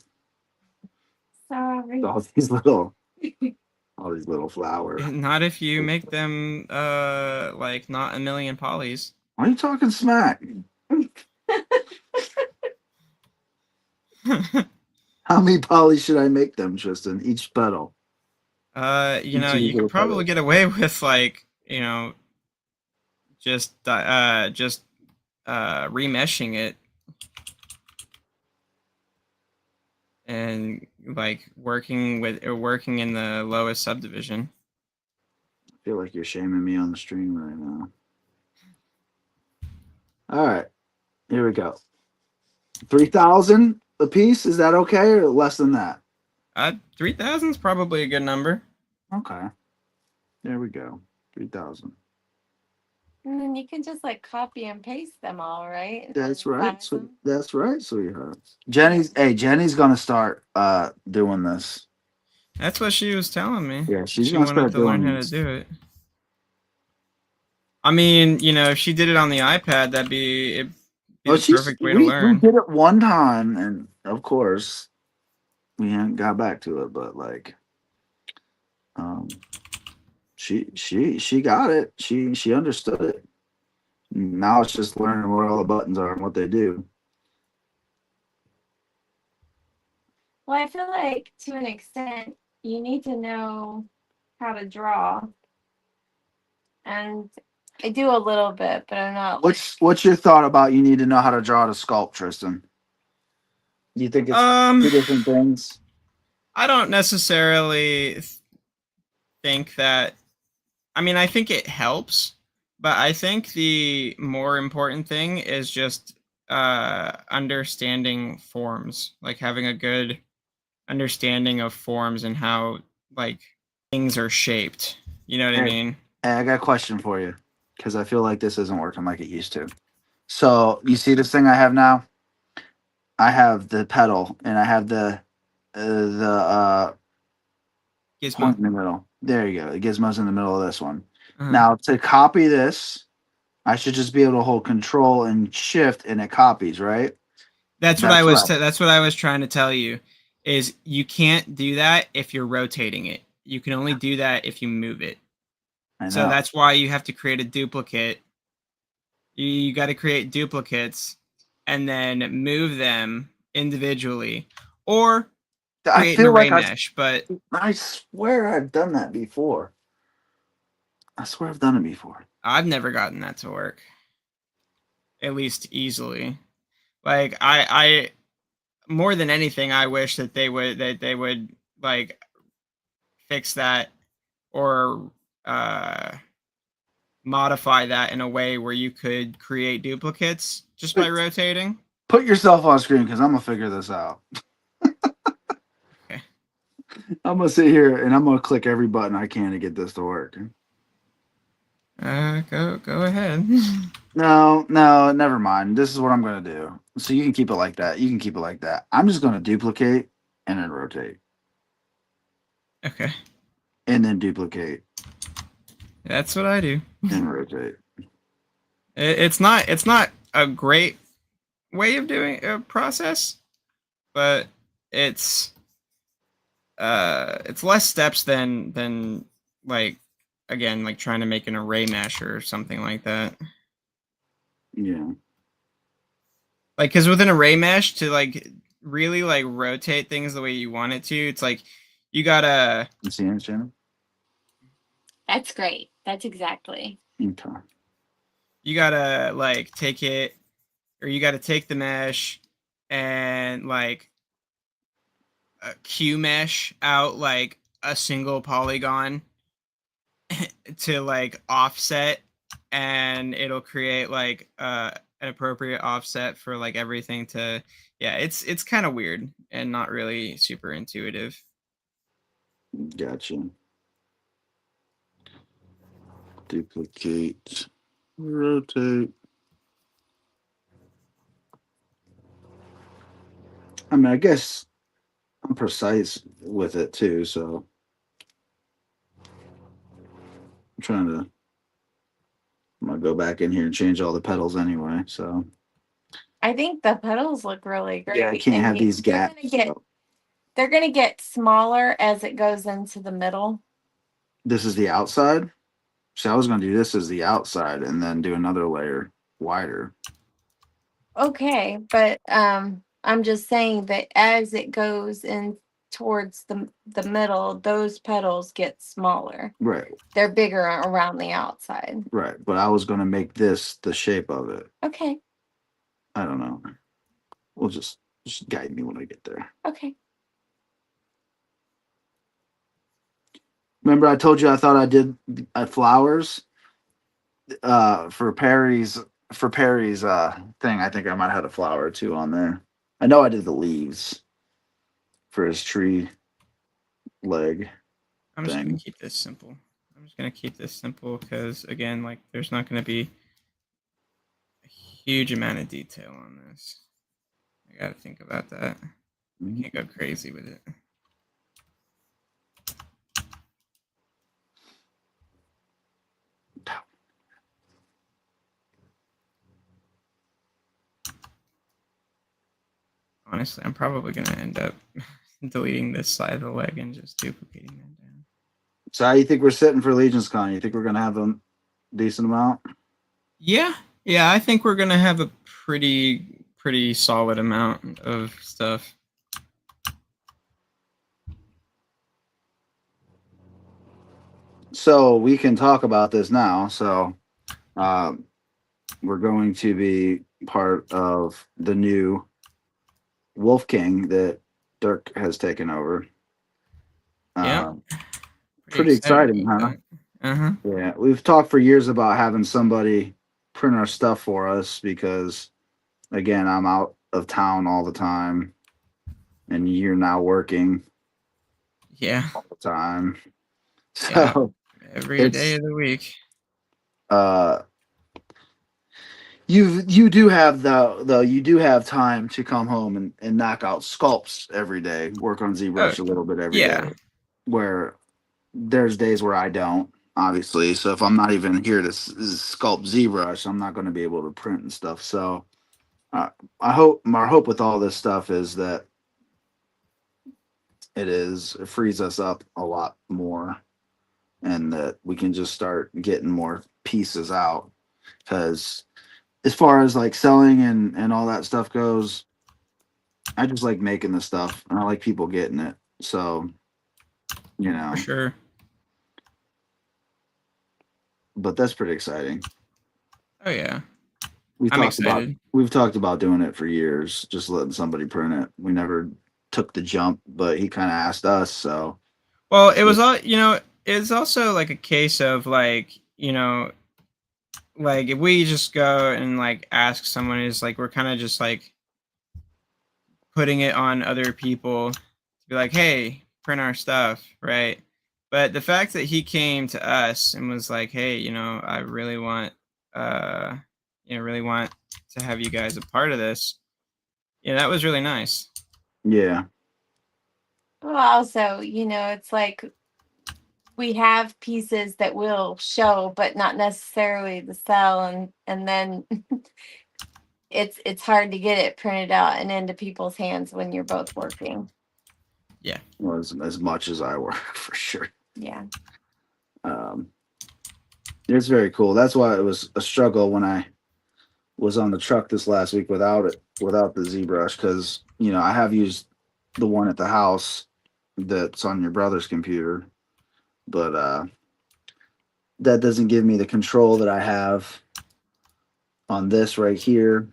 Sorry. All these little flowers. Not if you make them like not a million polys. Why are you talking smack? How many polys should I make them, Tristan? Each petal. You know, you could probably get away with like, you know, just remeshing it and like working in the lowest subdivision. I feel like you're shaming me on the stream right now. All right, here we go. 3,000 a piece. Is that okay, or less than that? 3,000 is probably a good number. Okay. There we go. 3,000. And then you can just like copy and paste them all, right? And That's then right. size So, them. that's right, sweetheart. Jenny's gonna start doing this. That's what she was telling me. Yeah, she's she gonna wanted start to learn doing how this. to do it. I mean, you know, if she did it on the iPad, it'd be the perfect way to learn. We did it one time, and of course, we haven't got back to it. But like, she got it. She understood it. Now it's just learning where all the buttons are and what they do. Well, I feel like to an extent, you need to know how to draw. And I do a little bit, but I'm not. What's your thought about you need to know how to draw to sculpt, Tristan? Do you think it's two different things? I don't necessarily think that. I mean, I think it helps, but I think the more important thing is just understanding forms, like having a good understanding of forms and how like things are shaped. You know what I mean? Hey, I got a question for you because I feel like this isn't working like it used to. So you see this thing I have now? I have the pedal and I have the point Gizmo. in the middle. There you go. The gizmo's in the middle of this one. Uh-huh. Now to copy this, I should just be able to hold Control and Shift, and it copies, right? That's what I was trying to tell you. Is you can't do that if you're rotating it. You can only do that if you move it. I know. So that's why you have to create a duplicate. You got to create duplicates and then move them individually, or create an array mesh. But I swear I've done that before. I swear I've done it before. I've never gotten that to work, at least easily. Like I more than anything, I wish that they would like fix that or modify that in a way where you could create duplicates just by rotating. Put yourself on screen because I'm gonna figure this out. Okay. I'm gonna sit here and I'm gonna click every button I can to get this to work. Go ahead. No, never mind. This is what I'm gonna do. So you can keep it like that. You can keep it like that. I'm just gonna duplicate and then rotate. Okay. And then duplicate. That's what I do. And rotate. It's not a great way of doing a process, but it's less steps than like, again, like trying to make an array mesh or something like that. Yeah. Like, because with an array mesh, to like really like rotate things the way you want it to, it's like you gotta. You see it, Shannon? That's great. That's exactly. Okay. You gotta like take it, or you gotta take the mesh and like Q mesh out like a single polygon to like offset, and it'll create like an appropriate offset for like everything to. Yeah, it's kind of weird and not really super intuitive. Gotcha. Duplicate, rotate. I mean, I guess I'm precise with it too, so I'm trying to. I'm gonna go back in here and change all the pedals anyway. So I think the petals look really great. yeah, I can't have these gaps. They're gonna get smaller as it goes into the middle. This is the outside. So I was gonna do this as the outside and then do another layer wider. Okay, but I'm just saying that as it goes in towards the middle, those petals get smaller. Right. They're bigger around the outside. Right. But I was gonna make this the shape of it. Okay. I don't know. We'll just guide me when I get there. Okay. Remember I told you I thought I did flowers for Perry's thing. I think I might have had a flower or two on there. I know I did the leaves for his tree leg. I'm just gonna keep this simple. Because again, like there's not gonna be a huge amount of detail on this. I gotta think about that. I can't go crazy with it. Honestly, I'm probably going to end up deleting this side of the leg and just duplicating that down. So how do you think we're sitting for Legion's Con? You think we're going to have a decent amount? Yeah, I think we're going to have a pretty solid amount of stuff. So we can talk about this now. So we're going to be part of the new Wolf King that Dirk has taken over. Yeah. Pretty exciting, huh? Uh-huh. Yeah, we've talked for years about having somebody print our stuff for us because, again, I'm out of town all the time, and you're now working. Yeah. All the time. So every day of the week. Uh, you do have though you do have time to come home and knock out sculpts every day, work on ZBrush a little bit every day. Yeah. Where there's days where I don't, obviously. So if I'm not even here to sculpt ZBrush, I'm not going to be able to print and stuff. So I hope my hope with all this stuff is that it frees us up a lot more, and that we can just start getting more pieces out. Because as far as like selling and all that stuff goes, I just like making the stuff and I like people getting it. So, For sure. But that's pretty exciting. Oh yeah. I'm excited. We've talked about doing it for years, just letting somebody print it. We never took the jump, but he kind of asked us. So, well, it was all it's also like a case of like like if we just go and like ask someone, is like we're kind of just like putting it on other people to be like, hey, print our stuff, right? But the fact that he came to us and was like, hey, I really want really want to have you guys a part of this. Yeah, that was really nice. Yeah. Well, also, it's like we have pieces that will show, but not necessarily to sell, and then it's hard to get it printed out and into people's hands when you're both working. Yeah. Well, as much as I work, for sure. Yeah. It's very cool. That's why it was a struggle when I was on the truck this last week without the ZBrush, because I have used the one at the house that's on your brother's computer, but that doesn't give me the control that I have on this right here.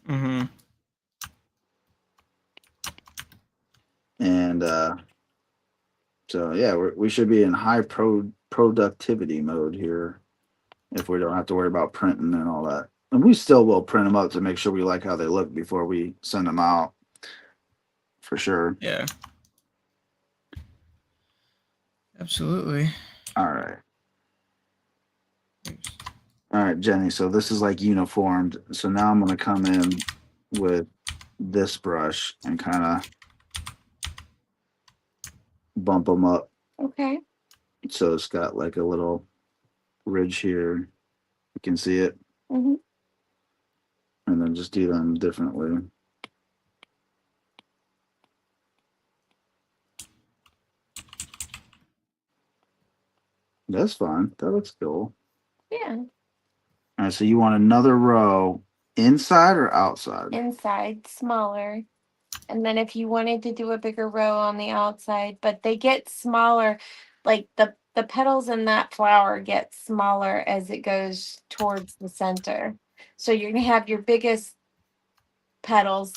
Mm-hmm. And so yeah, we should be in high productivity mode here if we don't have to worry about printing and all that. And we still will print them up to make sure we like how they look before we send them out, for sure. Yeah. Absolutely. All right. All right, Jenny. So this is like uniformed. So now I'm going to come in with this brush and kind of bump them up. Okay. So it's got like a little ridge here. You can see it. Mm-hmm. And then just do them differently. That's fine. That looks cool. Yeah. All right, so you want another row inside or outside? Inside, smaller. And then if you wanted to do a bigger row on the outside, but they get smaller, like the petals in that flower get smaller as it goes towards the center. So you're going to have your biggest petals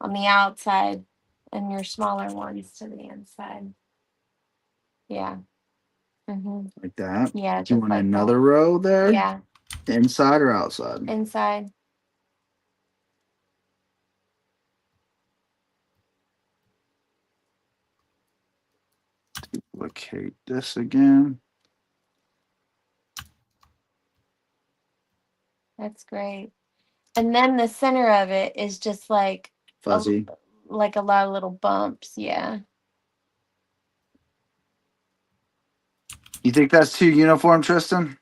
on the outside and your smaller ones to the inside. Yeah. Mm-hmm. Like that? Yeah. Do you want like another that. row there? Yeah. Inside or outside? Inside. Duplicate this again. That's great. And then the center of it is just like fuzzy, like a lot of little bumps. Yeah. You think that's too uniform, Tristan?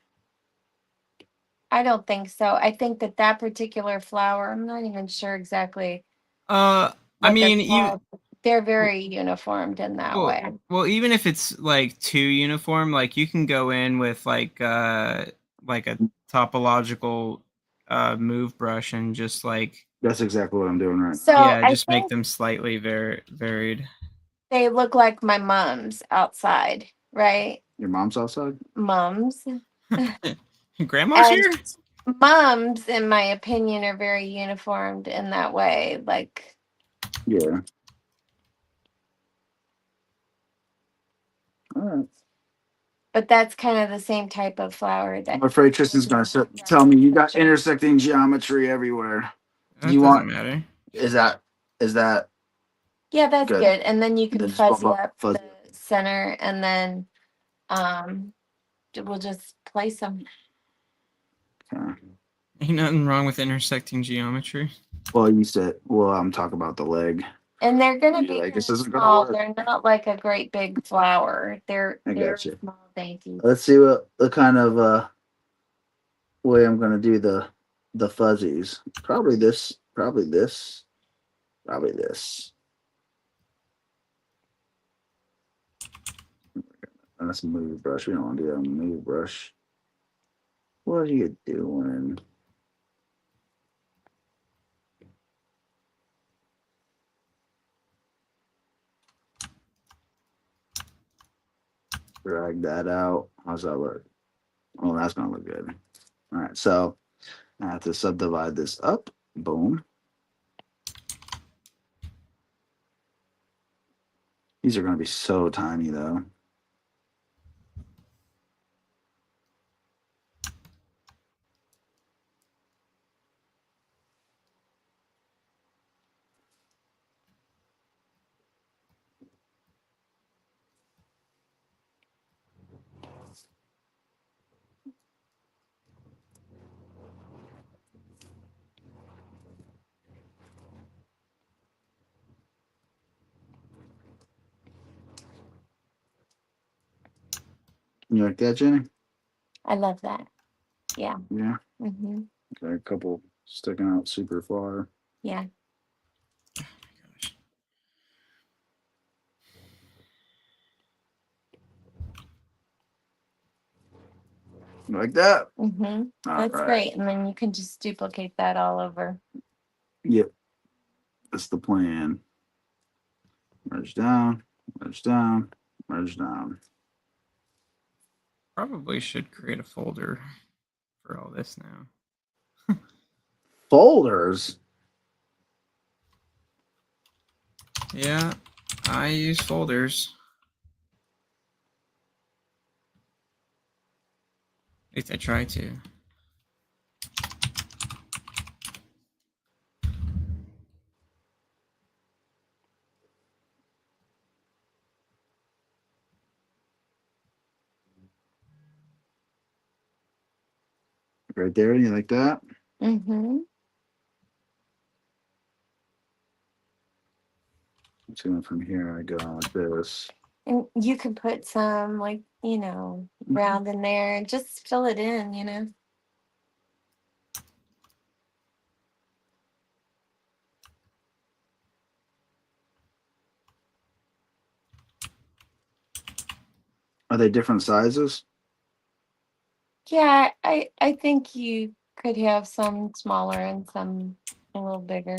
I don't think so. I think that particular flower, I'm not even sure exactly. I mean, they're very uniformed in that way. Well, even if it's like too uniform, like you can go in with like a topological move brush and just like. That's exactly what I'm doing right now. So yeah, just make them slightly varied. They look like my mom's outside, right? Your mom's outside? Mom's. Grandma's here? Moms, in my opinion, are very uniformed in that way. Like, yeah. All right. But that's kind of the same type of flower. That I'm afraid Tristan's going to tell me you got intersecting geometry everywhere. That doesn't matter. Is that? Yeah, that's good. And then you can fuzzy up the center, and then We'll just place them. Okay. Ain't nothing wrong with intersecting geometry. Well, you said, well, I'm talking about the leg. And they're gonna You're be like, kind this of isn't gonna small. work. They're not like a great big flower. They're I they're got you. small dainties. Let's see what the kind of way I'm gonna do the fuzzies. Probably this. Probably this. Probably this. That's a move brush. We don't want to do that on a move brush. What are you doing? Drag that out. How's that look? Oh, that's gonna look good. All right, so I have to subdivide this up. Boom. These are gonna be so tiny though. You like that, Jenny? I love that. Yeah. Yeah. Mm-hmm. Got a couple sticking out super far. Yeah. Like that? Mm-hmm. That's Right. great. And then you can just duplicate that all over. Yep. That's the plan. Merge down, merge down, merge down. Probably should create a folder for all this now. Folders? Yeah, I use folders. At least I try to. Right there, you like that? Mm-hmm. So from here, I go like this. And you could put some like, round in there and just fill it in. Are they different sizes? Yeah, I think you could have some smaller and some a little bigger.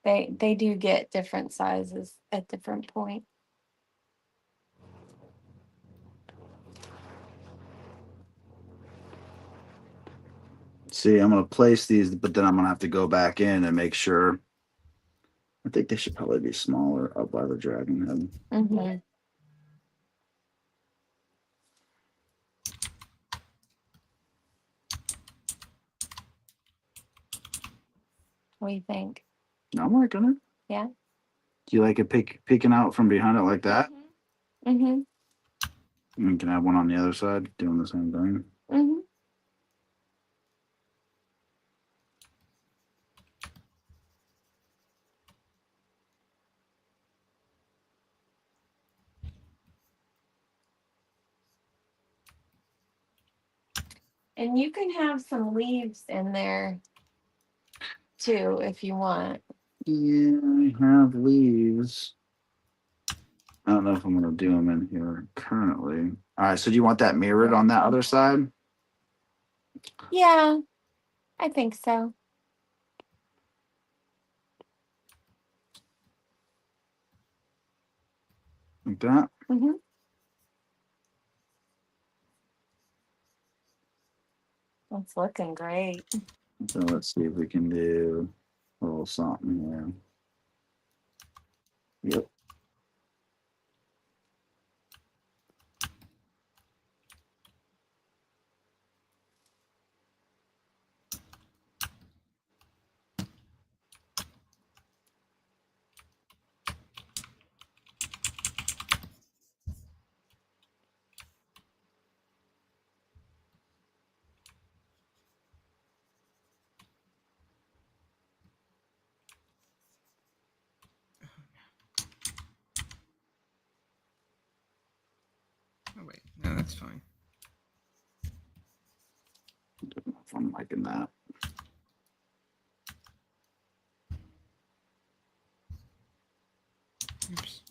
They do get different sizes at different points. See, I'm gonna place these, but then I'm gonna have to go back in and make sure. I think they should probably be smaller up by the dragon head. Mm-hmm. What do you think? I'm liking it. Yeah. Do you like it peeking out from behind it like that? Mm-hmm. And you can have one on the other side doing the same thing. Mm-hmm. And you can have some leaves in there too if you want. Yeah, I have leaves. I don't know if I'm gonna do them in here currently. All right, so do you want that mirrored on that other side? Yeah, I think so. Like that? Mm-hmm. It's looking great. So let's see if we can do a little something here. Yep. Oh wait, no, that's fine. I'm liking that. Oops.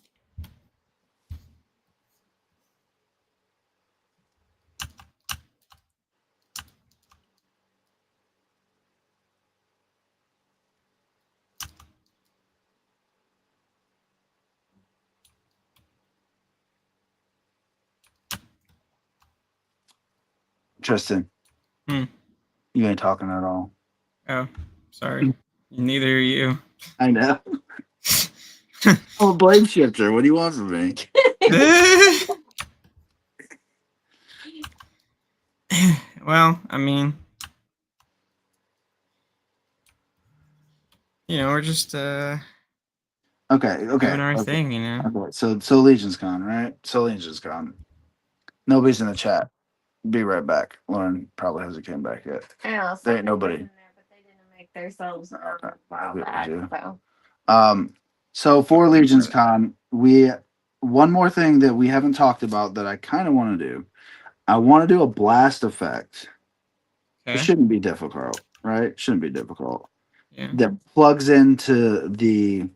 Tristan, Hmm. you ain't talking at all. Oh, sorry. Neither are you. I know. I'm a blame shifter. What do you want from me? Well, I mean, we're just Okay. doing our thing, Okay. So Legion's Con, right? So Legion's Con. Nobody's in the chat. Be right back. Lauren probably hasn't came back yet. Yeah, There ain't nobody. in there, but they didn't make themselves Okay. a while Yeah, back. we do. So So for Legion's Con, one more thing that we haven't talked about that I kind of want to do. I want to do a blast effect. It Okay. shouldn't be difficult, right? Shouldn't be difficult. Yeah. That plugs into the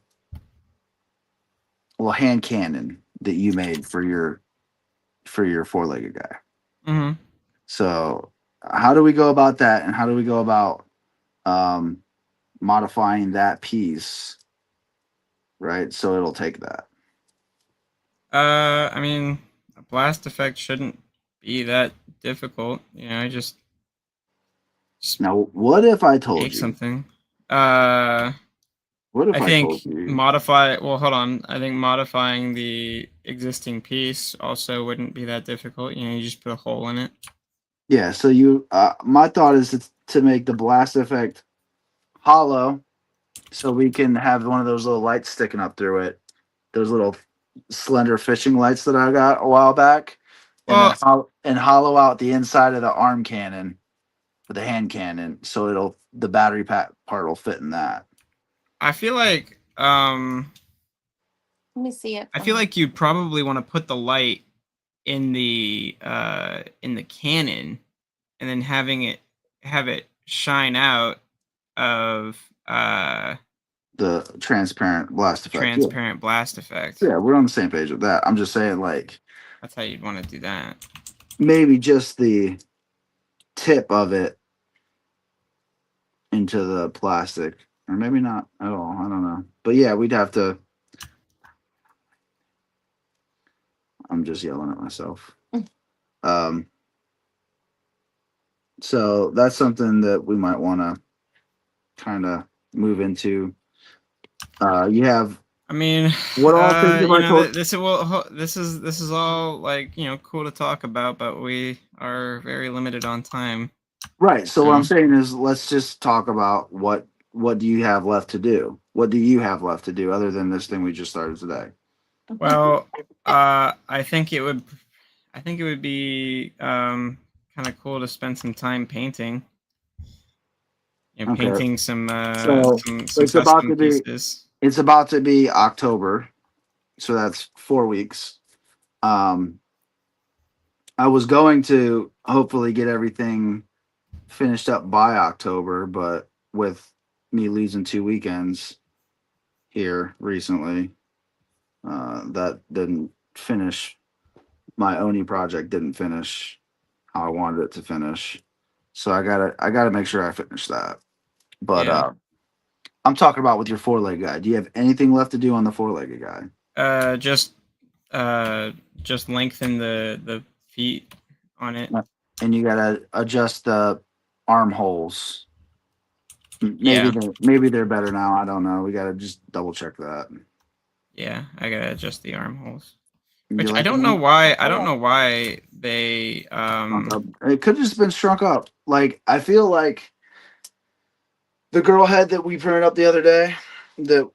hand cannon that you made for your four-legged guy. Mm-hmm. So how do we go about that, and how do we go about modifying that piece, right? So it'll take that. I mean, a blast effect shouldn't be that difficult. Just Now, what if I told take you? something. What if I I told think you? modify. Well, hold on. I think modifying the existing piece also wouldn't be that difficult. You just put a hole in it. Yeah. So my thought is to make the blast effect hollow, so we can have one of those little lights sticking up through it. Those little slender fishing lights that I got a while back, and Well, then hollow out the inside of the arm cannon with the hand cannon, so the battery pack part will fit in that. I feel like let me see it. I feel like you'd probably want to put the light in the cannon, and then have it shine out of The transparent blast effect. transparent blast effect. Yeah, we're on the same page with that. I'm just saying, like, That's how you'd want to do that. maybe just the tip of it into the plastic, or maybe not at all. I don't know. But yeah, we'd have to. I'm just yelling at myself. So that's something that we might want to kind of move into. You have. I mean, What all things have I told? this is all like cool to talk about, but we are very limited on time. Right. So what I'm saying is, let's just talk about what do you have left to do? What do you have left to do other than this thing we just started today? Well, I think it would be kind of cool to spend some time painting. Okay. Painting some So some custom pieces. It's about to be October, so that's 4 weeks. I was going to hopefully get everything finished up by October, but with me losing 2 weekends here recently, that didn't finish. My Oni project didn't finish how I wanted it to finish, so I gotta make sure I finish that. But Yeah. I'm talking about with your four-leg guy. Do you have anything left to do on the four-legged guy? Just lengthen the feet on it. And you gotta adjust the armholes. Yeah. Maybe they're better now. I don't know. We gotta just double check that. Yeah, I gotta adjust the armholes. You Which I like don't that? know why. I don't know why they It could have just been shrunk up. Like, I feel like the girl head that we printed up the other day that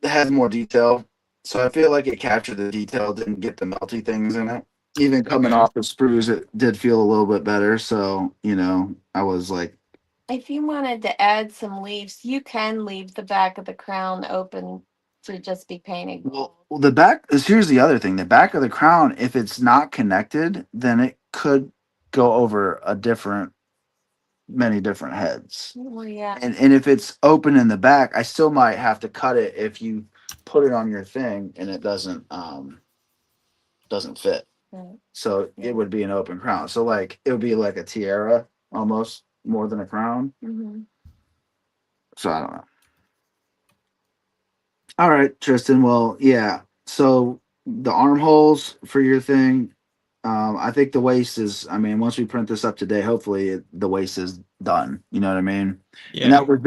had more detail. So I feel like it captured the detail, didn't get the melty things in it. Even coming Okay. off the sprues, it did feel a little bit better. So, I was like, If you wanted to add some leaves, you can leave the back of the crown open to just be painted Well, gold. the back is here's the other thing. The back of the crown, if it's not connected, then it could go over many different heads. Well, yeah. And if it's open in the back, I still might have to cut it if you put it on your thing and it doesn't fit. Right. So it would be an open crown. So like it would be like a tiara almost more than a crown. Mm-hmm. So I don't know. All right, Tristan. Well, yeah. So the armholes for your thing, I think the waist is. I mean, once we print this up today, hopefully the waist is done. You know what I mean? And Yeah. that was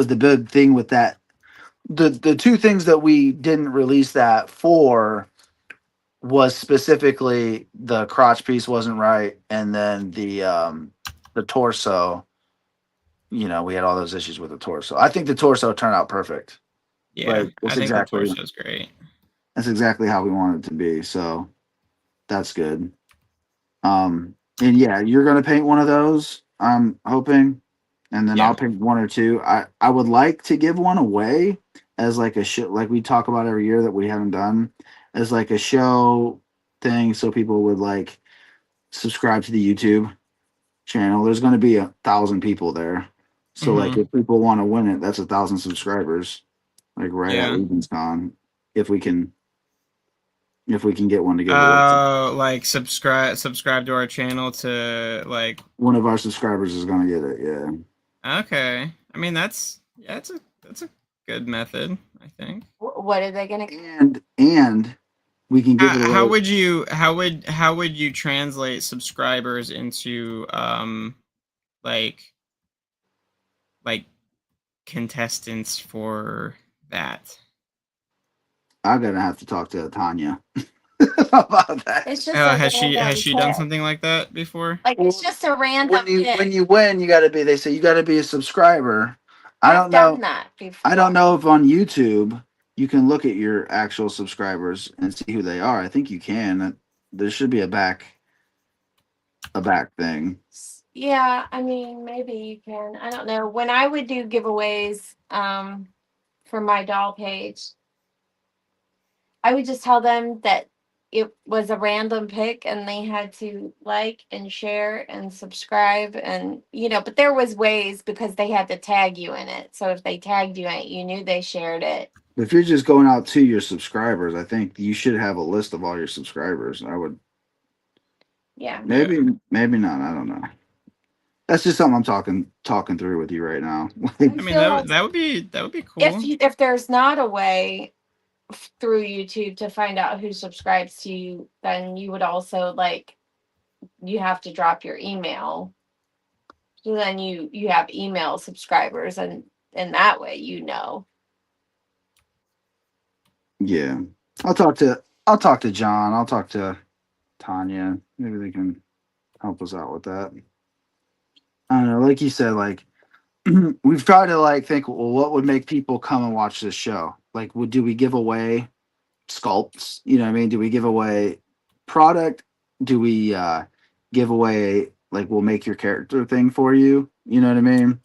the big thing with that. The two things that we didn't release that for was specifically the crotch piece wasn't right, and then the torso. You know, we had all those issues with the torso. I think the torso turned out perfect. Yeah. Like I think the torso's great. that's exactly how we want it to be. So that's good. And yeah, you're gonna paint one of those. I'm hoping, and then Yeah. I'll paint one or two. I would like to give one away as like a show, like we talk about every year that we haven't done, as like a show thing, so people would like subscribe to the YouTube channel. There's going to be 1,000 people there, so like Mm-hmm. if people want to win it, that's 1,000 subscribers, like right at Yeah. LegionsCon, if we can get one to give away. Like subscribe to our channel to like. One of our subscribers is going to get it. Yeah. Okay. I mean that's that's a good method, I think. What are they gonna? And we can give it away. How would you translate subscribers into like like contestants for that? I'm gonna have to talk to Tanya about that. It's just Has random she done pick. something like that before? Like it's just a random pick. When you win, you got to be. They say you got to be a subscriber. I I've don't done know. that before. I don't know if on YouTube you can look at your actual subscribers and see who they are. I think you can. There should be a back thing. Yeah, I mean, maybe you can. I don't know. When I would do giveaways for my doll page, I would just tell them that it was a random pick and they had to like and share and subscribe and but there was ways because they had to tag you in it. So if they tagged you in it, you knew they shared it. If you're just going out to your subscribers, I think you should have a list of all your subscribers. I would. Yeah. Maybe not. I don't know. That's just something I'm talking through with you right now. I mean that would be cool. If there's not a way through YouTube to find out who subscribes to you, then you would also you have to drop your email. So then you have email subscribers and that way Yeah. I'll talk to John. I'll talk to Tanya. Maybe they can help us out with that. I don't know. Like you said, like we've tried to think, well, what would make people come and watch this show? Like, do we give away sculpts? You know what I mean? Do we give away product? Do we give away we'll make your character thing for you? You know what I mean?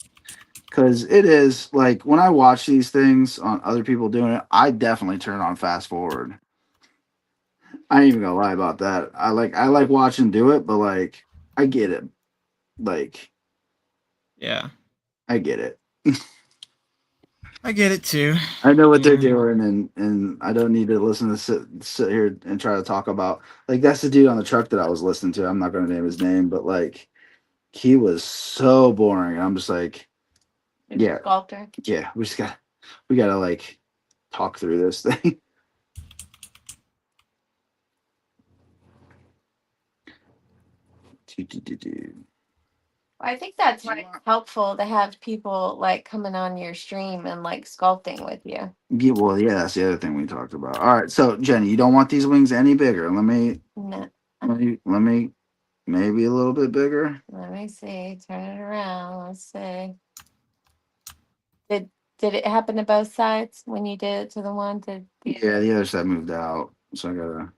Because it is like when I watch these things on other people doing it, I definitely turn on fast forward. I ain't even gonna lie about that. I like watching do it, but I get it. Yeah. I get it. I get it too. I know what they're doing, and I don't need to listen to sit here and try to talk about that's the dude on the truck that I was listening to. I'm not going to name his name, but he was so boring. I'm just yeah, sculptor. Yeah, we gotta talk through this thing. I think that's helpful to have people coming on your stream and sculpting with you. Yeah, well, yeah, that's the other thing we talked about. All right, so Jenny, you don't want these wings any bigger. Let me maybe a little bit bigger. Let me see. Turn it around. Let's see. Did it happen to both sides when you did it to the one? Yeah, the other side moved out, so I gotta.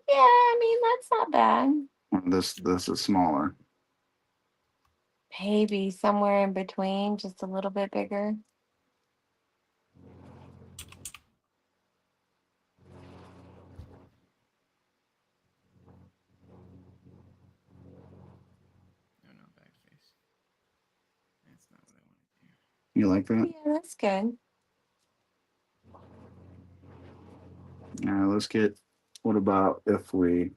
Yeah, I mean that's not bad. This is smaller. Maybe somewhere in between, just a little bit bigger. No, back face. That's not what I want to do. You like that? Yeah, that's good. All right, let's get. What about if we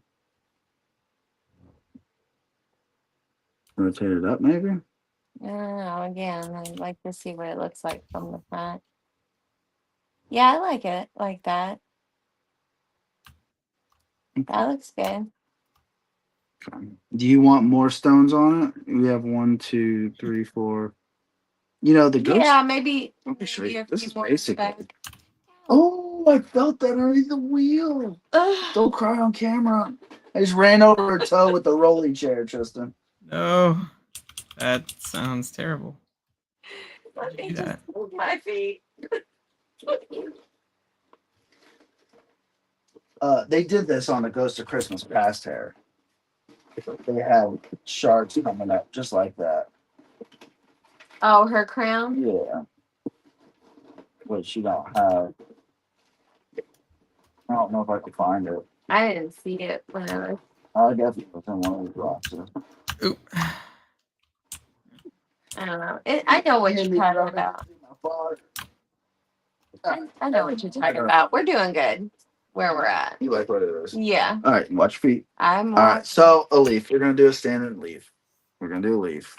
rotate it up, maybe? I don't know. Again, I'd like to see what it looks like from the front. Yeah, I like it like that. That looks good. Okay. Do you want more stones on it? We have 1, 2, 3, 4. You know the ghost. Yeah, maybe. Let me show Maybe you. a This few is more basic. back. Oh, I felt that underneath the wheel. Ugh. Don't cry on camera. I just ran over her toe with the rolling chair, Tristan. No, that sounds terrible. Let me Do just that. move my feet. They did this on the Ghost of Christmas Past hair. They have sharks coming up just like that. Oh, her crown? Yeah. Which you don't have. I don't know if I could find it. I didn't see it when I was. I guess it was in one of these boxes. Ooh. I don't know. I know what you're talking about. I know what you're talking about. We're doing good where we're at. You like what it is? Yeah. All right, watch your feet. I'm All right, so a leaf. We're gonna do a standard leaf. We're gonna do a leaf.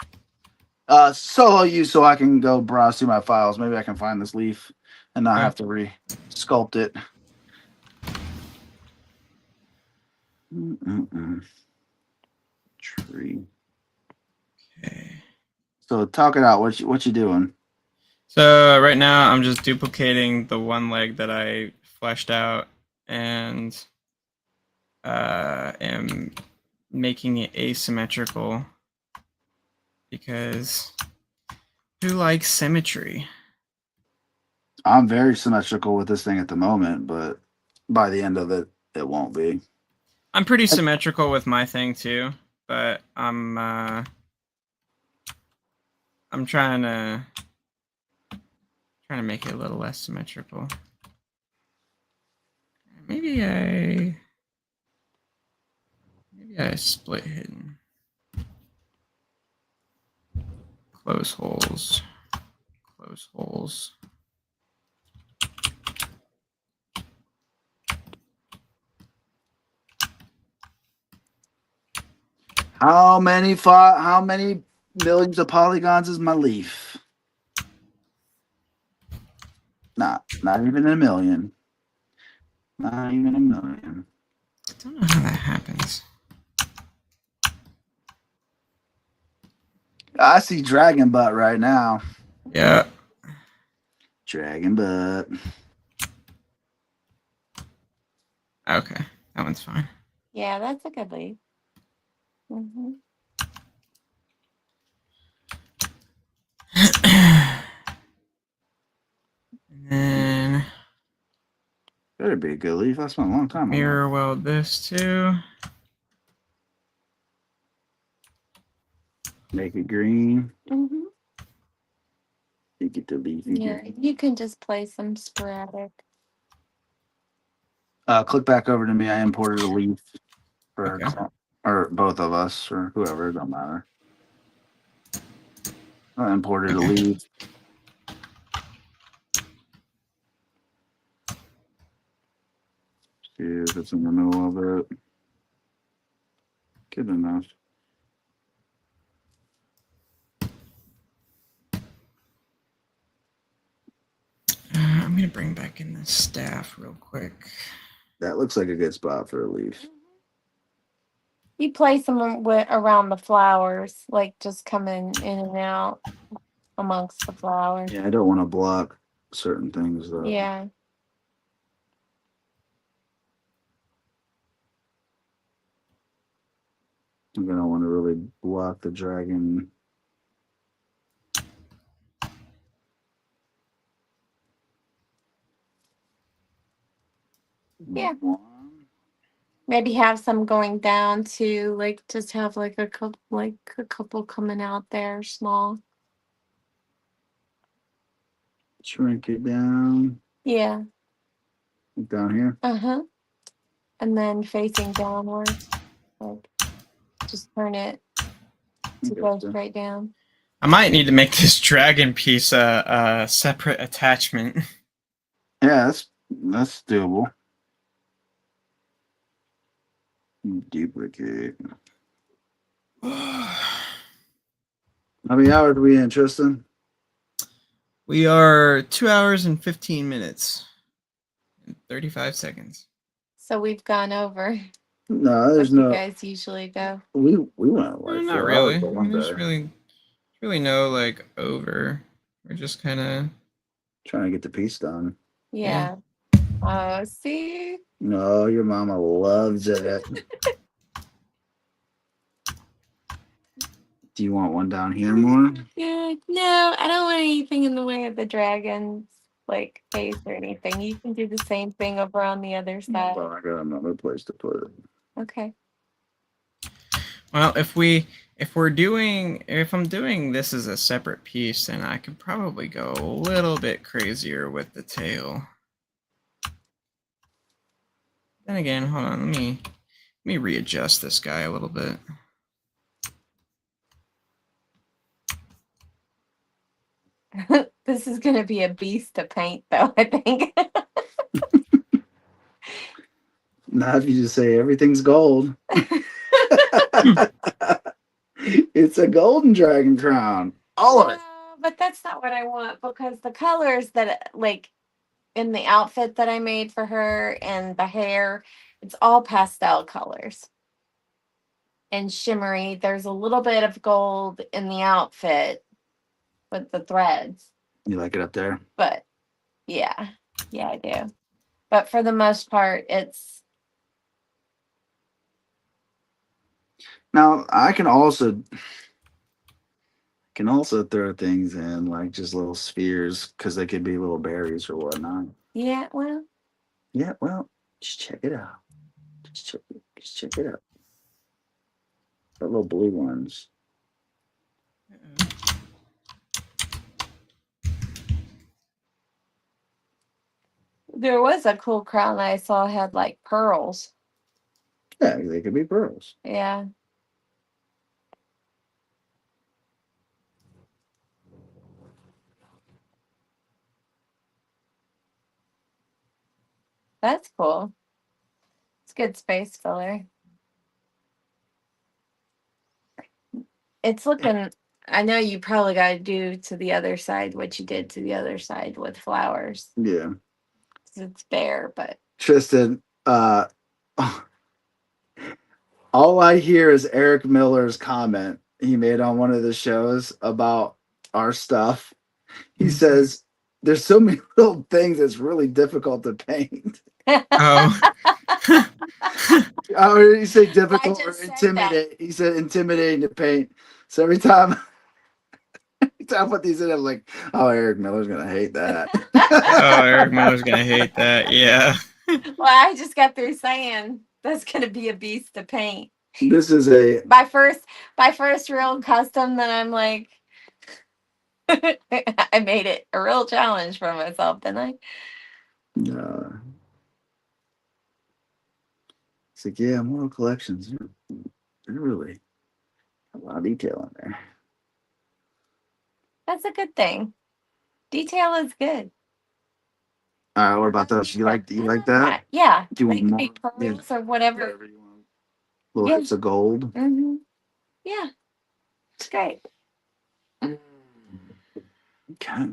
Solo you so I can go browse through my files. Maybe I can find this leaf and not have to re-sculpt it. Tree. Okay. So talk it out. What you doing? So right now I'm just duplicating the one leg that I fleshed out and am making it asymmetrical because who likes symmetry? I'm very symmetrical with this thing at the moment, but by the end of it, it won't be. I'm pretty symmetrical with my thing too, but I'm trying to make it a little less symmetrical. Maybe I split hidden. Close holes. Close holes. How many millions of polygons is my leaf? Not even a million. Not even a million. I don't know how that happens. I see dragon butt right now. Yeah. Dragon butt. Okay, that one's fine. Yeah, that's a good leaf. Mm-hmm. And then Better be a good leaf. I spent a long time on mirror weld this too. Make it green. Mm-hmm. You get the leaf. Yeah, you can just play some sporadic. Click back over to me. I imported a leaf for Okay. or both of us or whoever. It don't matter. I imported a leaf. See if it's in the middle of it. Good enough. I'm gonna bring back in the staff real quick. That looks like a good spot for a leaf. You place them around the flowers, like just coming in and out amongst the flowers. Yeah, I don't want to block certain things though. Yeah. I'm gonna want to really block the dragon. Yeah. Maybe have some going down too, like just have like a couple coming out there, small. Shrink it down. Yeah. Down here. Uh-huh. And then facing downward. Like just turn it to go straight down. I might need to make this dragon piece a separate attachment. Yeah, that's doable. Duplicate. How many hours are we in, Tristan? We are 2 hours and 15 minutes and 35 seconds. So we've gone over. No, there's what no. You guys usually go. We went like not 4 really. hours, but one There's day. really no like over. We're just kind of trying to get the piece done. Yeah. Oh, see. No, your mama loves it. Do you want one down here more? Yeah, no, I don't want anything in the way of the dragon's like face or anything. You can do the same thing over on the other side. Well, I got another place to put it. Okay. Well, if I'm doing this as a separate piece, then I could probably go a little bit crazier with the tail. Then again, hold on, let me readjust this guy a little bit. This is gonna be a beast to paint, though, I think. Not if you just say everything's gold. It's a golden dragon crown. All of it. But that's not what I want, because the colors that like in the outfit that I made for her and the hair, it's all pastel colors and shimmery. There's a little bit of gold in the outfit with the threads. You like it up there? But yeah, I do. But for the most part, it's. Now I can also throw things in like just little spheres because they could be little berries or whatnot. Yeah, well. Yeah, well, just check it out. Just check it out. The little blue ones. There was a cool crown that I saw had like pearls. Yeah, they could be pearls. Yeah. That's cool. It's good space filler. It's looking, I know you probably got to do to the other side what you did to the other side with flowers. Yeah. It's bare, but. Tristan, all I hear is Eric Miller's comment he made on one of the shows about our stuff. He says, there's so many little things that's really difficult to paint. Oh. Oh, did he say difficult or intimidate? He said intimidating to paint. So every time I put these in, I'm like, oh, Eric Miller's going to hate that. Oh, Eric Miller's going to hate that. Yeah. Well, I just got through saying that's going to be a beast to paint. This is my first real custom that I'm like, I made it a real challenge for myself, didn't I? No. It's like, yeah, Moral Collections. They're really a lot of detail in there. That's a good thing. Detail is good. All right, what about those? You like that? Yeah. Do you want more? Be pearls or whatever you want. Little hips of gold. Mm-hmm. Yeah. It's great. Okay.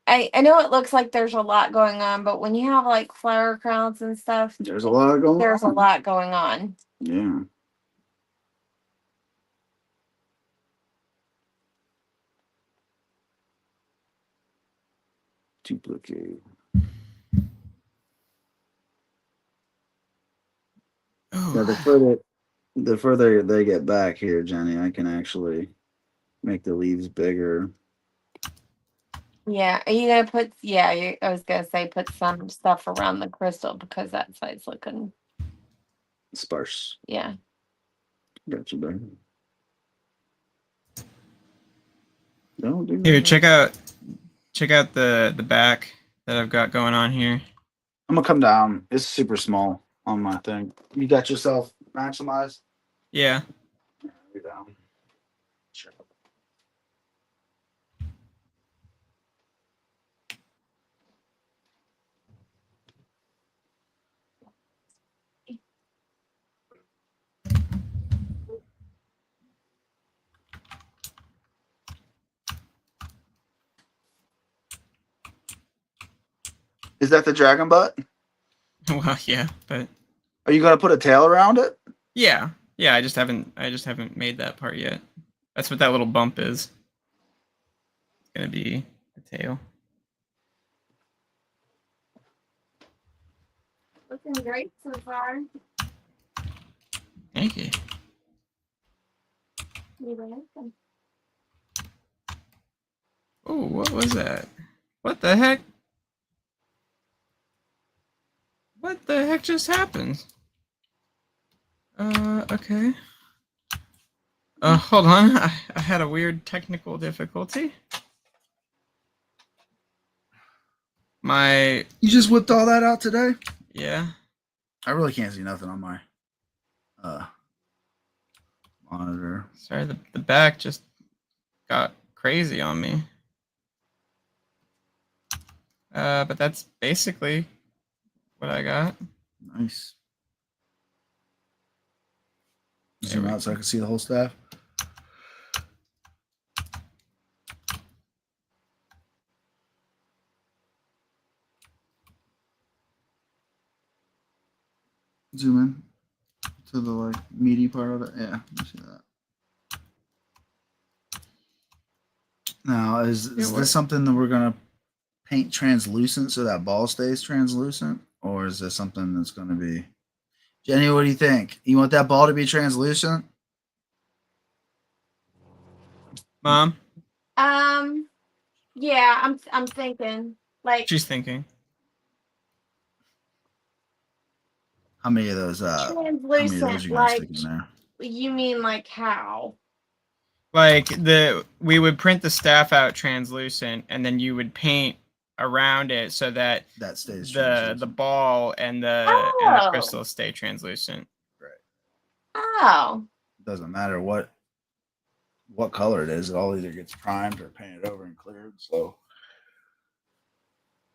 I know it looks like there's a lot going on, but when you have like flower crowns and stuff, there's a lot going on. There's a lot going on. Yeah. Duplicate. Oh. Now the further they get back here, Jenny, I can actually make the leaves bigger. Yeah, are you gonna put? Yeah, I was gonna say put some stuff around the crystal because that side's looking Sparse. Yeah. Got you, buddy. Don't do Here, that. check out the back that I've got going on here. I'm gonna come down. It's super small on my thing. You got yourself maximized? Yeah. You're down. Sure. Is that the dragon butt? Well, yeah, but Are you gonna put a tail around it? yeah. I just haven't made that part yet. That's what that little bump is. It's gonna be the tail. Looking great so far. Thank you. You're welcome. Oh, what was that? What the heck? What the heck just happened? Okay. Hold on. I had a weird technical difficulty. My You just whipped all that out today? yeah. I really can't see nothing on my monitor. Sorry, the back just got crazy on me. But that's basically what I got. Nice. There Zoom we out so I can see the whole staff. Zoom in to the like meaty part of it. Yeah, you see that. Now, is this something that we're gonna paint translucent so that ball stays translucent, or is this something that's gonna be? Jenny, what do you think? You want that ball to be translucent? Mom, Yeah, I'm thinking like she's thinking. How many of those? How many of those translucent. are you gonna Like, stick in there? you mean like how? Like we would print the staff out translucent, and then you would paint around it so that That stays the ball and the crystal stay translucent. Right. Oh. Doesn't matter what color it is. It all either gets primed or painted over and cleared. So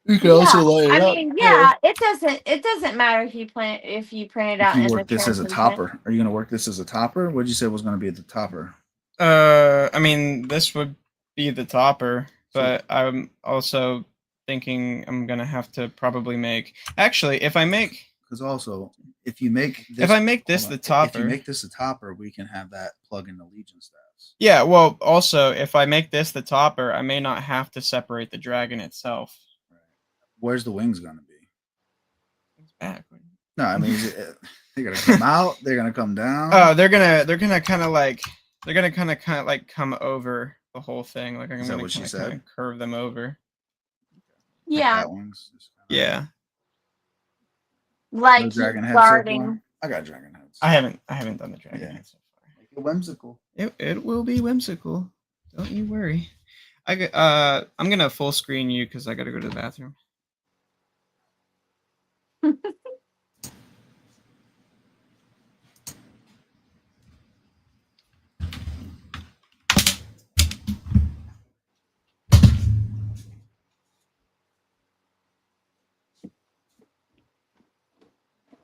you can also light it I up. mean, yeah, it doesn't matter if you print it out If you in work the this as a translucent. topper, are you going to work this as a topper? What did you say was going to be the topper? I mean, this would be the topper, but I'm also thinking I'm gonna have to probably make. Actually, if I make. Because also, if you make this, if I make this the topper, if you make this a topper, we can have that plug into Legion staffs. Yeah, well, also, if I make this the topper, I may not have to separate the dragon itself. Right. Where's the wings going to be? It's back. No, I mean they're gonna come out. They're gonna come down. Oh, they're gonna kind of like come over the whole thing. Like I'm Is that gonna what she said? curve them over. Yeah. Like wings. Yeah. Like no dragon head guarding. I got dragon heads. I haven't done the dragon head so far. Make it whimsical. It will be whimsical. Don't you worry. I'm gonna full screen you because I gotta go to the bathroom.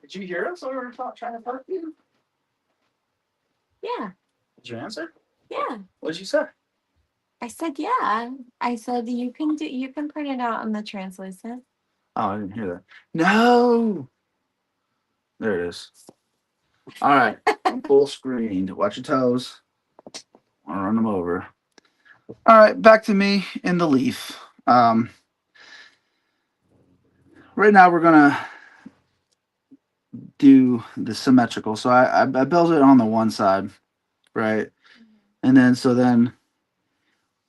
Did you hear us when we were trying to talk to you? Yeah. Did you answer? Yeah. What did you say? I said yeah. I said you can print it out on the translucent. Oh, I didn't hear that. No. There it is. All right. I'm full screened. Watch your toes. I'll run them over. All right, back to me in the leaf. Right now we're gonna do the symmetrical. So I built it on the one side, right? And then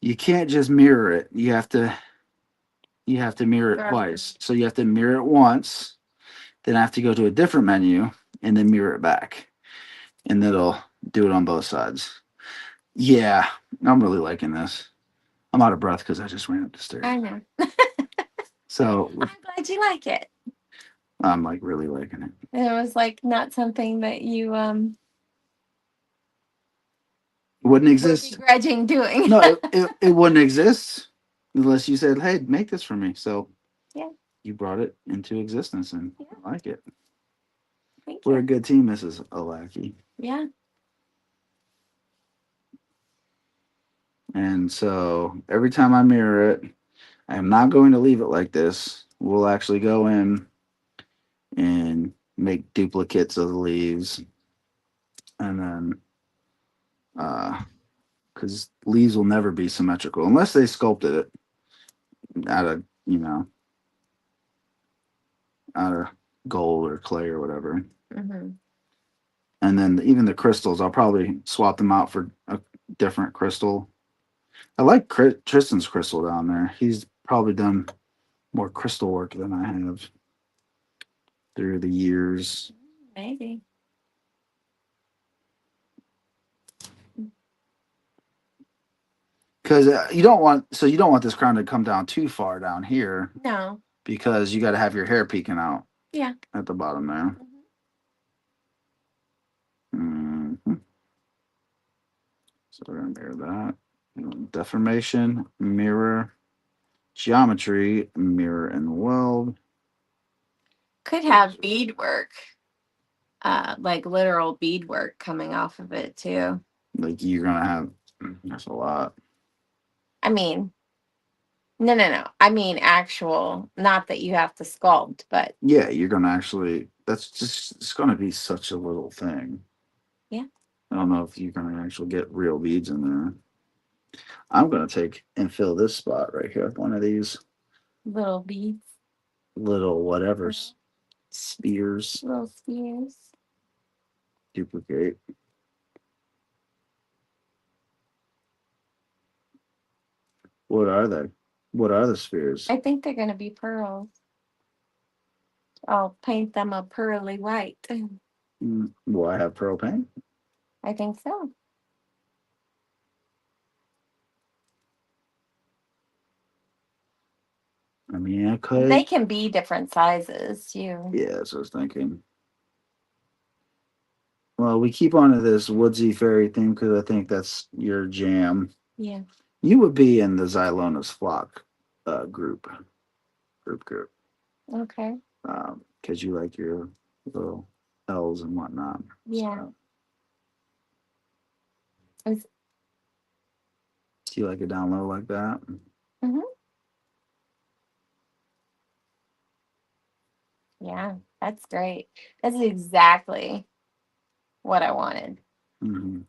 you can't just mirror it. You have to mirror it twice. So you have to mirror it once. Then I have to go to a different menu and then mirror it back, and it'll do it on both sides. Yeah, I'm really liking this. I'm out of breath because I just ran up the stairs. I know. So I'm glad you like it. I'm like really liking it. And it was like not something that you Wouldn't were exist. begrudging doing. No, it wouldn't exist unless you said, "Hey, make this for me." So Yeah. you brought it into existence, and Yeah. I like it. Thank We're you. a good team, Mrs. Alaki. Yeah. And so every time I mirror it, I am not going to leave it like this. We'll actually go in and make duplicates of the leaves, and then because leaves will never be symmetrical unless they sculpted it out of out of gold or clay or whatever. Mm-hmm. And then even the crystals, I'll probably swap them out for a different crystal. I like Tristan's crystal down there. He's probably done more crystal work than I have through the years. Maybe. Because you don't want this crown to come down too far down here No. because you got to have your hair peeking out. Yeah. At the bottom there. Mm-hmm. So we're gonna mirror that. Deformation, mirror, geometry, mirror and weld. Could have beadwork. Like literal beadwork coming off of it too. Like you're gonna have that's a lot. I mean, no. I mean actual, not that you have to sculpt, but Yeah, you're gonna actually that's just it's gonna be such a little thing. Yeah. I don't know if you're gonna actually get real beads in there. I'm gonna take and fill this spot right here with one of these little beads. little whatever's spears. Little spears. Duplicate. What are they? What are the spheres? I think they're gonna be pearls. I'll paint them a pearly white. Will I have pearl paint? I think so. I mean, I could. They can be different sizes too. Yeah, that's what I was thinking. Well, we keep on to this woodsy fairy theme because I think that's your jam. Yeah. You would be in the Xylona's flock group. Okay. Because you like your little elves and whatnot. Yeah. So. Do you like it down low like that? Mm-hmm. Yeah, that's great. That's exactly what I wanted. Mm-hmm.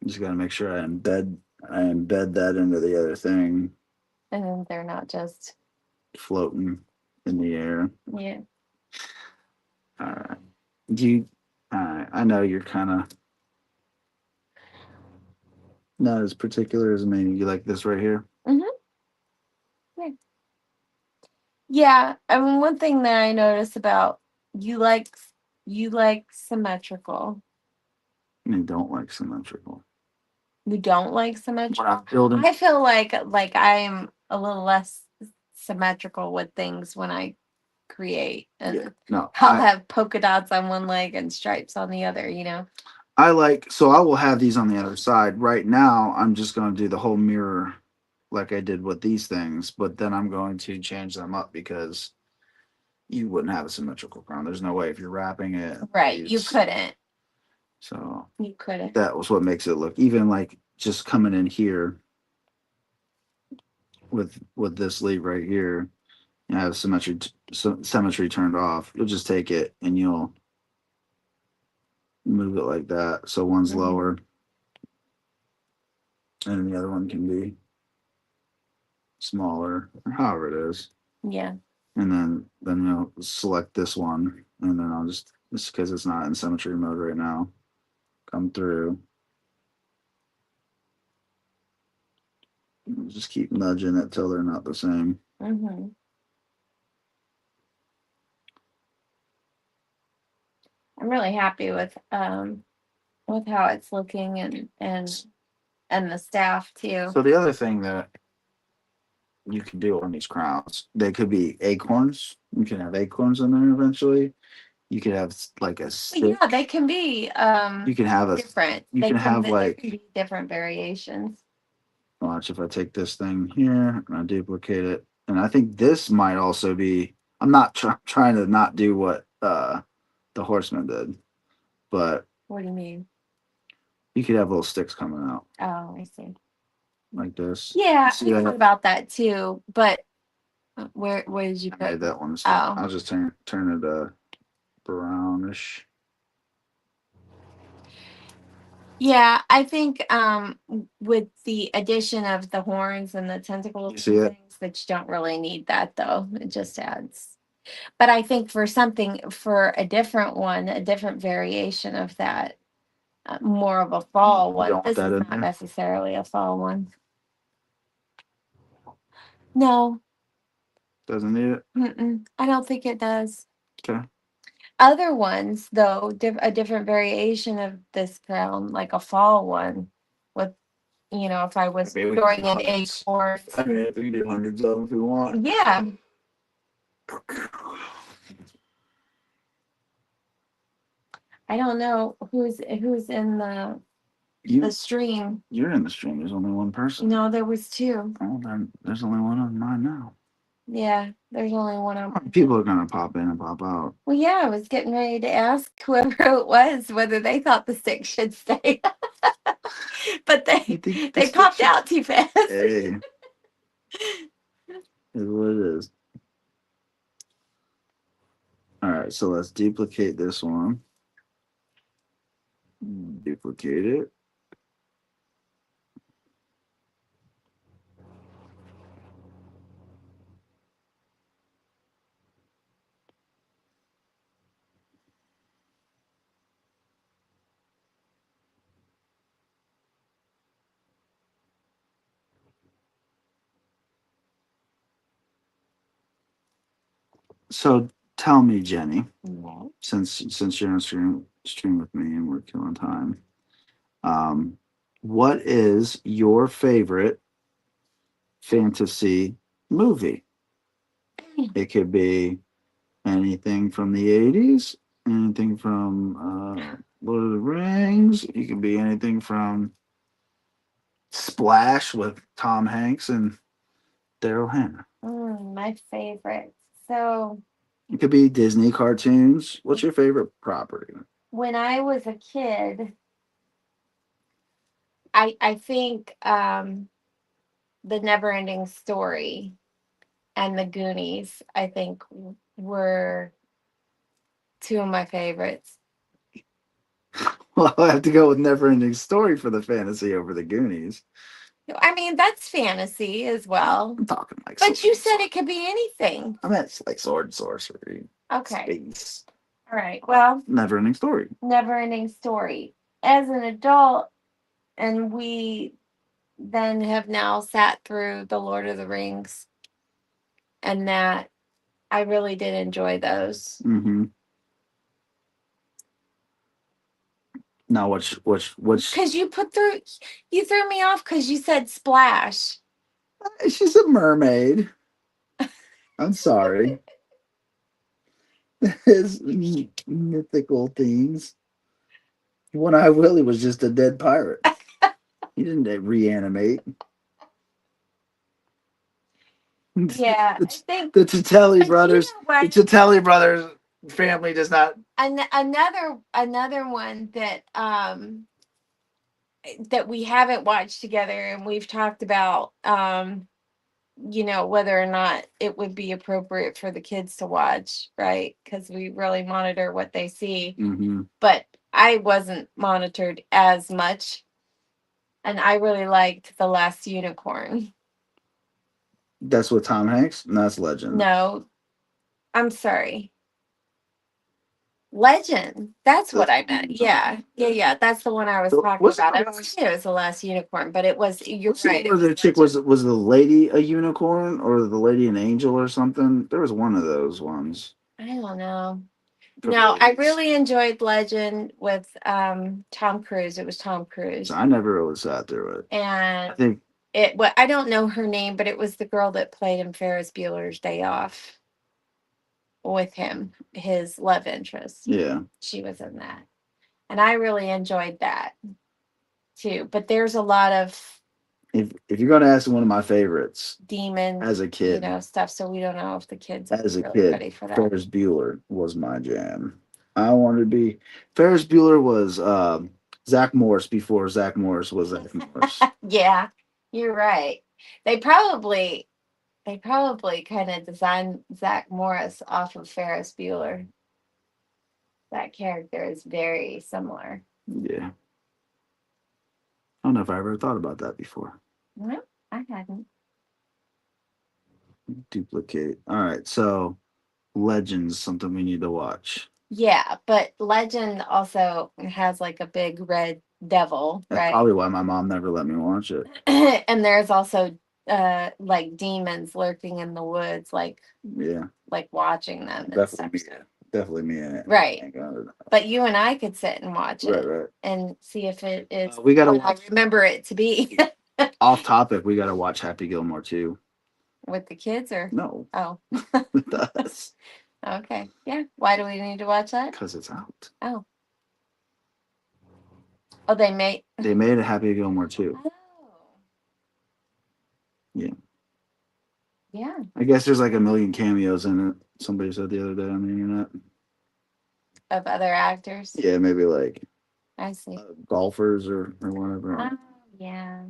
Just got to make sure I embed that into the other thing. And then they're not just floating in the air. Yeah. All right. I know you're kind of not as particular as me. You like this right here? Mm-hmm. Yeah. Yeah. I mean, one thing that I notice about you like symmetrical. I don't like symmetrical. You don't like symmetrical? When I'm building, I feel like I'm a little less symmetrical with things when I create. And yeah, no, I'll have polka dots on one leg and stripes on the other, I will have these on the other side. Right now, I'm just going to do the whole mirror like I did with these things, but then I'm going to change them up because you wouldn't have a symmetrical crown. There's no way if you're wrapping it. Right, you couldn't. So you couldn't. That was what makes it look even like just coming in here with this leaf right here. You have symmetry turned off. You'll just take it and you'll move it like that. So one's lower and the other one can be smaller or however it is. Yeah. And then you'll select this one and then I'll just because it's not in symmetry mode right now, come through. Just keep nudging it till they're not the same. Mm-hmm. I'm really happy with how it's looking and the staff too. So the other thing that you can do on these crowns, they could be acorns. You can have acorns in there eventually. You could have like a stick. Yeah, they can be You can have a different. You can have there like, can be different variations. watch if I take this thing here and I duplicate it, and I think this might also be. I'm not trying to not do what the horseman did, but What do you mean? you could have little sticks coming out Oh, I see. like this. Yeah, See I that? thought about that too, but where did you I put? made that one. So Oh. I'll just turn it brownish. Yeah, I think with the addition of the horns and the tentacles You see and it? things, that you don't really need that though. It just adds. But I think for a different one, a different variation of that, more of a fall You one. don't want This that is in not there? necessarily a fall one. No, Doesn't need it. I don't think it does. Okay. Other ones, though, a different variation of this crown, like a fall one, with if I was Maybe we can throwing do in hundreds. acorns. I mean, if we can do hundreds of them if we want. Yeah, I don't know who's in the stream. You're in the stream. There's only one person. No, there was two. Oh, then there's only one on mine now. Yeah, there's only one on. People are gonna pop in and pop out. Well, yeah, I was getting ready to ask whoever it was whether they thought the stick should stay, but they popped out too fast. Hey, is what it is. All right, so let's duplicate this one. Duplicate it. So tell me, Jenny, since you're on stream with me and we're killing time, what is your favorite fantasy movie? It could be anything from the 80s, anything from Lord of the Rings. It could be anything from Splash with Tom Hanks and Daryl Hannah. My favorite. So It could be Disney cartoons. What's your favorite property? when I was a kid, I think the Never-Ending Story and the Goonies, I think, were two of my favorites. Well, I have to go with Never-Ending Story for the fantasy over the Goonies. I mean, that's fantasy as well. I'm talking like. But you said it could be anything. I meant like sword sorcery. Okay. Space. All right. Well, Never-Ending Story. Never-Ending Story. As an adult, and we then have now sat through the Lord of the Rings, and that I really did enjoy those. Mm-hmm. Now, which? Because you threw me off because you said Splash. She's a mermaid. I'm sorry. His mythical themes. One Eye Willie was just a dead pirate. He didn't reanimate. Yeah, I think the Titelli brothers. You know what? The Titelli brothers family does not. Another one that that we haven't watched together, and we've talked about whether or not it would be appropriate for the kids to watch, right? Because we really monitor what they see. Mm-hmm. But I wasn't monitored as much, and I really liked The Last Unicorn. That's with Tom Hanks? No, that's Legend. No, I'm sorry. Legend. That's what That's I meant. Yeah. Yeah. That's the one I was talking Was about. I it? was thinking it was The Last Unicorn, but it was, you're What's the right. one where the chick was the lady a unicorn or the lady an angel or something? There was one of those ones. I don't know. For No, I babies. really enjoyed Legend with Tom Cruise. It was Tom Cruise. So I never really sat through it. And I think it, well, I don't know her name, but it was the girl that played in Ferris Bueller's Day Off with him, his love interest. yeah. She was in that. And I really enjoyed that too. But there's a lot of If you're gonna ask one of my favorites demon, as a kid, stuff. So we don't know if the kids are as a really ready kid, for that. Ferris Bueller was my jam. I wanted to be Ferris Bueller was Zach Morris before Zach Morris was Zach Morris. Yeah, you're right. They probably kind of designed Zach Morris off of Ferris Bueller. That character is very similar. Yeah. I don't know if I ever thought about that before. No, I hadn't. Duplicate. All right, so Legends, something we need to watch. Yeah, but Legend also has like a big red devil, That's right? probably why my mom never let me watch it. And there's also like demons lurking in the woods, like Yeah, watching them and definitely stuff. me. Definitely me in it. Right. Thank God. But you and I could sit and watch Right, it right. and see if it is We gotta what I watch. remember it to be. Off topic, we gotta watch Happy Gilmore too. With the kids or No, oh. with us. Okay. Yeah. Why do we need to watch that? Because it's out. Oh. Oh, they made a Happy Gilmore too. Oh. Yeah. Yeah. I guess there's like a million cameos in it. Somebody said the other day on the internet. Of other actors. Yeah, maybe like I see. golfers or whatever. Oh, yeah.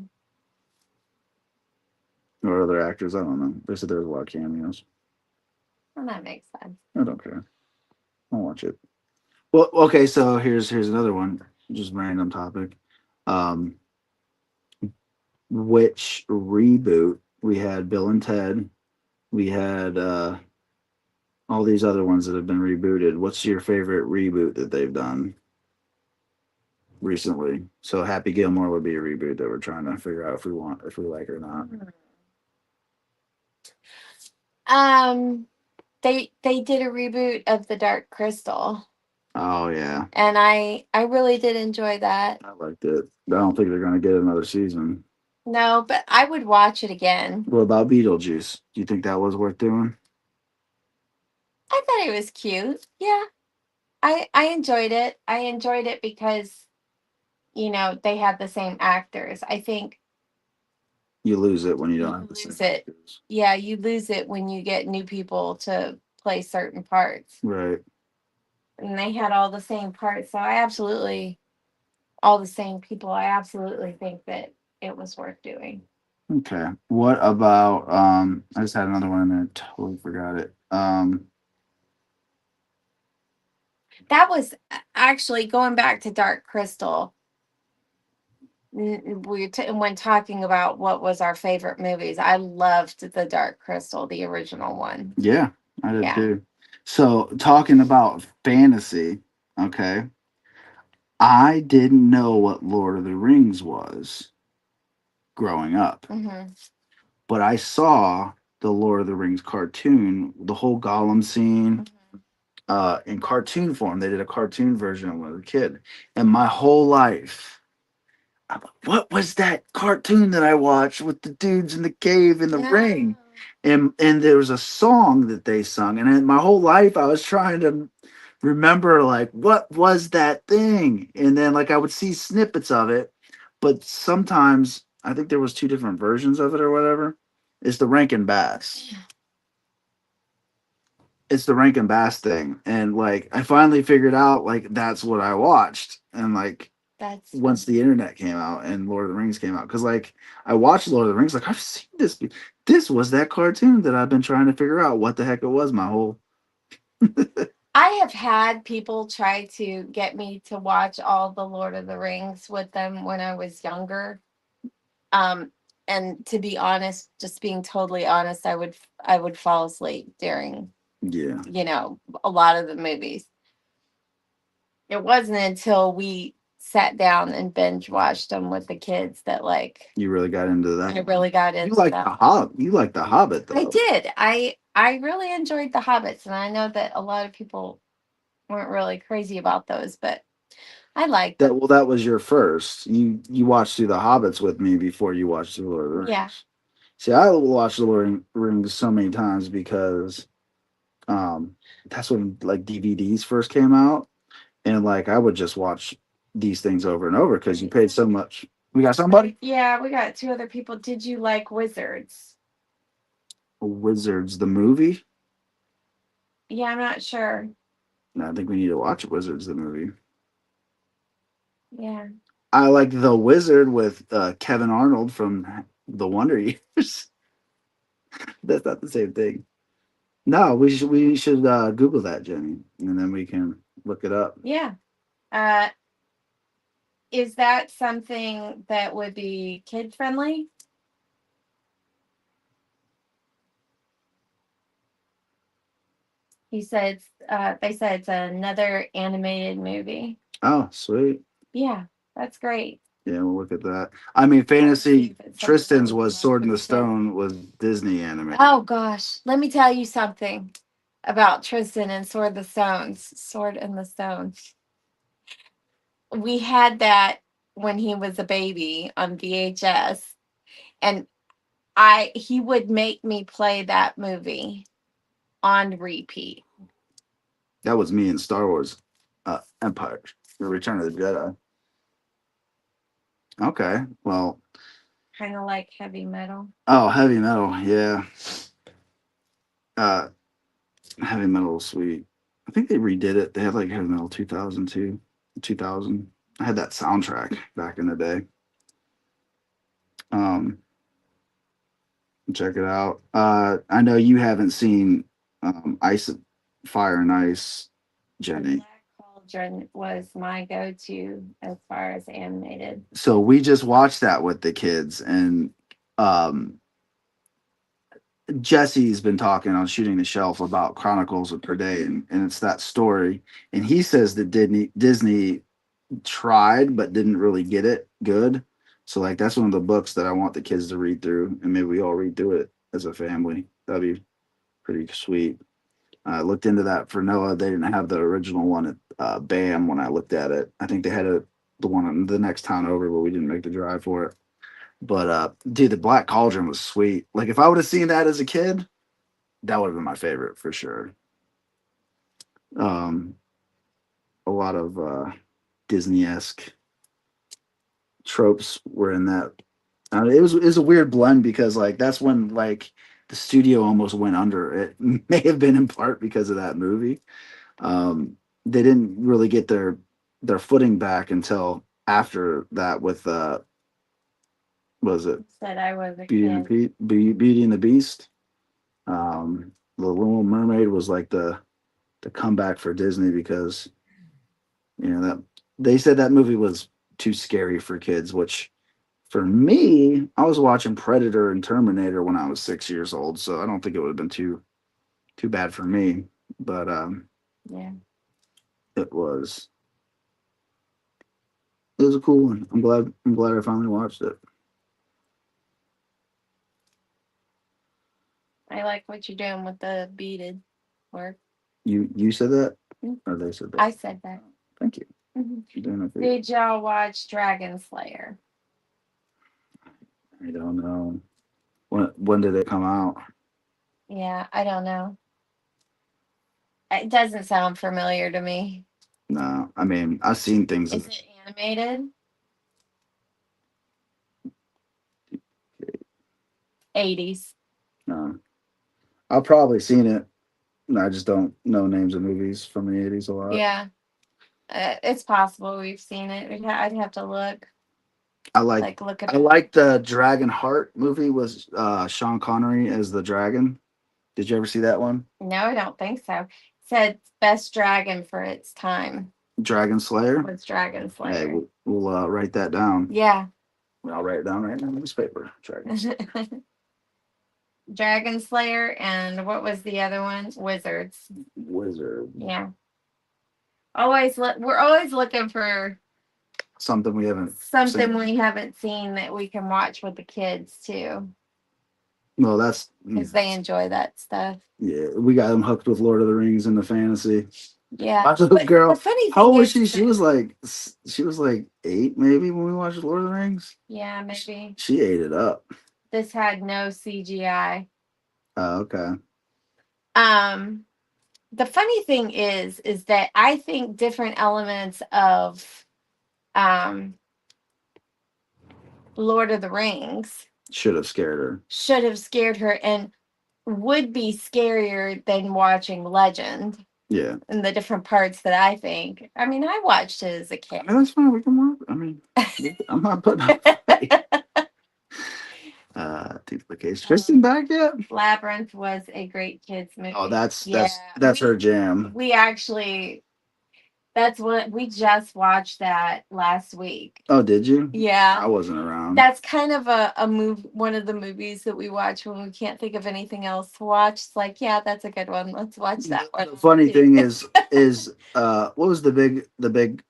Or other actors. I don't know. They said there was a lot of cameos. Well, that makes sense. I don't care. I'll watch it. Well, okay, so here's another one. Just random topic. Which reboot? We had Bill and Ted. We had all these other ones that have been rebooted. What's your favorite reboot that they've done recently? So Happy Gilmore would be a reboot that we're trying to figure out if we like or not. They did a reboot of The Dark Crystal. Oh yeah. And I really did enjoy that. I liked it. I don't think they're gonna get another season. No, but I would watch it again. What about Beetlejuice? Do you think that was worth doing? I thought it was cute. Yeah. I enjoyed it. I enjoyed it because, they had the same actors. I think You lose it when you don't you have the same lose it. actors. Yeah, you lose it when you get new people to play certain parts. Right. And they had all the same parts. So all the same people. I absolutely think that it was worth doing. Okay. What about I just had another one in there, totally forgot it. That was actually going back to Dark Crystal. When talking about what was our favorite movies, I loved The Dark Crystal, the original one. Yeah, I did too. So talking about fantasy, okay. I didn't know what Lord of the Rings was growing up. Mm-hmm. But I saw the Lord of the Rings cartoon, the whole Gollum scene, in cartoon form. They did a cartoon version when I was a kid. And my whole life, I'm like, what was that cartoon that I watched with the dudes in the cave in the ring? And there was a song that they sung. And my whole life I was trying to remember, like, what was that thing? And then like I would see snippets of it. But sometimes I think there was two different versions of it or whatever. It's the Rankin Bass. It's the Rankin Bass thing. And like I finally figured out like that's what I watched. And like once the internet came out and Lord of the Rings came out. Because like I watched Lord of the Rings, like I've seen this. This was that cartoon that I've been trying to figure out what the heck it was my whole I have had people try to get me to watch all the Lord of the Rings with them when I was younger. And to be honest, just being totally honest, I would fall asleep during, yeah, a lot of the movies. it wasn't until we sat down and binge watched them with the kids that like You really got into I that. really got You into like that. You like the Hobbit though. I did. I really enjoyed the Hobbits, and I know that a lot of people weren't really crazy about those, but I liked That them. well, that was your first. You watched through the Hobbits with me before you watched the Lord of the Rings. Yeah. See, I watched the Lord of the Rings so many times because that's when like DVDs first came out, and like I would just watch these things over and over because you paid so much. We got somebody? Yeah, we got two other people. Did you like Wizards? Wizards, the movie? Yeah, I'm not sure. No, I think we need to watch Wizards, the movie. Yeah. I like The Wizard with Kevin Arnold from The Wonder Years. That's not the same thing. No, we should Google that, Jenny, and then we can look it up. Yeah. Is that something that would be kid friendly? He said they said it's another animated movie. Oh, sweet. Yeah, that's great. Yeah, we'll look at that. I mean, See fantasy. if it's something Tristan's that was we Sword in the like for the kids. Stone was Disney anime. Oh gosh, let me tell you something about Tristan and Sword the Stones. Sword in the Stones. We had that when he was a baby on VHS, and he would make me play that movie on repeat. That was me in Star Wars, Empire, The Return of the Jedi. Okay, well, Kind of like heavy metal. oh, heavy metal, yeah. Uh, heavy metal was sweet. I think they redid it. They had like heavy metal 2002, 2000. I had that soundtrack back in the day. Um, check it out. I know you haven't seen Ice, Fire and Ice, Jenny. Black Cauldron was my go-to as far as animated. So we just watched that with the kids, and um, Jesse's been talking on Shooting the Shelf about Chronicles of Per Day, and it's that story. And he says that Disney tried but didn't really get it good. So like that's one of the books that I want the kids to read through, and maybe we all read through it as a family. That'd be pretty sweet. I looked into that for Noah. They didn't have the original one at BAM when I looked at it. I think they had the one in the next town over, but we didn't make the drive for it. But dude, the Black Cauldron was sweet. Like if I would have seen that as a kid, that would have been my favorite for sure. Um, a lot of Disney-esque tropes were in that. It was a weird blend because like that's when like the studio almost went under. It may have been in part because of that movie. They didn't really get their footing back until after that with was it Said I was a Beauty and kid. Beauty and the Beast. The Little Mermaid was like the comeback for Disney because that they said that movie was too scary for kids, which for me, I was watching Predator and Terminator when I was 6 years old, so I don't think it would have been too bad for me. But Yeah. it was a cool one. I'm glad I finally watched it. I like what you're doing with the beaded work. You said that, Mhm. or they said that? I said that. Thank you. Mhm. You're doing it for you. Did y'all watch Dragon Slayer? I don't know. When did it come out? Yeah, I don't know. It doesn't sound familiar to me. No, I mean I've seen things. Is it animated? 80s. No, I've probably seen it. I just don't know names of movies from the 80s a lot. Yeah. It's possible we've seen it. I'd have to look. I like Look at I like the Dragon Heart movie with Sean Connery as the dragon. Did you ever see that one? No, I don't think so. It said best dragon for its time Dragon Slayer. was Dragon Hey, Slayer. we'll write that down. Yeah. I'll write it down right now on this paper. Dragon Slayer. Dragon Slayer, and what was the other one? Wizards. Wizard. Yeah. We're always looking for something we haven't something seen. we haven't seen that we can watch with the kids too, Well, that's because they enjoy that stuff. yeah. We got them hooked with Lord of the Rings and the fantasy. Yeah, Watch the but girl. the funny How thing old was is, she? She was like 8 maybe when we watched Lord of the Rings. yeah, maybe She ate it up. this had no CGI. Oh, okay. Um, the funny thing is that I think different elements of um Lord of the Rings Should have scared her. should have scared her and would be scarier than watching Legend Yeah. and the different parts that I think. I mean, I watched it as a kid. I mean, that's fine. We can work. I mean, I'm not putting up a fight. Duplication. Kristen back yet? Labyrinth was a great kids movie. Oh, that's her jam. We actually that's what we just watched that last week. Oh, did you? Yeah. I wasn't around. That's kind of one of the movies that we watch when we can't think of anything else to watch. It's like, yeah, that's a good one. Let's watch that one. The funny thing is what was the big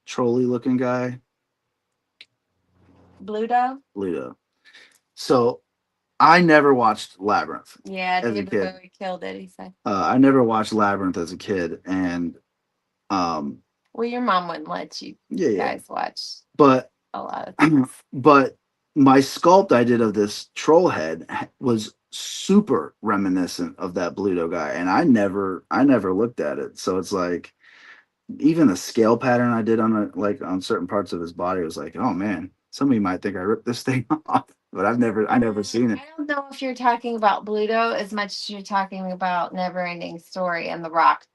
trolley looking guy? Bluto. So I never watched Labyrinth. Yeah, as a David kid. Bowie killed it, he said. I never watched Labyrinth as a kid, and well, your mom wouldn't let you guys watch but a lot of things. But my sculpt I did of this troll head was super reminiscent of that Bluto guy, and I never looked at it. So it's like even the scale pattern I did on certain parts of his body was like, oh man, somebody might think I ripped this thing off, but I never seen it. I don't know if you're talking about Bluto as much as you're talking about Neverending Story and the rock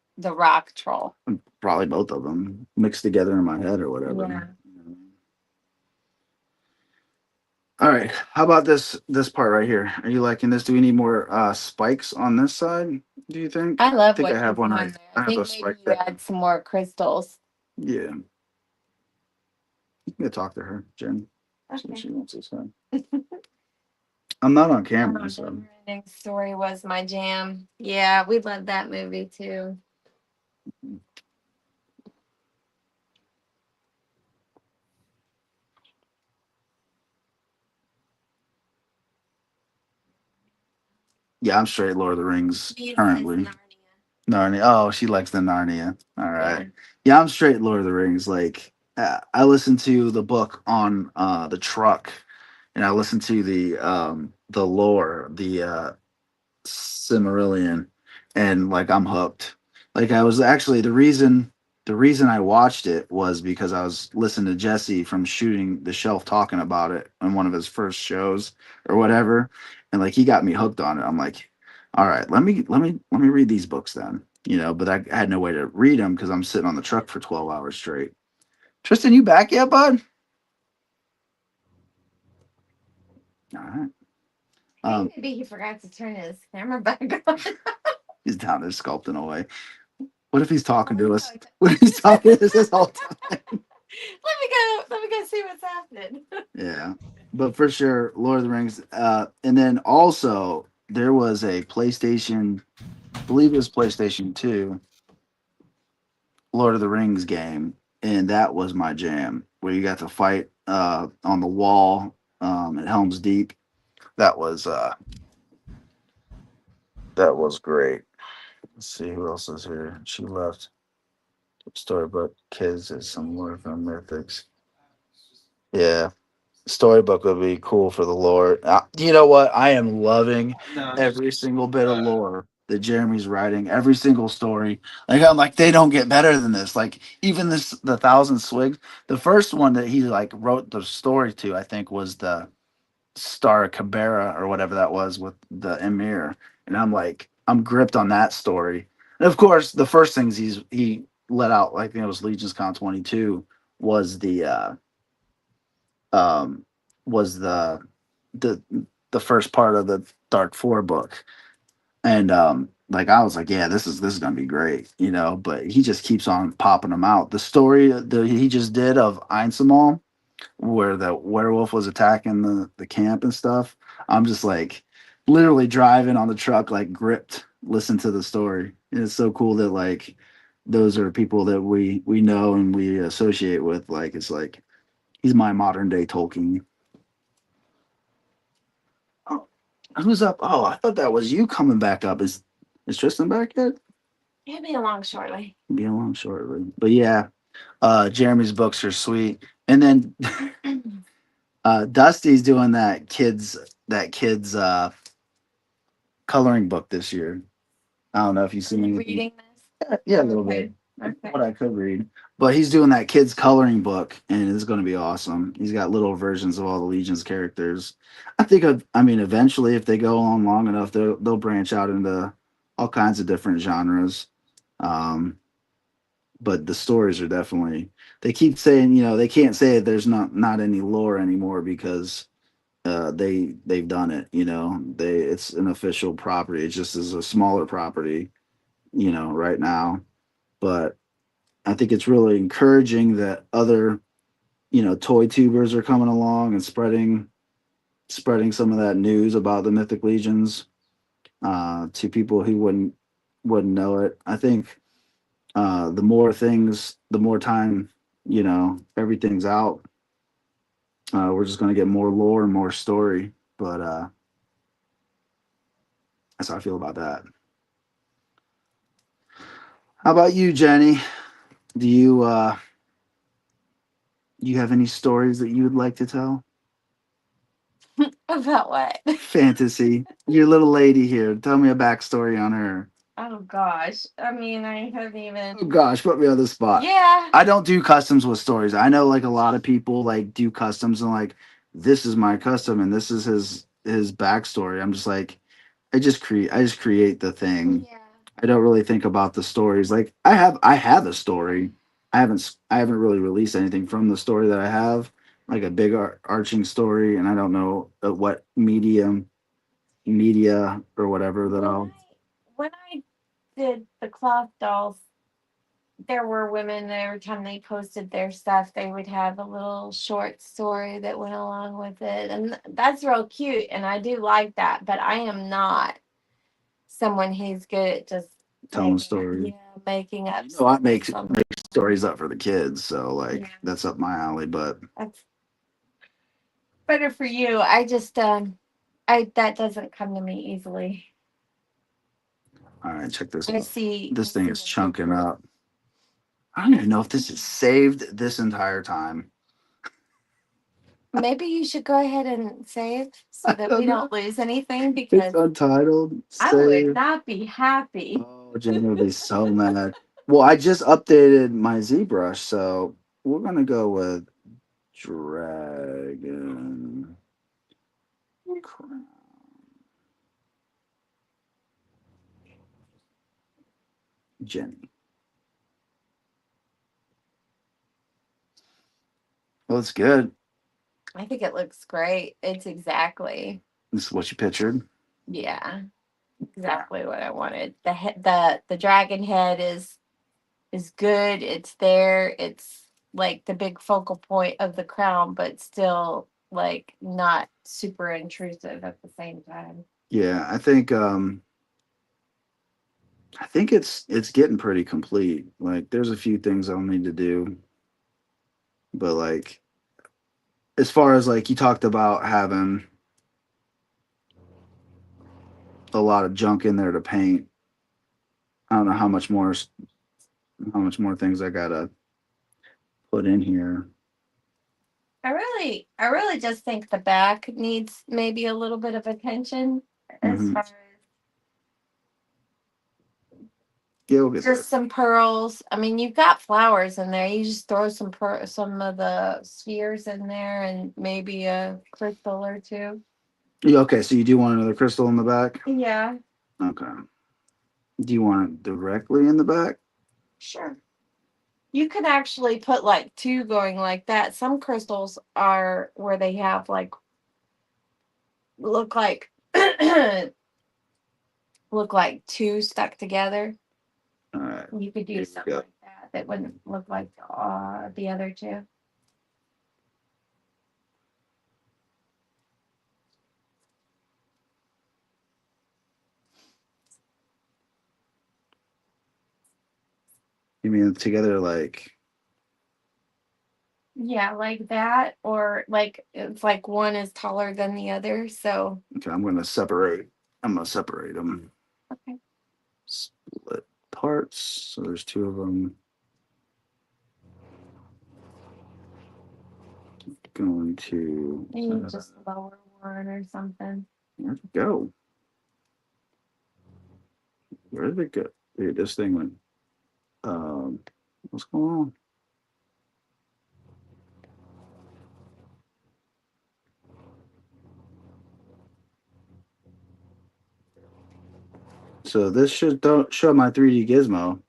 troll. Probably both of them mixed together in my head or whatever. Yeah. All right, how about this part right here? Are you liking this? Do we need more spikes on this side? Do you think? I love think what I have you're one doing right. there. I I have a think spike maybe you there. add some more crystals. Yeah. I'm gonna talk to her, Jen. Okay. So she wants this one. I'm not on camera, so. Neverending Story was my jam. Yeah, we love that movie too. Yeah, I'm straight Lord of the Rings currently. Narnia. Oh, she likes the Narnia. All right. Yeah, I'm straight Lord of the Rings. Like, I listened to the book on the truck, and I listened to the lore, the Cimmerillion, and like I'm hooked. Like I was actually the reason I watched it was because I was listening to Jesse from Shooting the Shelf talking about it on one of his first shows or whatever, and like he got me hooked on it. I'm like, all right, let me read these books then, But I had no way to read them because I'm sitting on the truck for 12 hours straight. Tristan, you back yet, bud? All right. Maybe he forgot to turn his camera back on. He's down there sculpting away. What if he's talking to us? What if he's talking to us this whole time? Let me go see what's happening. Yeah. But for sure, Lord of the Rings. And then also there was a PlayStation, I believe it was PlayStation 2, Lord of the Rings game, and that was my jam, where you got to fight on the wall at Helm's Deep. That was great. Let's see who else is here. She left. Storybook Kids is some more from Mythics. Yeah. Storybook would be cool for the lore. You know what? I am loving every single bit of lore that Jeremy's writing, every single story. Like I'm like, they don't get better than this. Like even the Thousand Swigs, the first one that he like wrote the story to, I think was the Star of Cabera or whatever that was with the Emir. And I'm like, I'm gripped on that story. And of course, the first things he let out, like it was Legion's Con 22, was the um, was the the first part of the Dark Four book, and like I was like, yeah, this is gonna be great, But he just keeps on popping them out. The story that he just did of Einsamal, where the werewolf was attacking the camp and stuff. I'm just like literally driving on the truck, like gripped, listen to the story. And it's so cool that like those are people that we know and we associate with. Like it's like he's my modern day Tolkien. Oh, who's up? Oh, I thought that was you coming back up. Is Tristan back yet? He'll be along shortly. Be along shortly. But yeah, Jeremy's books are sweet. And then Dusty's doing that kid's coloring book this year. I don't know if you've seen anything. Reading this? Yeah, a little Okay. bit. Okay. What I could read. But he's doing that kid's coloring book and it's gonna be awesome. He's got little versions of all the Legion's characters. I mean eventually if they go on long enough they'll branch out into all kinds of different genres. Um but the stories are definitely they keep saying, they can't say there's not any lore anymore because they've done it, it's an official property. It just is a smaller property, right now. But I think it's really encouraging that other, toy tubers are coming along and spreading some of that news about the Mythic Legions to people who wouldn't know it. I think the more things, the more time, everything's out. We're just going to get more lore and more story. But that's how I feel about that. How about you, Jenny? Do you have any stories that you would like to tell? About what? Fantasy. Your little lady here. Tell me a backstory on her. Oh gosh. I mean, I haven't even. Oh gosh, put me on the spot. Yeah. I don't do customs with stories. I know like a lot of people like do customs and like this is my custom and this is his backstory. I'm just like I just create the thing. Yeah. I don't really think about the stories. Like I have a story. I haven't really released anything from the story that I have, like a big arching story, and I don't know what media or whatever that I'll. When I did the cloth dolls, there were women every time they posted their stuff, they would have a little short story that went along with it, and that's real cute, and I do like that. But I am not someone who's good at just Telling stories. Yeah, making up. I make something. stories up for the kids, so like Yeah. that's up my alley. But That's better for you. I just I that doesn't come to me easily. all right, check this I out. see. This thing is chunking up. I don't even know if this is saved this entire time. Maybe you should go ahead and save so that we don't lose anything It's because untitled. I would Save. not be happy. Oh, Jenny would be so mad. Well, I just updated my ZBrush, so we're gonna go with Dragon Crown. Jenny. Well, it's good. I think it looks great. It's exactly, This is what you pictured. yeah, exactly what I wanted. The dragon head is good. It's there. It's like the big focal point of the crown, but still like not super intrusive at the same time. Yeah, I think it's getting pretty complete. Like there's a few things I'll need to do, but like as far as like you talked about having a lot of junk in there to paint. I don't know how much more things I gotta put in here. I really just think the back needs maybe a little bit of attention as Mhm. far as Yeah, we'll get just some pearls. I mean, you've got flowers in there. You just throw some of the spheres in there and maybe a crystal or two. there. Yeah, okay, so you do want another crystal in the back? Yeah, Okay. Do you want it directly in the back? sure. You can actually put like two going like that. Some crystals are where they have like look like look like two stuck together. All right. You could Here do we something go. like that that wouldn't look like the other two. You mean together like? Yeah, like that, or like it's like one is taller than the other. So Okay, I'm gonna separate. I'm gonna separate them. okay, Split parts. So there's two of them. Going to maybe just lower one or something. where'd it go? Where did it go? Dude, this thing went. What's going on? So this should don't show my 3D gizmo.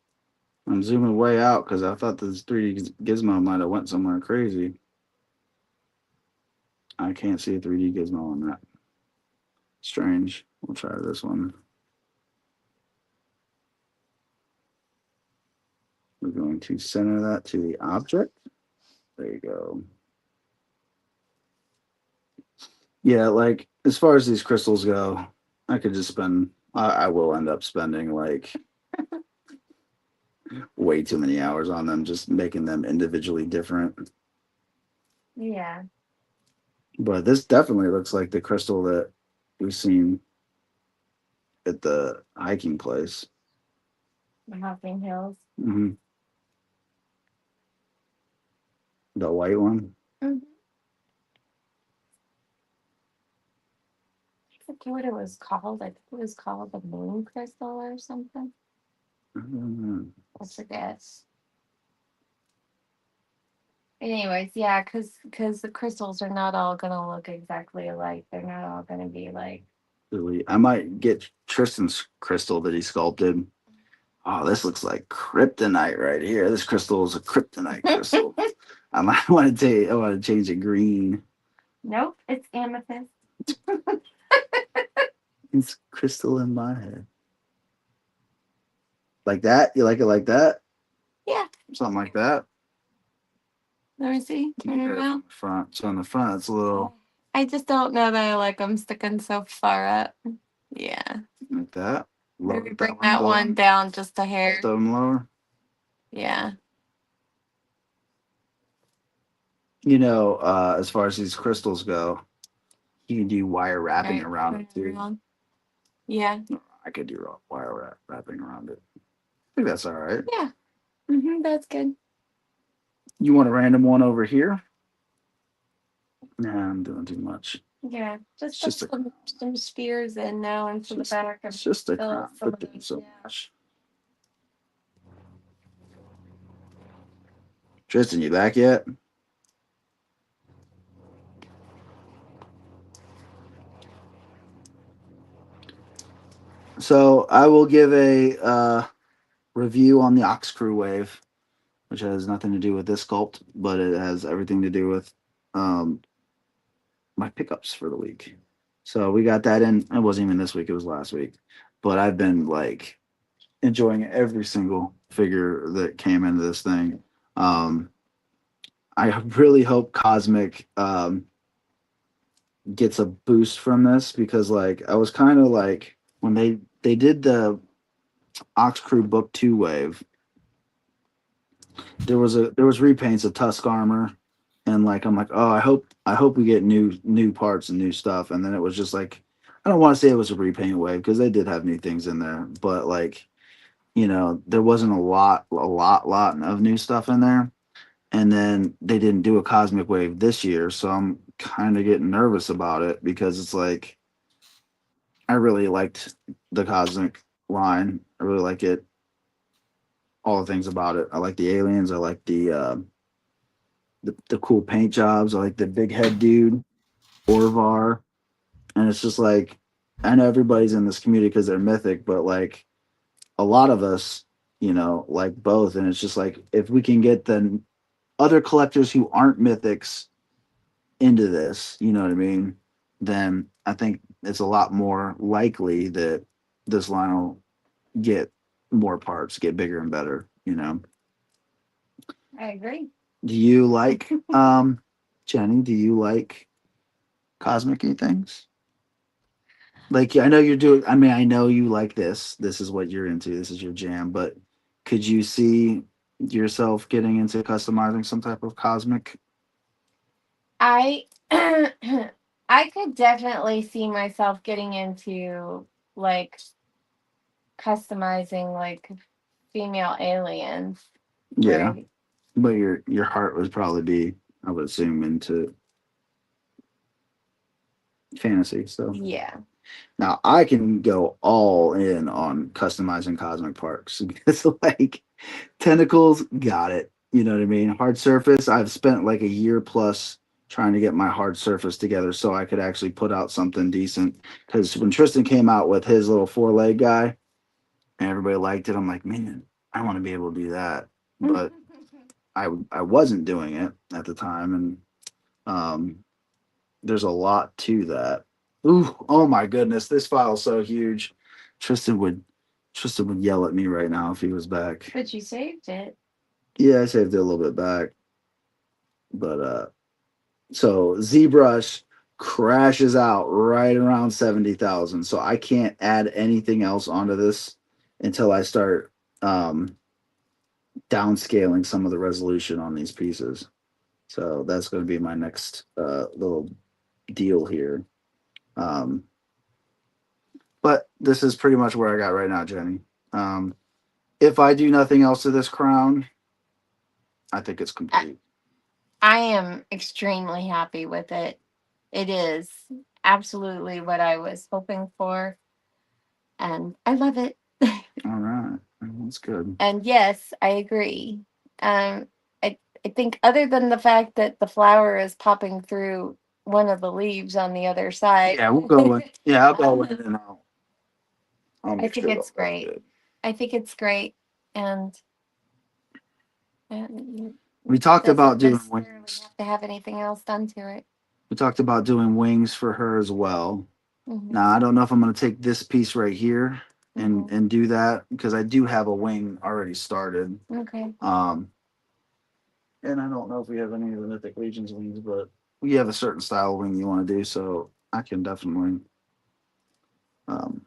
I'm zooming way out because I thought this 3D gizmo might have went somewhere crazy. I can't see a 3D gizmo on that. Strange. We'll try this one. We're going to center that to the object. There you go. Yeah, like as far as these crystals go, I could just spend. I will end up spending like way too many hours on them, just making them individually different. Yeah. But this definitely looks like the crystal that we've seen at the hiking place. The Hopping Hills. Mm-hmm. The white one. Mm-hmm. I forget what it was called. I think it was called the moon crystal or something. I forget. Anyways, yeah, because the crystals are not all gonna look exactly alike. They're not all gonna be like. I might get Tristan's crystal that he sculpted. Oh, this looks like kryptonite right here. This crystal is a kryptonite crystal. I might want to take. I want to change it green. Nope, it's amethyst. It's crystal in my head. Like that? You like it like that? Yeah. Something like that. Let me see. Turn it around. Front. So on the front, it's a little I just don't know that I like them sticking so far up. Yeah. like that. Maybe bring that one down just a hair. Just them lower. Yeah. You know, as far as these crystals go, you can do wire wrapping around it too. Yeah. I could do wire wrapping around it. I think that's all right. Yeah. That's good. You want a random one over here? Nah, I'm doing too much. Yeah. Just put some spheres in now into the back. It's just a crap for doing so much. Tristan, you back yet? So I will give a review on the Ox Crew Wave, which has nothing to do with this sculpt, but it has everything to do with my pickups for the week. So we got that in. It wasn't even this week; it was last week. But I've been like enjoying every single figure that came into this thing. I really hope Cosmic gets a boost from this because, like, I was kind of like when they did the Ox Crew Book 2 wave. There was repaints of Tusk armor, and like I'm like, oh, I hope we get new parts and new stuff. And then it was just like, I don't want to say it was a repaint wave because they did have new things in there, but like, you know, there wasn't a lot of new stuff in there. And then they didn't do a cosmic wave this year, so I'm kind of getting nervous about it because it's like I really liked the cosmic line. I really like it. All the things about it. I like the aliens. I like the cool paint jobs. I like the big head dude, Orvar. And it's just like I know everybody's in this community because they're mythic, but like a lot of us, you know, like both. And it's just like if we can get the other collectors who aren't mythics into this, you know what I mean? Then I think it's a lot more likely that this line will get more parts, get bigger and better, you know. I agree. Do you like Jenny, do you like cosmic things? Like I know you're doing I mean I know you like this. This is what you're into. This is your jam, but could you see yourself getting into customizing some type of cosmic? I I could definitely see myself getting into like customizing like female aliens. Yeah, Right. but your heart would probably be, I would assume, into fantasy. So Yeah. now I can go all in on customizing cosmic parks because like tentacles, got it. You know what I mean? Hard surface, I've spent like a year plus trying to get my hard surface together so I could actually put out something decent. Because when Tristan came out with his little 4 leg guy and everybody liked it, I'm like, man, I want to be able to do that. But I wasn't doing it at the time, and um, there's a lot to that. Ooh, oh my goodness, this file is so huge. Tristan would Tristan would yell at me right now if he was back. But you saved it. Yeah, I saved it a little bit back. But so ZBrush crashes out right around 70,000. So I can't add anything else onto this until I start downscaling some of the resolution on these pieces. So that's going to be my next little deal here. But this is pretty much where I got right now, Jenny. If I do nothing else to this crown, I think it's complete. I am extremely happy with it. It is absolutely what I was hoping for, and I love it. All right, that's good. And yes, I agree. Um, I think other than the fact that the flower is popping through one of the leaves on the other side. Yeah, we'll go with. Yeah, I'll go with it, and I'll I make think sure it's that's great. good. I think it's great, and We talked doesn't about doing necessarily wings. have to have anything else done to it. We talked about doing wings for her as well. Mhm. Now I don't know if I'm going to take this piece right here and do that because I do have a wing already started. Okay. And I don't know if we have any of the Mythic Legions wings, but we have a certain style wing you want to do, so I can definitely um,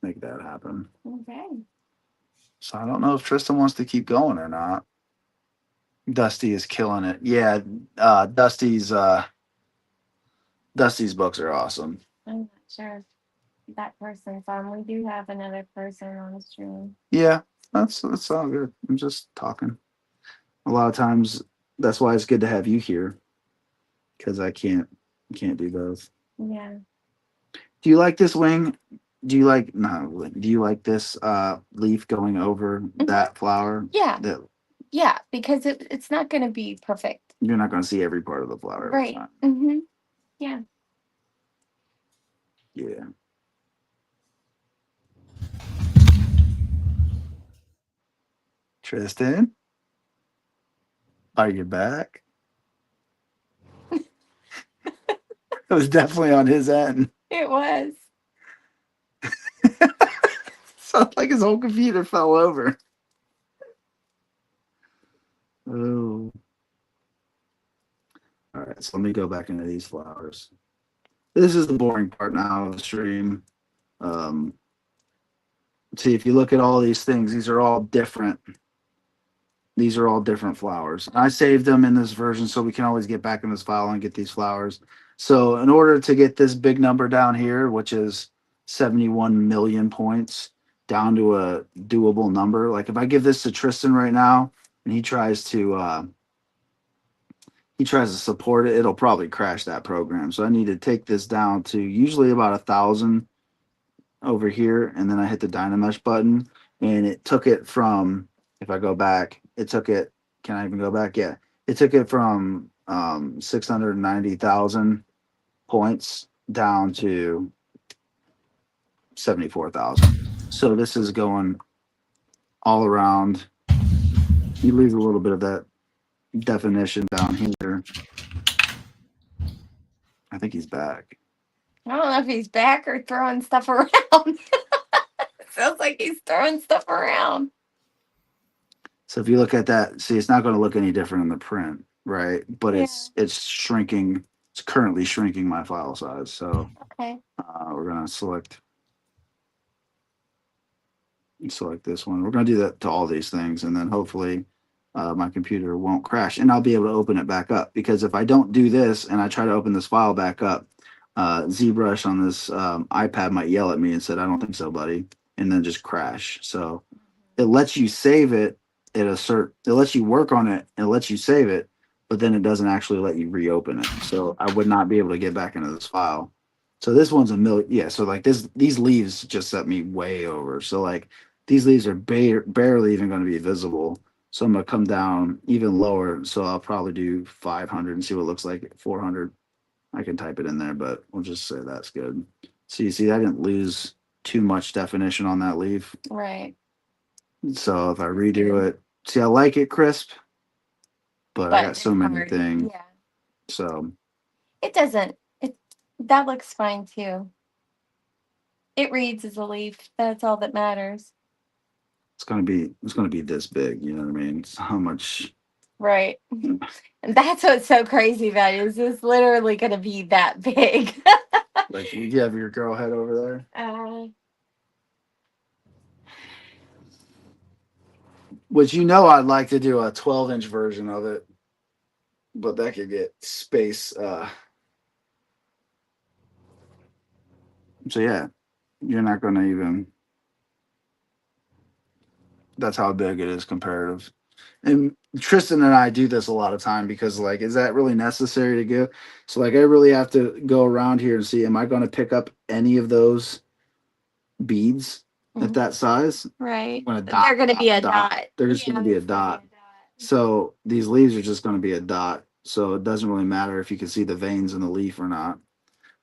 make that happen. Okay. So I don't know if Tristan wants to keep going or not. Dusty is killing it. Yeah, Dusty's books are awesome. I'm not sure if that person's on. We do have another person on the stream. Yeah, that's all good. I'm just talking. A lot of times, that's why it's good to have you here, because I can't do both. Yeah. Do you like this wing? Do you like no? Do you like this leaf going over that flower? Yeah. That Yeah, because it's not going to be perfect. you're not going to see every part of the flower every Right. time. Mm-hmm. Yeah. Yeah. Tristan, are you back? It was definitely on his end. It was. Sounds like his whole computer fell over. Oh. All right, so let me go back into these flowers. This is the boring part now of the stream. See, if you look at all these things, these are all different. These are all different flowers. I saved them in this version so we can always get back in this file and get these flowers. So in order to get this big number down here, which is 71 million points, down to a doable number, like if I give this to Tristan right now and he tries to support it, it'll probably crash that program. So I need to take this down to usually about 1,000 over here, and then I hit the Dynamesh button, and it took it from, if I go back, it took it, can I even go back? Yeah. It took it from 690,000 points down to 74,000. So this is going all around. You lose a little bit of that definition down here. I think he's back. I don't know if he's back or throwing stuff around. Sounds like he's throwing stuff around. So if you look at that, see, it's not going to look any different in the print, right? But Yeah. it's shrinking. It's currently shrinking my file size. So Okay. we're going to select select this one. We're going to do that to all these things, and then hopefully my computer won't crash, and I'll be able to open it back up. Because if I don't do this and I try to open this file back up, ZBrush on this iPad might yell at me and said, "I don't think so, buddy," and then just crash. So it lets you save it at a certain. It lets you work on it and it lets you save it, but then it doesn't actually let you reopen it. So I would not be able to get back into this file. So this one's a million. Yeah. So like these leaves just set me way over. So like these leaves are barely even going to be visible. So I'm going to come down even lower. So I'll probably do 500 and see what it looks like at 400. I can type it in there, but we'll just say that's good. So you see, I didn't lose too much definition on that leaf. Right. So if I redo it, see, I like it crisp, but I got it's so many hard. things. Yeah. So It doesn't. That looks fine too. It reads as a leaf. That's all that matters. it's gonna be this big. You know what I mean? It's how much? Right. And that's what's so crazy about it, is it's literally going to be that big. Like you have your girl head over there. Which I'd like to do a 12-inch version of it, but that could get space. So yeah, you're not gonna even. That's how big it is comparative. And Tristan and I do this a lot of time because like, is that really necessary to go? So like, I really have to go around here and see, am I going to pick up any of those beads at that size? Right. I'm gonna They're going to be a dot. They're just going to be a dot. So these leaves are just going to be a dot. So it doesn't really matter if you can see the veins in the leaf or not.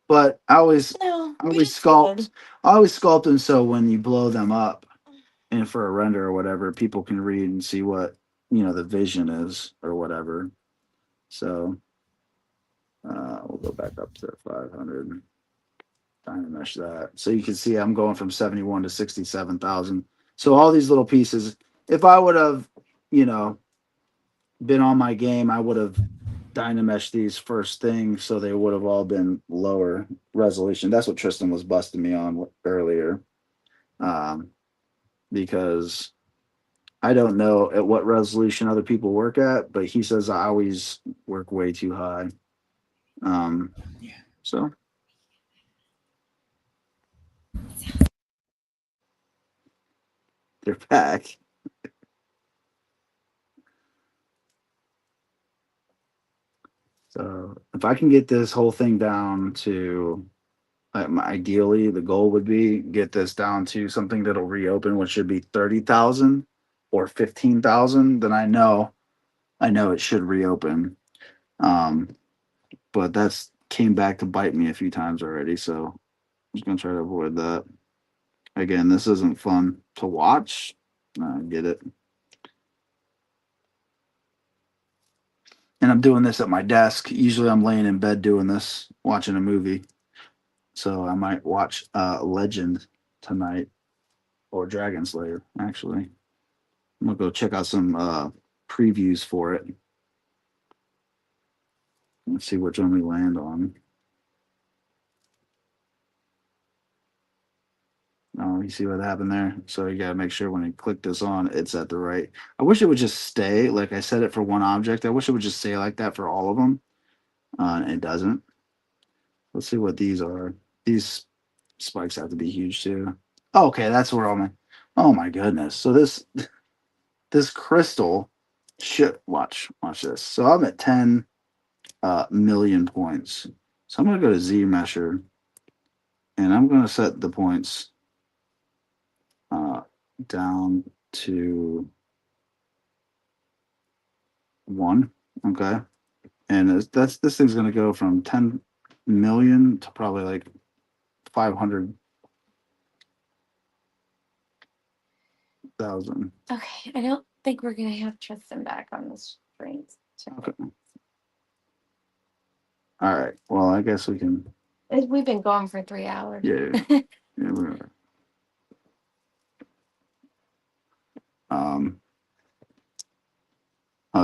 But I always sculpt. I always sculpt them so when you blow them up and for a render or whatever, people can read and see what the vision is or whatever. So we'll go back up to 500. Trying to mesh that, so you can see I'm going from 71 to 67,000. So all these little pieces. If I would have, been on my game, I would have Dynamesh these first thing, so they would have all been lower resolution. That's what Tristan was busting me on earlier, because I don't know at what resolution other people work at, but he says I always work way too high. So they're back. So if I can get this whole thing down to, ideally, the goal would be get this down to something that'll reopen, which should be 30,000 or 15,000. Then I know it should reopen. But that's came back to bite me a few times already. So I'm just gonna try to avoid that. Again, this isn't fun to watch. I get it. And I'm doing this at my desk. Usually I'm laying in bed doing this, watching a movie. So I might watch Legend tonight or Dragon Slayer, actually. I'm gonna go check out some previews for it. Let's see which one we land on. Oh, you see what happened there? So you gotta make sure when you click this on, it's at the right. I wish it would just stay like I set it for one object. I wish it would just stay like that for all of them. And it doesn't. Let's see what these are. These spikes have to be huge too. Oh, okay, that's where all my. Oh my goodness! So this crystal should watch this. So I'm at 10 million points. So I'm gonna go to Z Mesher, and I'm gonna set the points down to 1. Okay, and this thing's gonna go from 10 million to probably like 500,000. Okay, I don't think we're going to have Tristan back on the screen. Okay. All right. Well, I guess we can. We've been going for 3 hours. Yeah. Yeah, we are.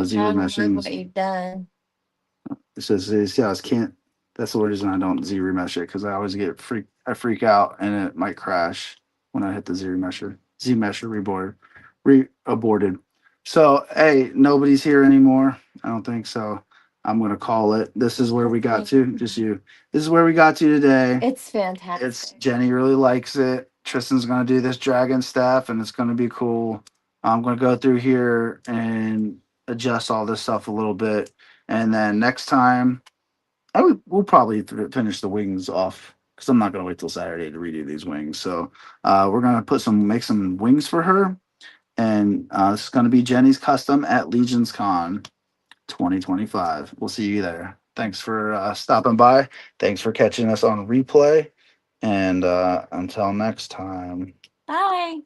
Zero meshing. What you've done. It says, yeah, I can't. That's the reason I don't Z remesh it, because I always I freak out and it might crash when I hit the Z remesher. Z Mesher aborted. So hey, nobody's here anymore. I don't think so. I'm gonna call it. This is where we got to. Just you. This is where we got to today. It's fantastic. It's Jenny really likes it. Tristan's gonna do this dragon staff, and it's gonna be cool. I'm gonna go through here and adjust all this stuff a little bit, and then next time we'll probably finish the wings off because I'm not gonna wait till Saturday to redo these wings. So we're gonna make some wings for her, and this is gonna be Jenny's custom at Legion's Con 2025. We'll see you there. Thanks for stopping by. Thanks for catching us on replay. And until next time. Bye.